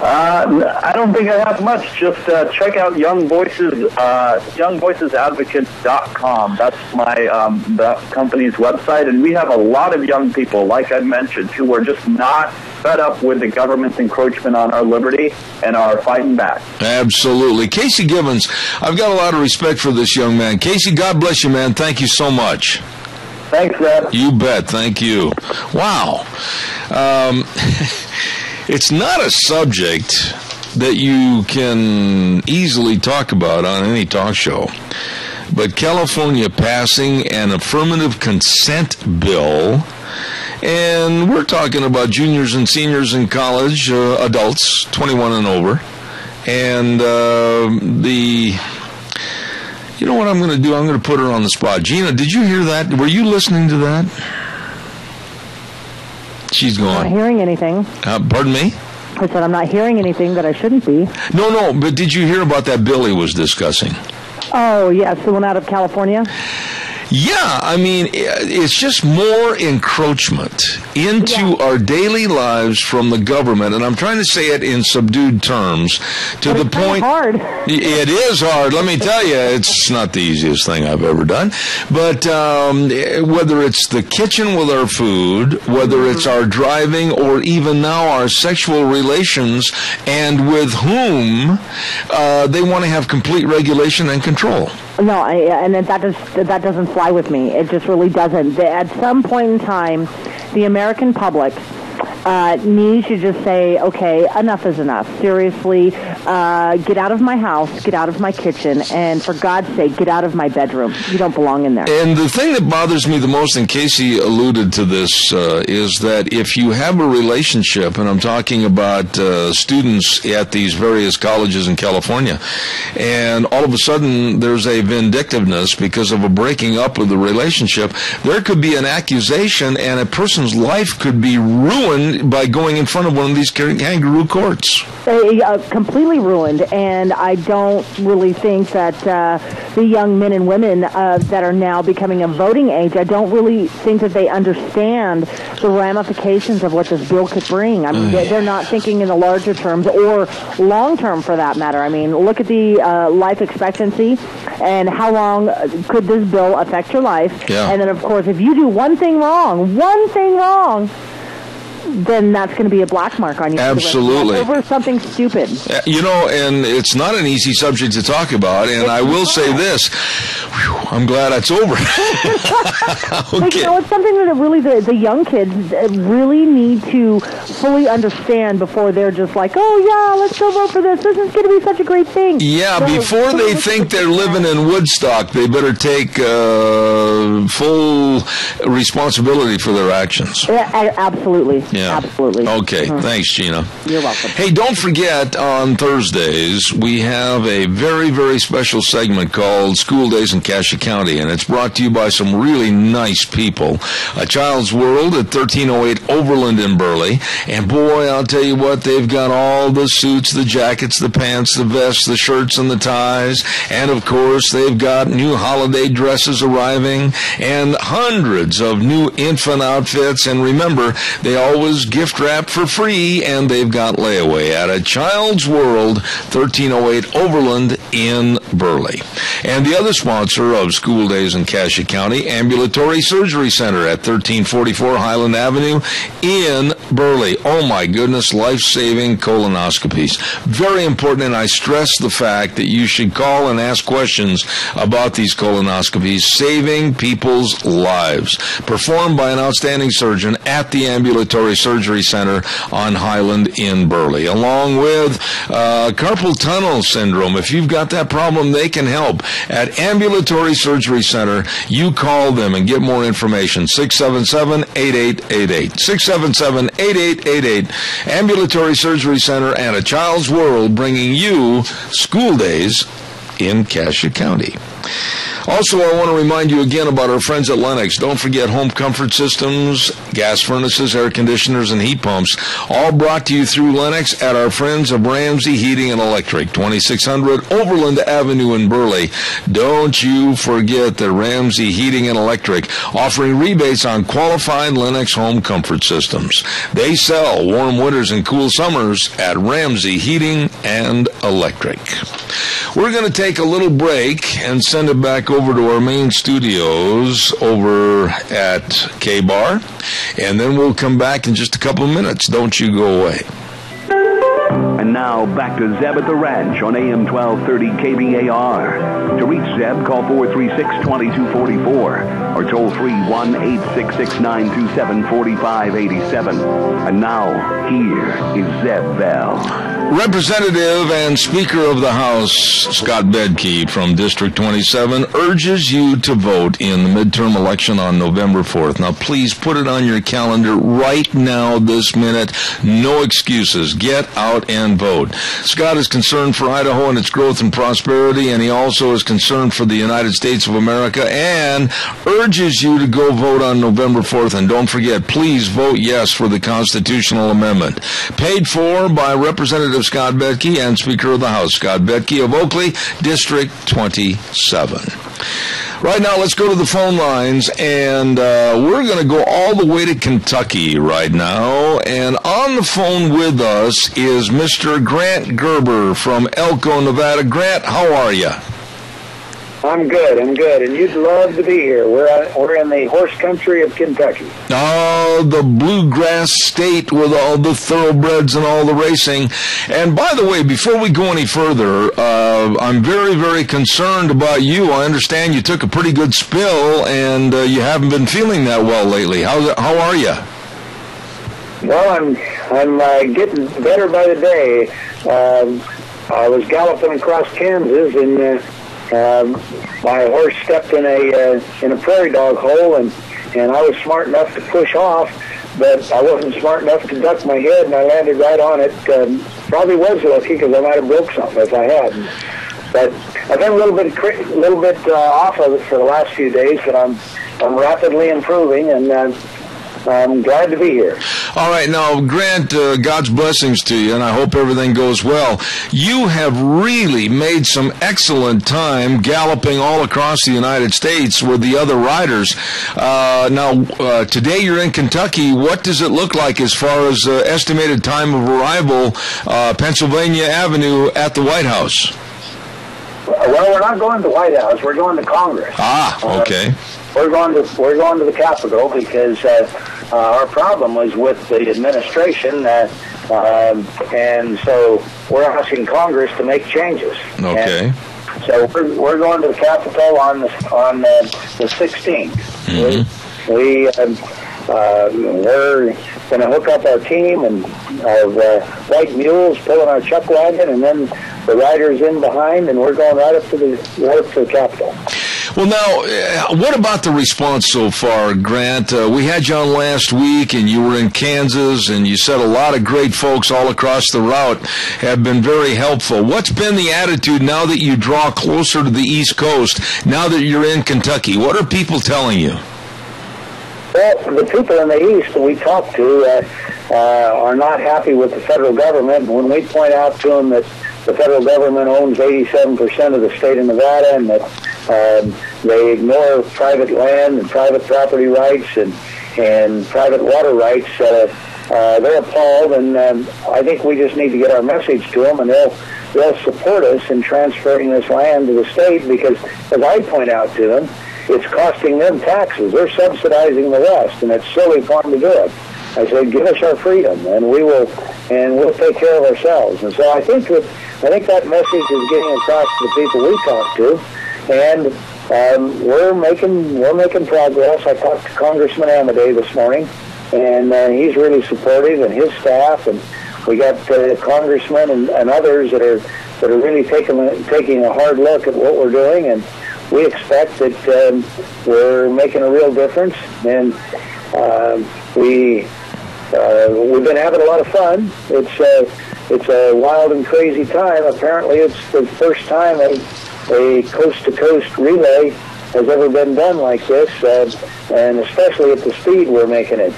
Speaker 16: I don't think I have much. Just check out youngvoicesadvocates.com. That's my the company's website, and we have a lot of young people, like I mentioned, who are just not fed up with the government's encroachment on our liberty and are fighting back.
Speaker 2: Absolutely. Casey Gibbons, I've got a lot of respect for this young man. Casey, God bless you, man. Thank you so much.
Speaker 16: Thanks, Ed.
Speaker 2: You bet. Thank you. Wow. It's not a subject that you can easily talk about on any talk show, but California passing an affirmative consent bill, and we're talking about juniors and seniors in college, adults, 21 and over, and you know what I'm going to do? I'm going to put her on the spot. Gina, did you hear that? Were you listening to that? She's gone.
Speaker 3: I'm not hearing anything.
Speaker 2: Pardon me?
Speaker 3: I said I'm not hearing anything that I shouldn't be.
Speaker 2: No, but did you hear about that bill he was discussing?
Speaker 3: Oh, yes, the one out of California?
Speaker 2: Yeah, I mean, it's just more encroachment into our daily lives from the government, and I'm trying to say it in subdued terms to the point.
Speaker 3: Hard.
Speaker 2: It is hard. Let me tell you, it's not the easiest thing I've ever done. But whether it's the kitchen with our food, whether it's our driving, or even now our sexual relations, and with whom they want to have complete regulation and control.
Speaker 3: No, and that doesn't fly with me. It just really doesn't. At some point in time, the American public needs to just say, okay, enough is enough. Seriously, get out of my house, get out of my kitchen, and for God's sake, get out of my bedroom. You don't belong in there.
Speaker 2: And the thing that bothers me the most, and Casey alluded to this, is that if you have a relationship, and I'm talking about students at these various colleges in California, and all of a sudden there's a vindictiveness because of a breaking up of the relationship, there could be an accusation and a person's life could be ruined by going in front of one of these kangaroo courts.
Speaker 3: Completely ruined, and I don't really think that the young men and women that are now becoming of voting age, I don't really think that they understand the ramifications of what this bill could bring. I mean, they're not thinking in the larger terms or long term for that matter. I mean, look at the life expectancy and how long could this bill affect your life.
Speaker 2: Yeah.
Speaker 3: And then, of course, if you do one thing wrong, then that's going to be a black mark on you.
Speaker 2: Absolutely.
Speaker 3: Over something stupid.
Speaker 2: You know, and it's not an easy subject to talk about, and I will say this, I'm glad it's over.
Speaker 3: Okay. But, you know, it's something that really the young kids really need to fully understand before they're just like, oh, yeah, let's go vote for this. This is going to be such a great thing.
Speaker 2: Yeah, before they think they're living in Woodstock, they better take full responsibility for their actions.
Speaker 3: Yeah, absolutely.
Speaker 2: Yeah.
Speaker 3: Absolutely.
Speaker 2: Okay. Thanks, Gina.
Speaker 3: You're welcome.
Speaker 2: Hey, don't forget, on Thursdays, we have a very, very special segment called School Days in Cassia County, and it's brought to you by some really nice people. A Child's World at 1308 Overland in Burley. And boy, I'll tell you what, they've got all the suits, the jackets, the pants, the vests, the shirts, and the ties. And, of course, they've got new holiday dresses arriving and hundreds of new infant outfits. And remember, they always gift wrap for free, and they've got layaway at A Child's World, 1308 Overland in Burley. And the other sponsor of School Days in Cassia County, Ambulatory Surgery Center at 1344 Highland Avenue in Burley. Oh my goodness, life-saving colonoscopies. Very important, and I stress the fact that you should call and ask questions about these colonoscopies, saving people's lives. Performed by an outstanding surgeon at the Ambulatory Surgery Center on Highland in Burley. Along with carpal tunnel syndrome. If you've got that problem, they can help. At Ambulatory Surgery Center, you call them and get more information. 677-8888. 677-8888. Ambulatory Surgery Center and A Child's World, bringing you School Days in Cassia County. Also, I want to remind you again about our friends at Lennox. Don't forget home comfort systems, gas furnaces, air conditioners, and heat pumps, all brought to you through Lennox at our friends of Ramsey Heating and Electric, 2600 Overland Avenue in Burley. Don't you forget that Ramsey Heating and Electric, offering rebates on qualified Lennox home comfort systems. They sell warm winters and cool summers at Ramsey Heating and Electric. We're going to take a little break and send it back over to our main studios over at K-Bar, and then we'll come back in just a couple of minutes. Don't you go away.
Speaker 1: And now back to Zeb at the Ranch on AM 1230 KBAR. To reach Zeb, call 436-2244 or toll free 1-866-927-4587. And now, here is Zeb Bell.
Speaker 2: Representative and Speaker of the House Scott Bedke from District 27 urges you to vote in the midterm election on November 4th. Now, please put it on your calendar right now, this minute. No excuses. Get out and vote. Scott is concerned for Idaho and its growth and prosperity, and he also is concerned for the United States of America and urges you to go vote on November 4th. And don't forget, please vote yes for the constitutional amendment. Paid for by Representative Scott Bedke and Speaker of the House Scott Bedke of Oakley, District 27. Right now, let's go to the phone lines, and we're going to go all the way to Kentucky right now. And on the phone with us is Mr. Grant Gerber from Elko, Nevada. Grant, how are you?
Speaker 6: I'm good, and you'd love to be here. We're in the horse country of Kentucky.
Speaker 2: Oh, the bluegrass state with all the thoroughbreds and all the racing. And by the way, before we go any further, I'm very, very concerned about you. I understand you took a pretty good spill, and you haven't been feeling that well lately. How are you?
Speaker 6: Well, I'm getting better by the day. I was galloping across Kansas, and my horse stepped in a prairie dog hole, and I was smart enough to push off, but I wasn't smart enough to duck my head, and I landed right on it. Probably was lucky because I might have broke something if I had. But I've been a little bit off of it for the last few days, but I'm rapidly improving, and I'm glad to be here.
Speaker 2: All right. Now, Grant, God's blessings to you, and I hope everything goes well. You have really made some excellent time galloping all across the United States with the other riders. Now, today you're in Kentucky. What does it look like as far as estimated time of arrival, Pennsylvania Avenue at the White House?
Speaker 6: Well, we're not going to the White House. We're going to Congress.
Speaker 2: Ah, okay.
Speaker 6: We're going to the Capitol because our problem was with the administration, and so we're asking Congress to make changes.
Speaker 2: Okay.
Speaker 6: And so we're going to the Capitol on the 16th. Mm-hmm. We're going to hook up our team and of white mules pulling our chuck wagon, and then the riders in behind, and we're going right up to the Capitol.
Speaker 2: Well, now, what about the response so far, Grant? We had you on last week, and you were in Kansas, and you said a lot of great folks all across the route have been very helpful. What's been the attitude now that you draw closer to the East Coast, now that you're in Kentucky? What are people telling you?
Speaker 6: Well, the people in the East that we talk to are not happy with the federal government. When we point out to them that the federal government owns 87% of the state of Nevada, and that they ignore private land and private property rights and private water rights, they're appalled, and I think we just need to get our message to them, and they'll support us in transferring this land to the state because, as I point out to them, it's costing them taxes. They're subsidizing the rest, and it's silly for them to do it. I said, give us our freedom, and we'll take care of ourselves. And so I think that message is getting across to the people we talk to, and we're making progress. I talked to Congressman Amadei this morning, and he's really supportive, and his staff, and we got congressmen and others that are really taking a hard look at what we're doing, and we expect that we're making a real difference. And we've been having a lot of fun. It's a wild and crazy time. Apparently, it's the first time a coast-to-coast relay has ever been done like this, and especially at the speed we're making it.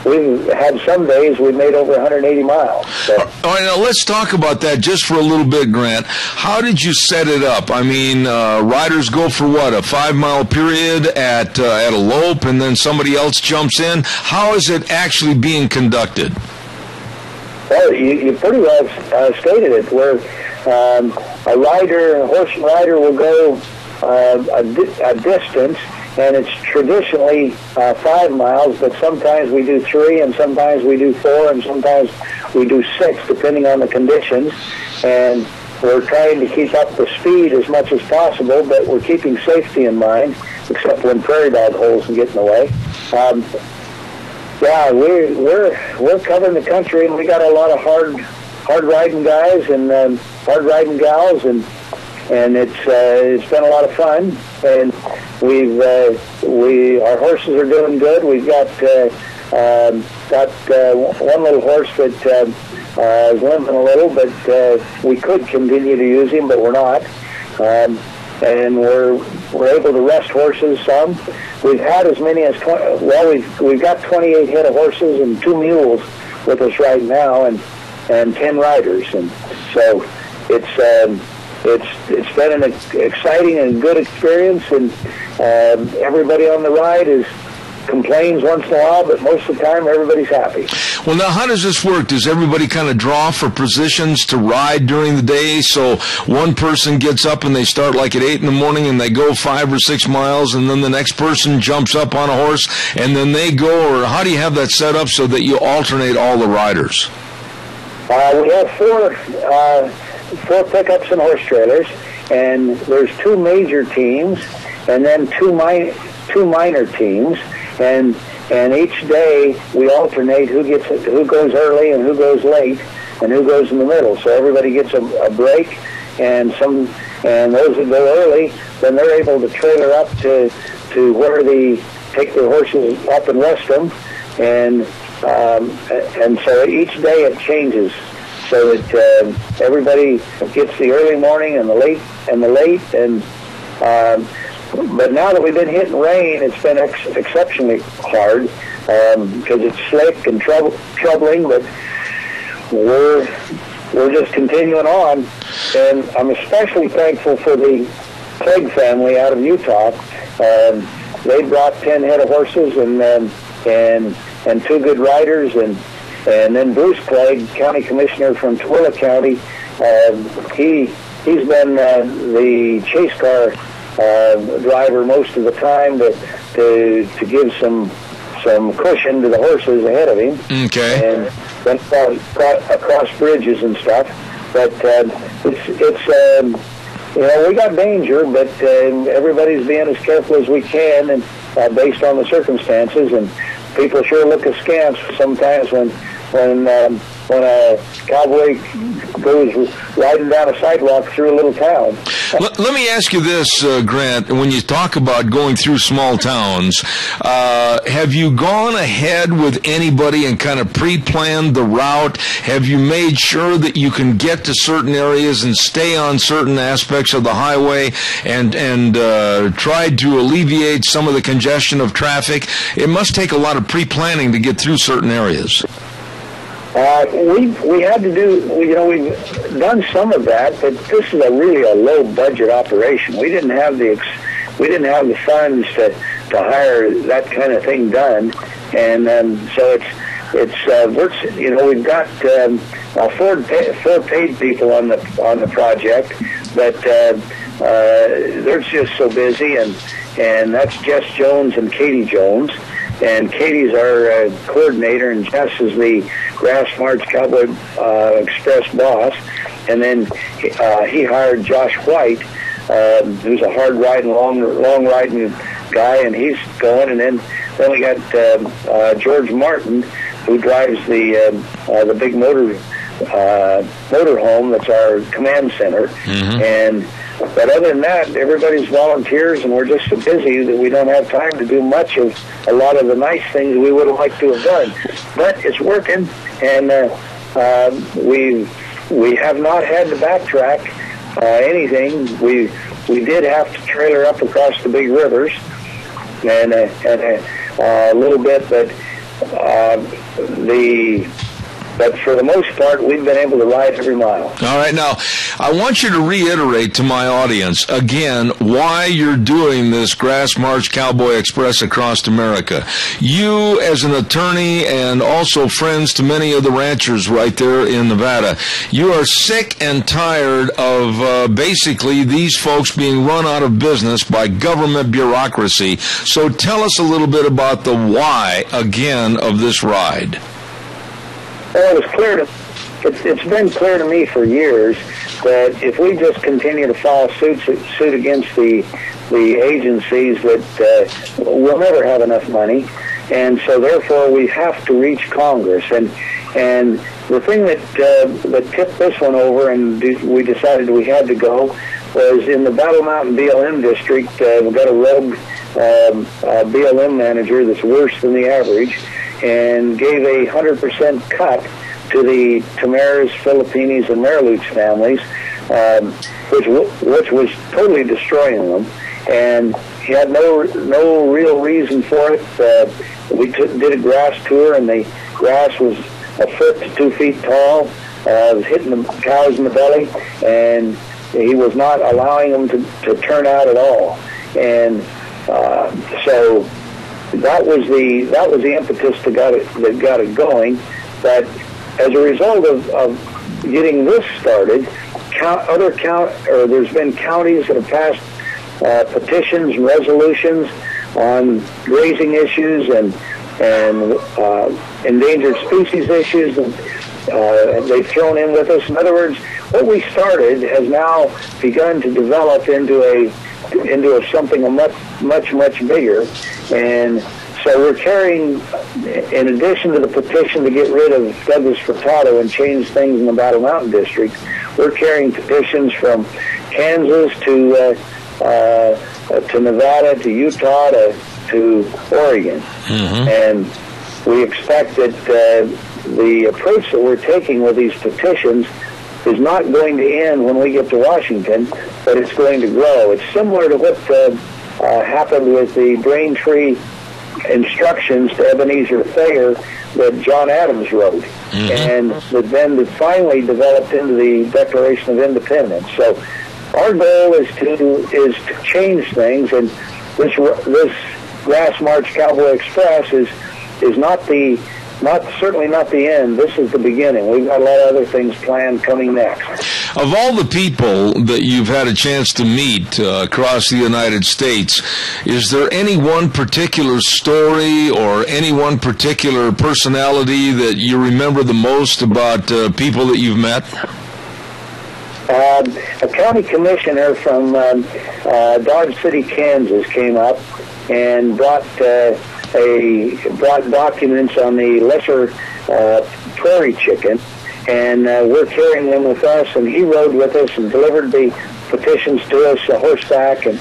Speaker 6: We've had some days we've made over 180 miles. So.
Speaker 2: All right, now let's talk about that just for a little bit, Grant. How did you set it up? I mean, riders go for what, a 5-mile period at a lope, and then somebody else jumps in? How is it actually being conducted?
Speaker 6: Well, you pretty well stated it, where a horse rider will go a distance, and it's traditionally 5 miles, but sometimes we do 3, and sometimes we do 4, and sometimes we do 6, depending on the conditions. And we're trying to keep up the speed as much as possible, but we're keeping safety in mind, except when prairie dog holes can get in the way. Yeah, we're covering the country, and we got a lot of hard riding guys and hard riding gals, and it's been a lot of fun. And our horses are doing good. We've got one little horse that is limping a little, but we could continue to use him, but we're not. And we're able to rest horses some. We've had as many as 20. Well, we've got 28 head of horses and 2 mules with us right now, and 10 riders, and so it's been an exciting and good experience, and everybody on the ride complains once in a while, but most of the time everybody's happy.
Speaker 2: Well, now, how does this work? Does everybody kind of draw for positions to ride during the day? So one person gets up and they start like at 8 in the morning and they go 5 or 6 miles, and then the next person jumps up on a horse and then they go, or how do you have that set up so that you alternate all the riders?
Speaker 6: We have 4 pickups and horse trailers, and there's 2 major teams and then 2 minor teams, and each day we alternate who goes early and who goes late and who goes in the middle. So everybody gets a break, and those that go early, then they're able to trailer up to where they take their horses up and rest them, and so each day it changes, so that everybody gets the early morning and the late, and but now that we've been hitting rain, it's been exceptionally hard because it's slick and troubling, but we're just continuing on, and I'm especially thankful for the Clegg family out of Utah. They brought 10 head of horses and 2 good riders, and then Bruce Clegg, county commissioner from Tooele County, he's been the chase car driver most of the time to give some cushion to the horses ahead of him.
Speaker 2: Okay.
Speaker 6: And then across bridges and stuff. But it's we got danger, but everybody's being as careful as we can, and based on the circumstances. And people sure look askance sometimes when a cowboy goes riding down a sidewalk through a little town.
Speaker 2: Let me ask you this, Grant. When you talk about going through small towns, have you gone ahead with anybody and kind of pre-planned the route? Have you made sure that you can get to certain areas and stay on certain aspects of the highway and tried to alleviate some of the congestion of traffic? It must take a lot of pre-planning to get through certain areas.
Speaker 6: We had to do, we've done some of that, but this is really a low budget operation. We didn't have the funds to hire that kind of thing done, and so
Speaker 17: it's we've got four paid people on the project, but they're just so busy, and that's Jess Jones and Katie Jones. And Katie's our coordinator, and Jess is the Grass March Cowboy Express boss. And then he hired Josh White, who's a hard-riding, long-riding guy, and he's going. And then we got George Martin, who drives the big motor home that's our command center. But other than that, everybody's volunteers, and we're just so busy that we don't have time to do much of a lot of the nice things we would have liked to have done. But it's working, and we have not had to backtrack anything. We did have to trailer up across the big rivers and a little bit, but for the most part, we've been able to ride every mile.
Speaker 2: All right. Now, I want you to reiterate to my audience, again, why you're doing this Grass March Cowboy Express across America. You, as an attorney and also friends to many of the ranchers right there in Nevada, you are sick and tired of basically these folks being run out of business by government bureaucracy. So tell us a little bit about the why, again, of this ride.
Speaker 17: Well, it's been clear to me for years that if we just continue to file suit against the agencies, that we'll never have enough money, and so therefore we have to reach Congress. And the thing that tipped this one over, and we decided we had to go, was in the Battle Mountain BLM district. We've got a rogue BLM manager that's worse than the average, and gave a 100% cut to the Tamares, Filipinis, and Marilux families, which was totally destroying them. And he had no real reason for it. We did a grass tour, and the grass was 1 foot to 2 feet tall. It was hitting the cows in the belly, and he was not allowing them to turn out at all. And so that was the impetus that got it going. But as a result of getting this started, there's been counties that have passed petitions and resolutions on grazing issues and endangered species issues, and they've thrown in with us. In other words, what we started has now begun to develop into something much bigger. And so we're carrying, in addition to the petition to get rid of Douglas Furtado and change things in the Battle Mountain District, we're carrying petitions from Kansas to Nevada to Utah to Oregon. And we expect that the approach that we're taking with these petitions is not going to end when we get to Washington, but it's going to grow. It's similar to what happened with the Braintree instructions to Ebenezer Thayer that John Adams wrote, and that then finally developed into the Declaration of Independence. So our goal is to change things, and this Grass March Cowboy Express is certainly not the end. This is the beginning. We've got a lot of other things planned coming next.
Speaker 2: Of all the people that you've had a chance to meet across the United States, is there any one particular story or any one particular personality that you remember the most about people that you've met?
Speaker 17: A county commissioner from Dodge City, Kansas came up and brought documents on the lesser prairie chicken, and we're carrying them with us, and he rode with us and delivered the petitions to us horseback, and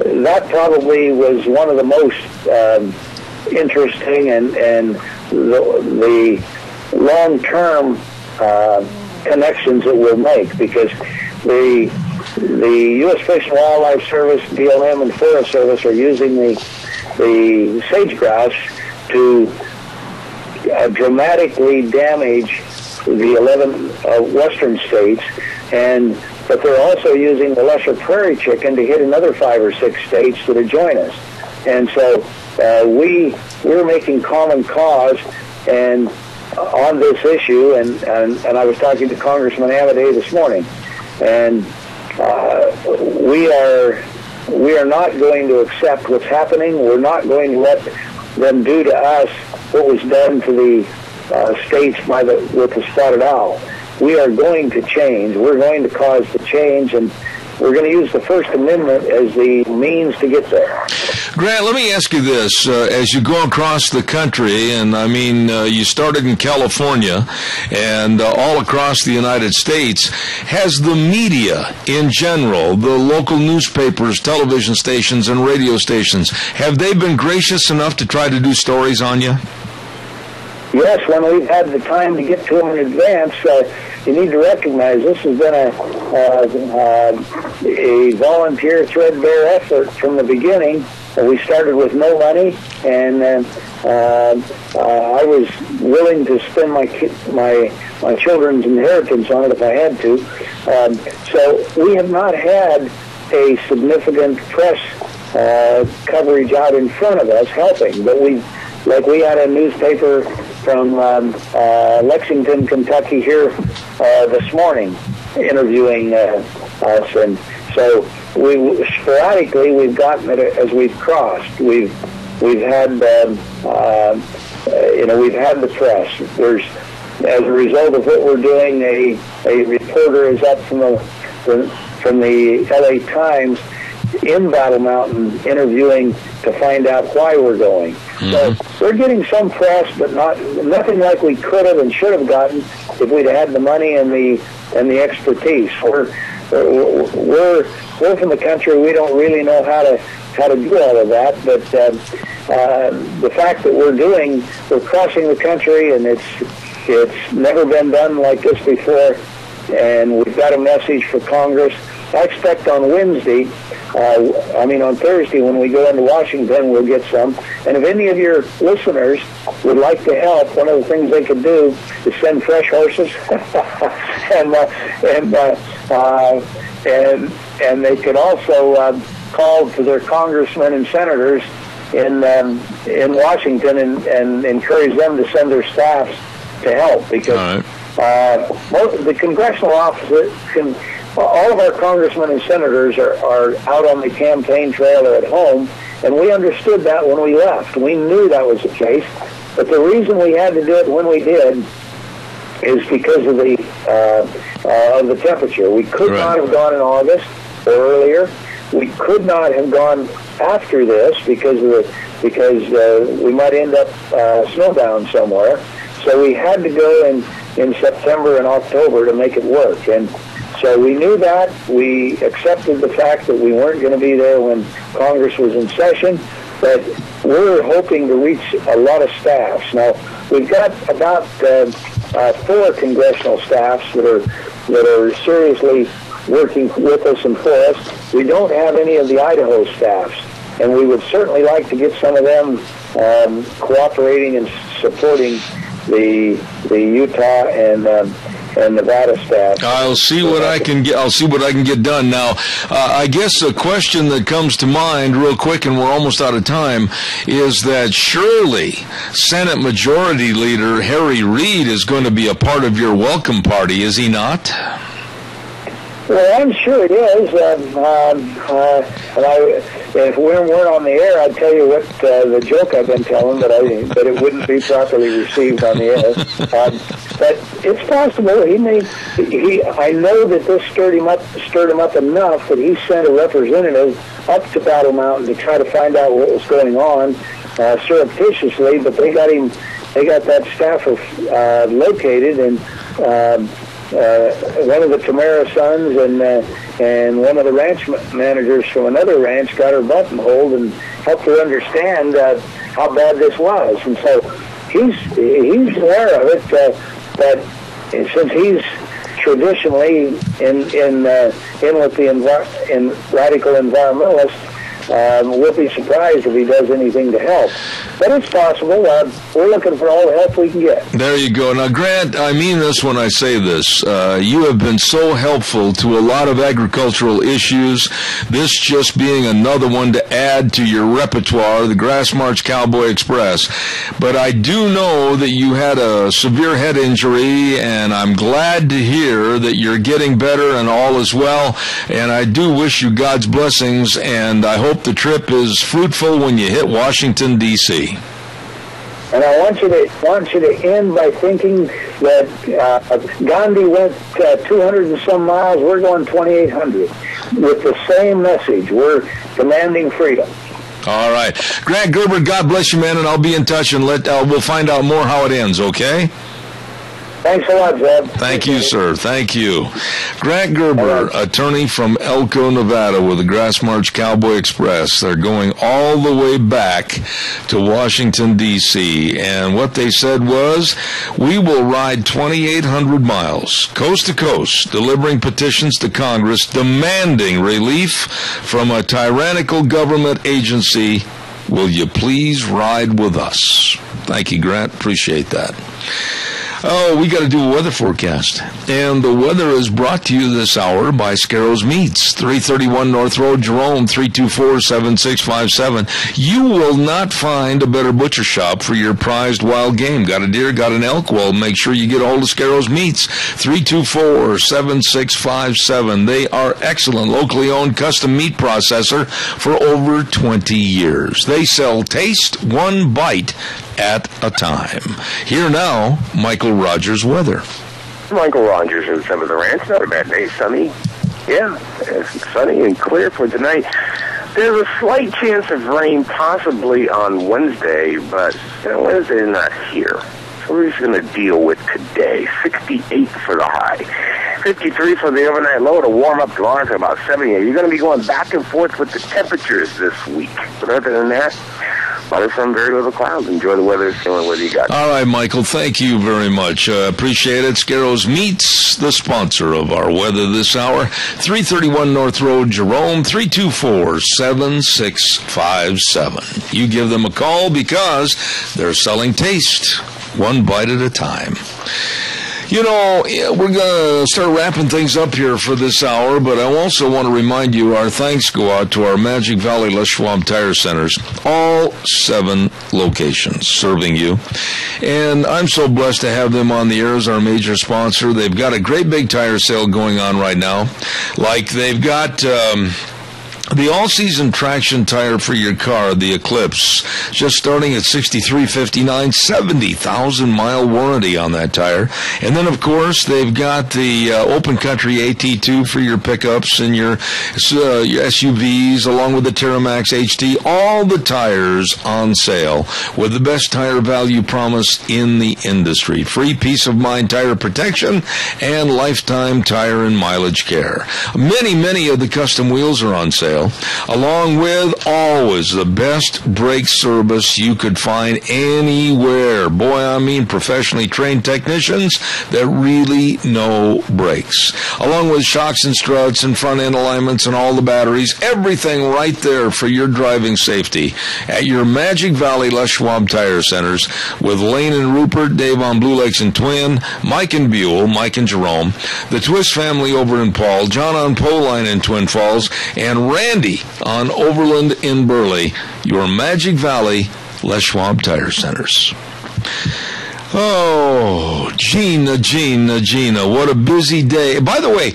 Speaker 17: that probably was one of the most interesting and the long-term connections that we'll make, because the U.S. Fish and Wildlife Service, BLM, and Forest Service are using the sage grouse to dramatically damage the 11 western states, but they're also using the lesser prairie chicken to hit another 5 or 6 states that join us. And so we're making common cause and on this issue, and I was talking to Congressman Amadei this morning, and we are not going to accept what's happening. We're not going to let them do to us what was done to the states with the spotted owl. We are going to change. We're going to cause the change, and we're going to use the First Amendment as the means to get there.
Speaker 2: Grant, let me ask you this. As you go across the country, and I mean, you started in California and all across the United States, has the media in general, the local newspapers, television stations, and radio stations, have they been gracious enough to try to do stories on you?
Speaker 17: Yes, when we've had the time to get to them in advance, you need to recognize this has been a volunteer, threadbare effort from the beginning. We started with no money, and I was willing to spend my children's inheritance on it if I had to. So we have not had a significant press coverage out in front of us helping, but we had a newspaper from Lexington, Kentucky here this morning interviewing us, and so sporadically we've gotten it as we've crossed. We've had we've had the press. There's, as a result of what we're doing, a reporter is up from the LA Times in Battle Mountain interviewing to find out why we're going. So we're getting some press, but nothing like we could have and should have gotten if we'd had the money and the expertise. We're from the country. We don't really know how to do all of that, but the fact that we're crossing the country, and it's never been done like this before, and we've got a message for Congress. I expect on Wednesday, on Thursday when we go into Washington, we'll get some. And if any of your listeners would like to help, one of the things they could do is send fresh horses, and they could also call to their congressmen and senators in Washington and encourage them to send their staffs to help, because the congressional office all of our congressmen and senators are out on the campaign trail or at home, and we understood that when we left. We knew that was the case, but the reason we had to do it when we did is because of the temperature. We could not have gone in August or earlier. We could not have gone after this because we might end up snowbound somewhere. So we had to go in September and October to make it work, and so we knew that. We accepted the fact that we weren't going to be there when Congress was in session, but we're hoping to reach a lot of staffs. Now, we've got about 4 congressional staffs that are seriously working with us and for us. We don't have any of the Idaho staffs, and we would certainly like to get some of them cooperating and supporting the Utah and Nevada staff.
Speaker 2: I'll see what I can get. I'll see what I can get done. Now, I guess a question that comes to mind real quick, and we're almost out of time, is that surely Senate Majority Leader Harry Reid is going to be a part of your welcome party, is he not?
Speaker 17: Well, I'm sure it is. If we weren't on the air, I'd tell you what the joke I've been telling, but it wouldn't be properly received on the air. But it's possible I know that this stirred him up enough that he sent a representative up to Battle Mountain to try to find out what was going on surreptitiously. But they got that staffer located, and one of the Tamara sons and one of the ranch managers from another ranch got her buttonholed and helped her understand how bad this was. And so he's aware of it. But since he's traditionally in with the radical environmentalists, we'll be surprised if he does anything to help. But it's possible. We're looking for all the help we can get.
Speaker 2: There you go. Now, Grant, I mean this when I say this. You have been so helpful to a lot of agricultural issues. This just being another one to add to your repertoire, the Grass March Cowboy Express. But I do know that you had a severe head injury, and I'm glad to hear that you're getting better and all is well. And I do wish you God's blessings, and I hope the trip is fruitful when you hit Washington, D.C.
Speaker 17: And I want you to end by thinking that Gandhi went 200 and some miles. We're going 2,800 with the same message. We're demanding freedom.
Speaker 2: All right. Grant Gerber, God bless you, man, and I'll be in touch, and we'll find out more how it ends, okay?
Speaker 17: Thanks a lot, Zeb.
Speaker 2: Thank you, sir. Thank you. Grant Gerber, attorney from Elko, Nevada, with the Grass March Cowboy Express. They're going all the way back to Washington, D.C., and what they said was, we will ride 2,800 miles, coast to coast, delivering petitions to Congress demanding relief from a tyrannical government agency. Will you please ride with us? Thank you, Grant. Appreciate that. Oh, we got to do a weather forecast. And the weather is brought to you this hour by Scarrows Meats, 331 North Road, Jerome, 324-7657. You will not find a better butcher shop for your prized wild game. Got a deer, got an elk? Well, make sure you get a hold of Scarrows Meats, 324-7657. They are excellent, locally owned custom meat processor for over 20 years. They sell taste, one bite at a time. Here now, Michael Rogers weather.
Speaker 5: Michael Rogers in some of the ranch. Not a bad day, sunny. Yeah, it's sunny and clear for tonight. There's a slight chance of rain possibly on Wednesday, but Wednesday is not here. So we're just going to deal with today. 68 for the high. 53 for the overnight low to warm up tomorrow to about 78. You're going to be going back and forth with the temperatures this week. But other than that, a lot of sun, very little clouds. Enjoy the weather. It's the only weather you got.
Speaker 2: All right, Michael, thank you very much. Appreciate it. Scarrows Meats, the sponsor of our weather this hour. 331 North Road, Jerome, 324-7657. You give them a call because they're selling taste, one bite at a time. You know, we're going to start wrapping things up here for this hour, but I also want to remind you our thanks go out to our Magic Valley Les Schwab Tire Centers, all 7 locations serving you. And I'm so blessed to have them on the air as our major sponsor. They've got a great big tire sale going on right now. Like they've got the all-season traction tire for your car, the Eclipse, just starting at $63.59, 70,000-mile warranty on that tire. And then, of course, they've got the Open Country AT2 for your pickups and your SUVs, along with the Terramax HT. All the tires on sale with the best tire value promise in the industry. Free peace of mind tire protection and lifetime tire and mileage care. Many of the custom wheels are on sale, along with always the best brake service you could find anywhere. Boy, I mean professionally trained technicians that really know brakes, along with shocks and struts and front end alignments and all the batteries, everything right there for your driving safety at your Magic Valley Les Schwab Tire Centers with Lane and Rupert, Dave on Blue Lakes and Twin, Mike and Buell, Mike and Jerome, the Twist family over in Paul, John on Poline in Twin Falls, and Randy on Overland in Burley, your Magic Valley Les Schwab Tire Centers. Oh, Gina, what a busy day. By the way,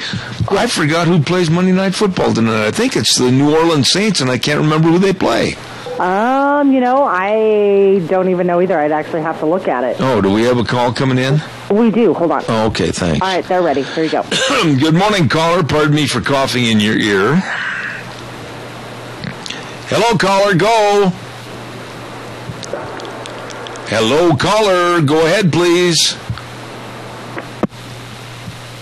Speaker 2: I forgot who plays Monday Night Football tonight. I think it's the New Orleans Saints, and I can't remember who they play.
Speaker 3: I don't even know either. I'd actually have to look at it.
Speaker 2: Oh, do we have a call coming in?
Speaker 3: We do. Hold on.
Speaker 2: Oh, okay, thanks.
Speaker 3: All right, they're ready. Here you go.
Speaker 2: Good morning, caller. Pardon me for coughing in your ear. Hello, caller. Go. Hello, caller. Go ahead, please.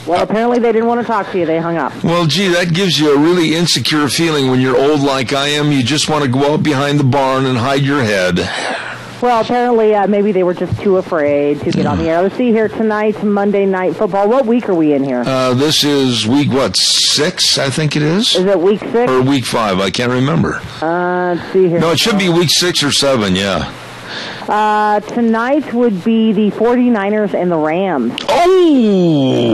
Speaker 3: Well, apparently they didn't want to talk to you. They hung up.
Speaker 2: Well, gee, that gives you a really insecure feeling when you're old like I am. You just want to go out behind the barn and hide your head.
Speaker 3: Well, apparently maybe they were just too afraid to get on the air. Let's see here tonight, Monday Night Football. What week are we in here?
Speaker 2: This is week, 6, I think it is?
Speaker 3: Is it week 6?
Speaker 2: Or week 5, I can't remember.
Speaker 3: Let's see here.
Speaker 2: No, it should be week 6 or 7, yeah.
Speaker 3: Tonight would be the 49ers and the Rams.
Speaker 2: Oh!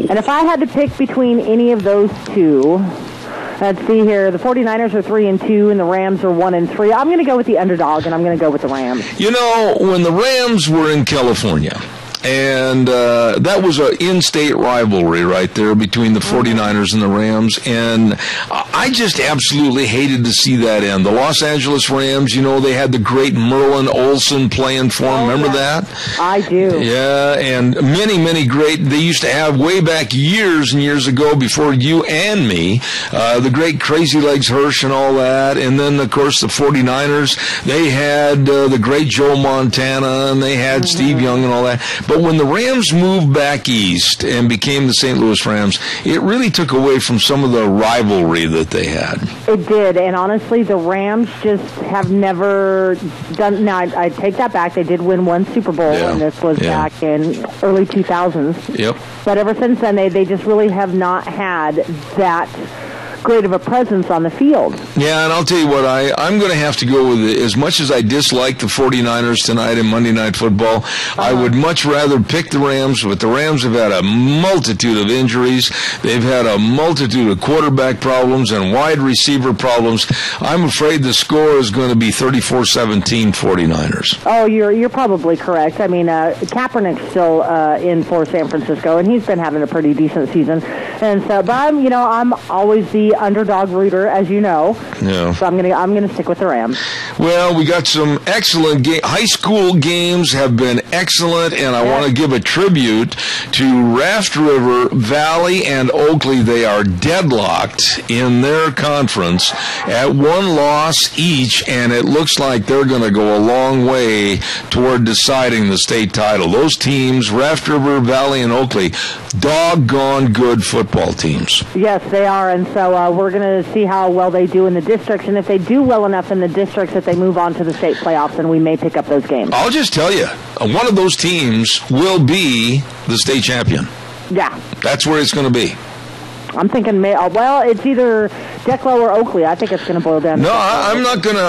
Speaker 3: And if I had to pick between any of those two, let's see here. The 49ers are 3-2, and the Rams are 1-3. I'm going to go with the underdog, and I'm going to go with the Rams.
Speaker 2: You know, when the Rams were in California, and that was an in-state rivalry right there between the 49ers and the Rams, and I just absolutely hated to see that end. The Los Angeles Rams, you know, they had the great Merlin Olsen playing for them. Remember that?
Speaker 3: I do.
Speaker 2: Yeah, and many, many great, they used to have way back years and years ago before you and me, the great Crazy Legs Hirsch and all that, and then, of course, the 49ers, they had the great Joe Montana, and they had Steve Young and all that. But when the Rams moved back east and became the St. Louis Rams, it really took away from some of the rivalry that they had.
Speaker 3: It did, and honestly, the Rams just have never done. Now, I take that back. They did win one Super Bowl, and this was back in early 2000s.
Speaker 2: Yep.
Speaker 3: But ever since then, they just really have not had that great of a presence on the field.
Speaker 2: Yeah, and I'll tell you what, I'm going to have to go with it. As much as I dislike the 49ers tonight in Monday Night Football, I would much rather pick the Rams, but the Rams have had a multitude of injuries. They've had a multitude of quarterback problems and wide receiver problems. I'm afraid the score is going to be 34-17 49ers.
Speaker 3: Oh, you're probably correct. I mean, Kaepernick's still in for San Francisco, and he's been having a pretty decent season. And so, but I'm always the underdog rooter, as you know.
Speaker 2: Yeah.
Speaker 3: So I'm gonna stick with the Rams.
Speaker 2: Well, we got some excellent high school games have been excellent, and I want to give a tribute to Raft River, Valley, and Oakley. They are deadlocked in their conference at one loss each, and it looks like they're going to go a long way toward deciding the state title. Those teams, Raft River, Valley, and Oakley, doggone good football teams.
Speaker 3: Yes, they are, and so we're going to see how well they do in the districts, and if they do well enough in the districts that they move on to the state playoffs, then we may pick up those games.
Speaker 2: I'll just tell you, one of those teams will be the state champion.
Speaker 3: Yeah.
Speaker 2: That's where it's going to be.
Speaker 3: I'm thinking, well, it's either Declo or Oakley. I think it's going to boil down.
Speaker 2: No, I'm not gonna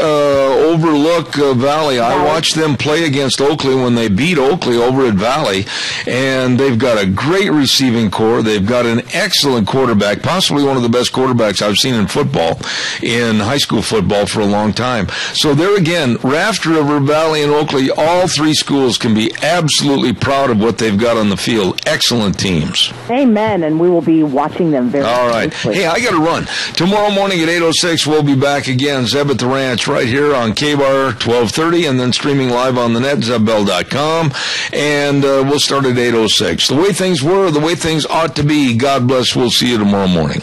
Speaker 2: overlook Valley. I watched them play against Oakley when they beat Oakley over at Valley, and they've got a great receiving core. They've got an excellent quarterback, possibly one of the best quarterbacks I've seen in football, in high school football for a long time. So there again, Raft River, Valley, and Oakley, all three schools can be absolutely proud of what they've got on the field. Excellent teams.
Speaker 3: Amen, and we will be watching them very
Speaker 2: all right.
Speaker 3: closely.
Speaker 2: Hey, I got to run. Tomorrow morning at 8:06, we'll be back again. Zeb at the Ranch right here on KBAR 1230, and then streaming live on the net, zebbell.com. And we'll start at 8:06. The way things were, the way things ought to be. God bless. We'll see you tomorrow morning.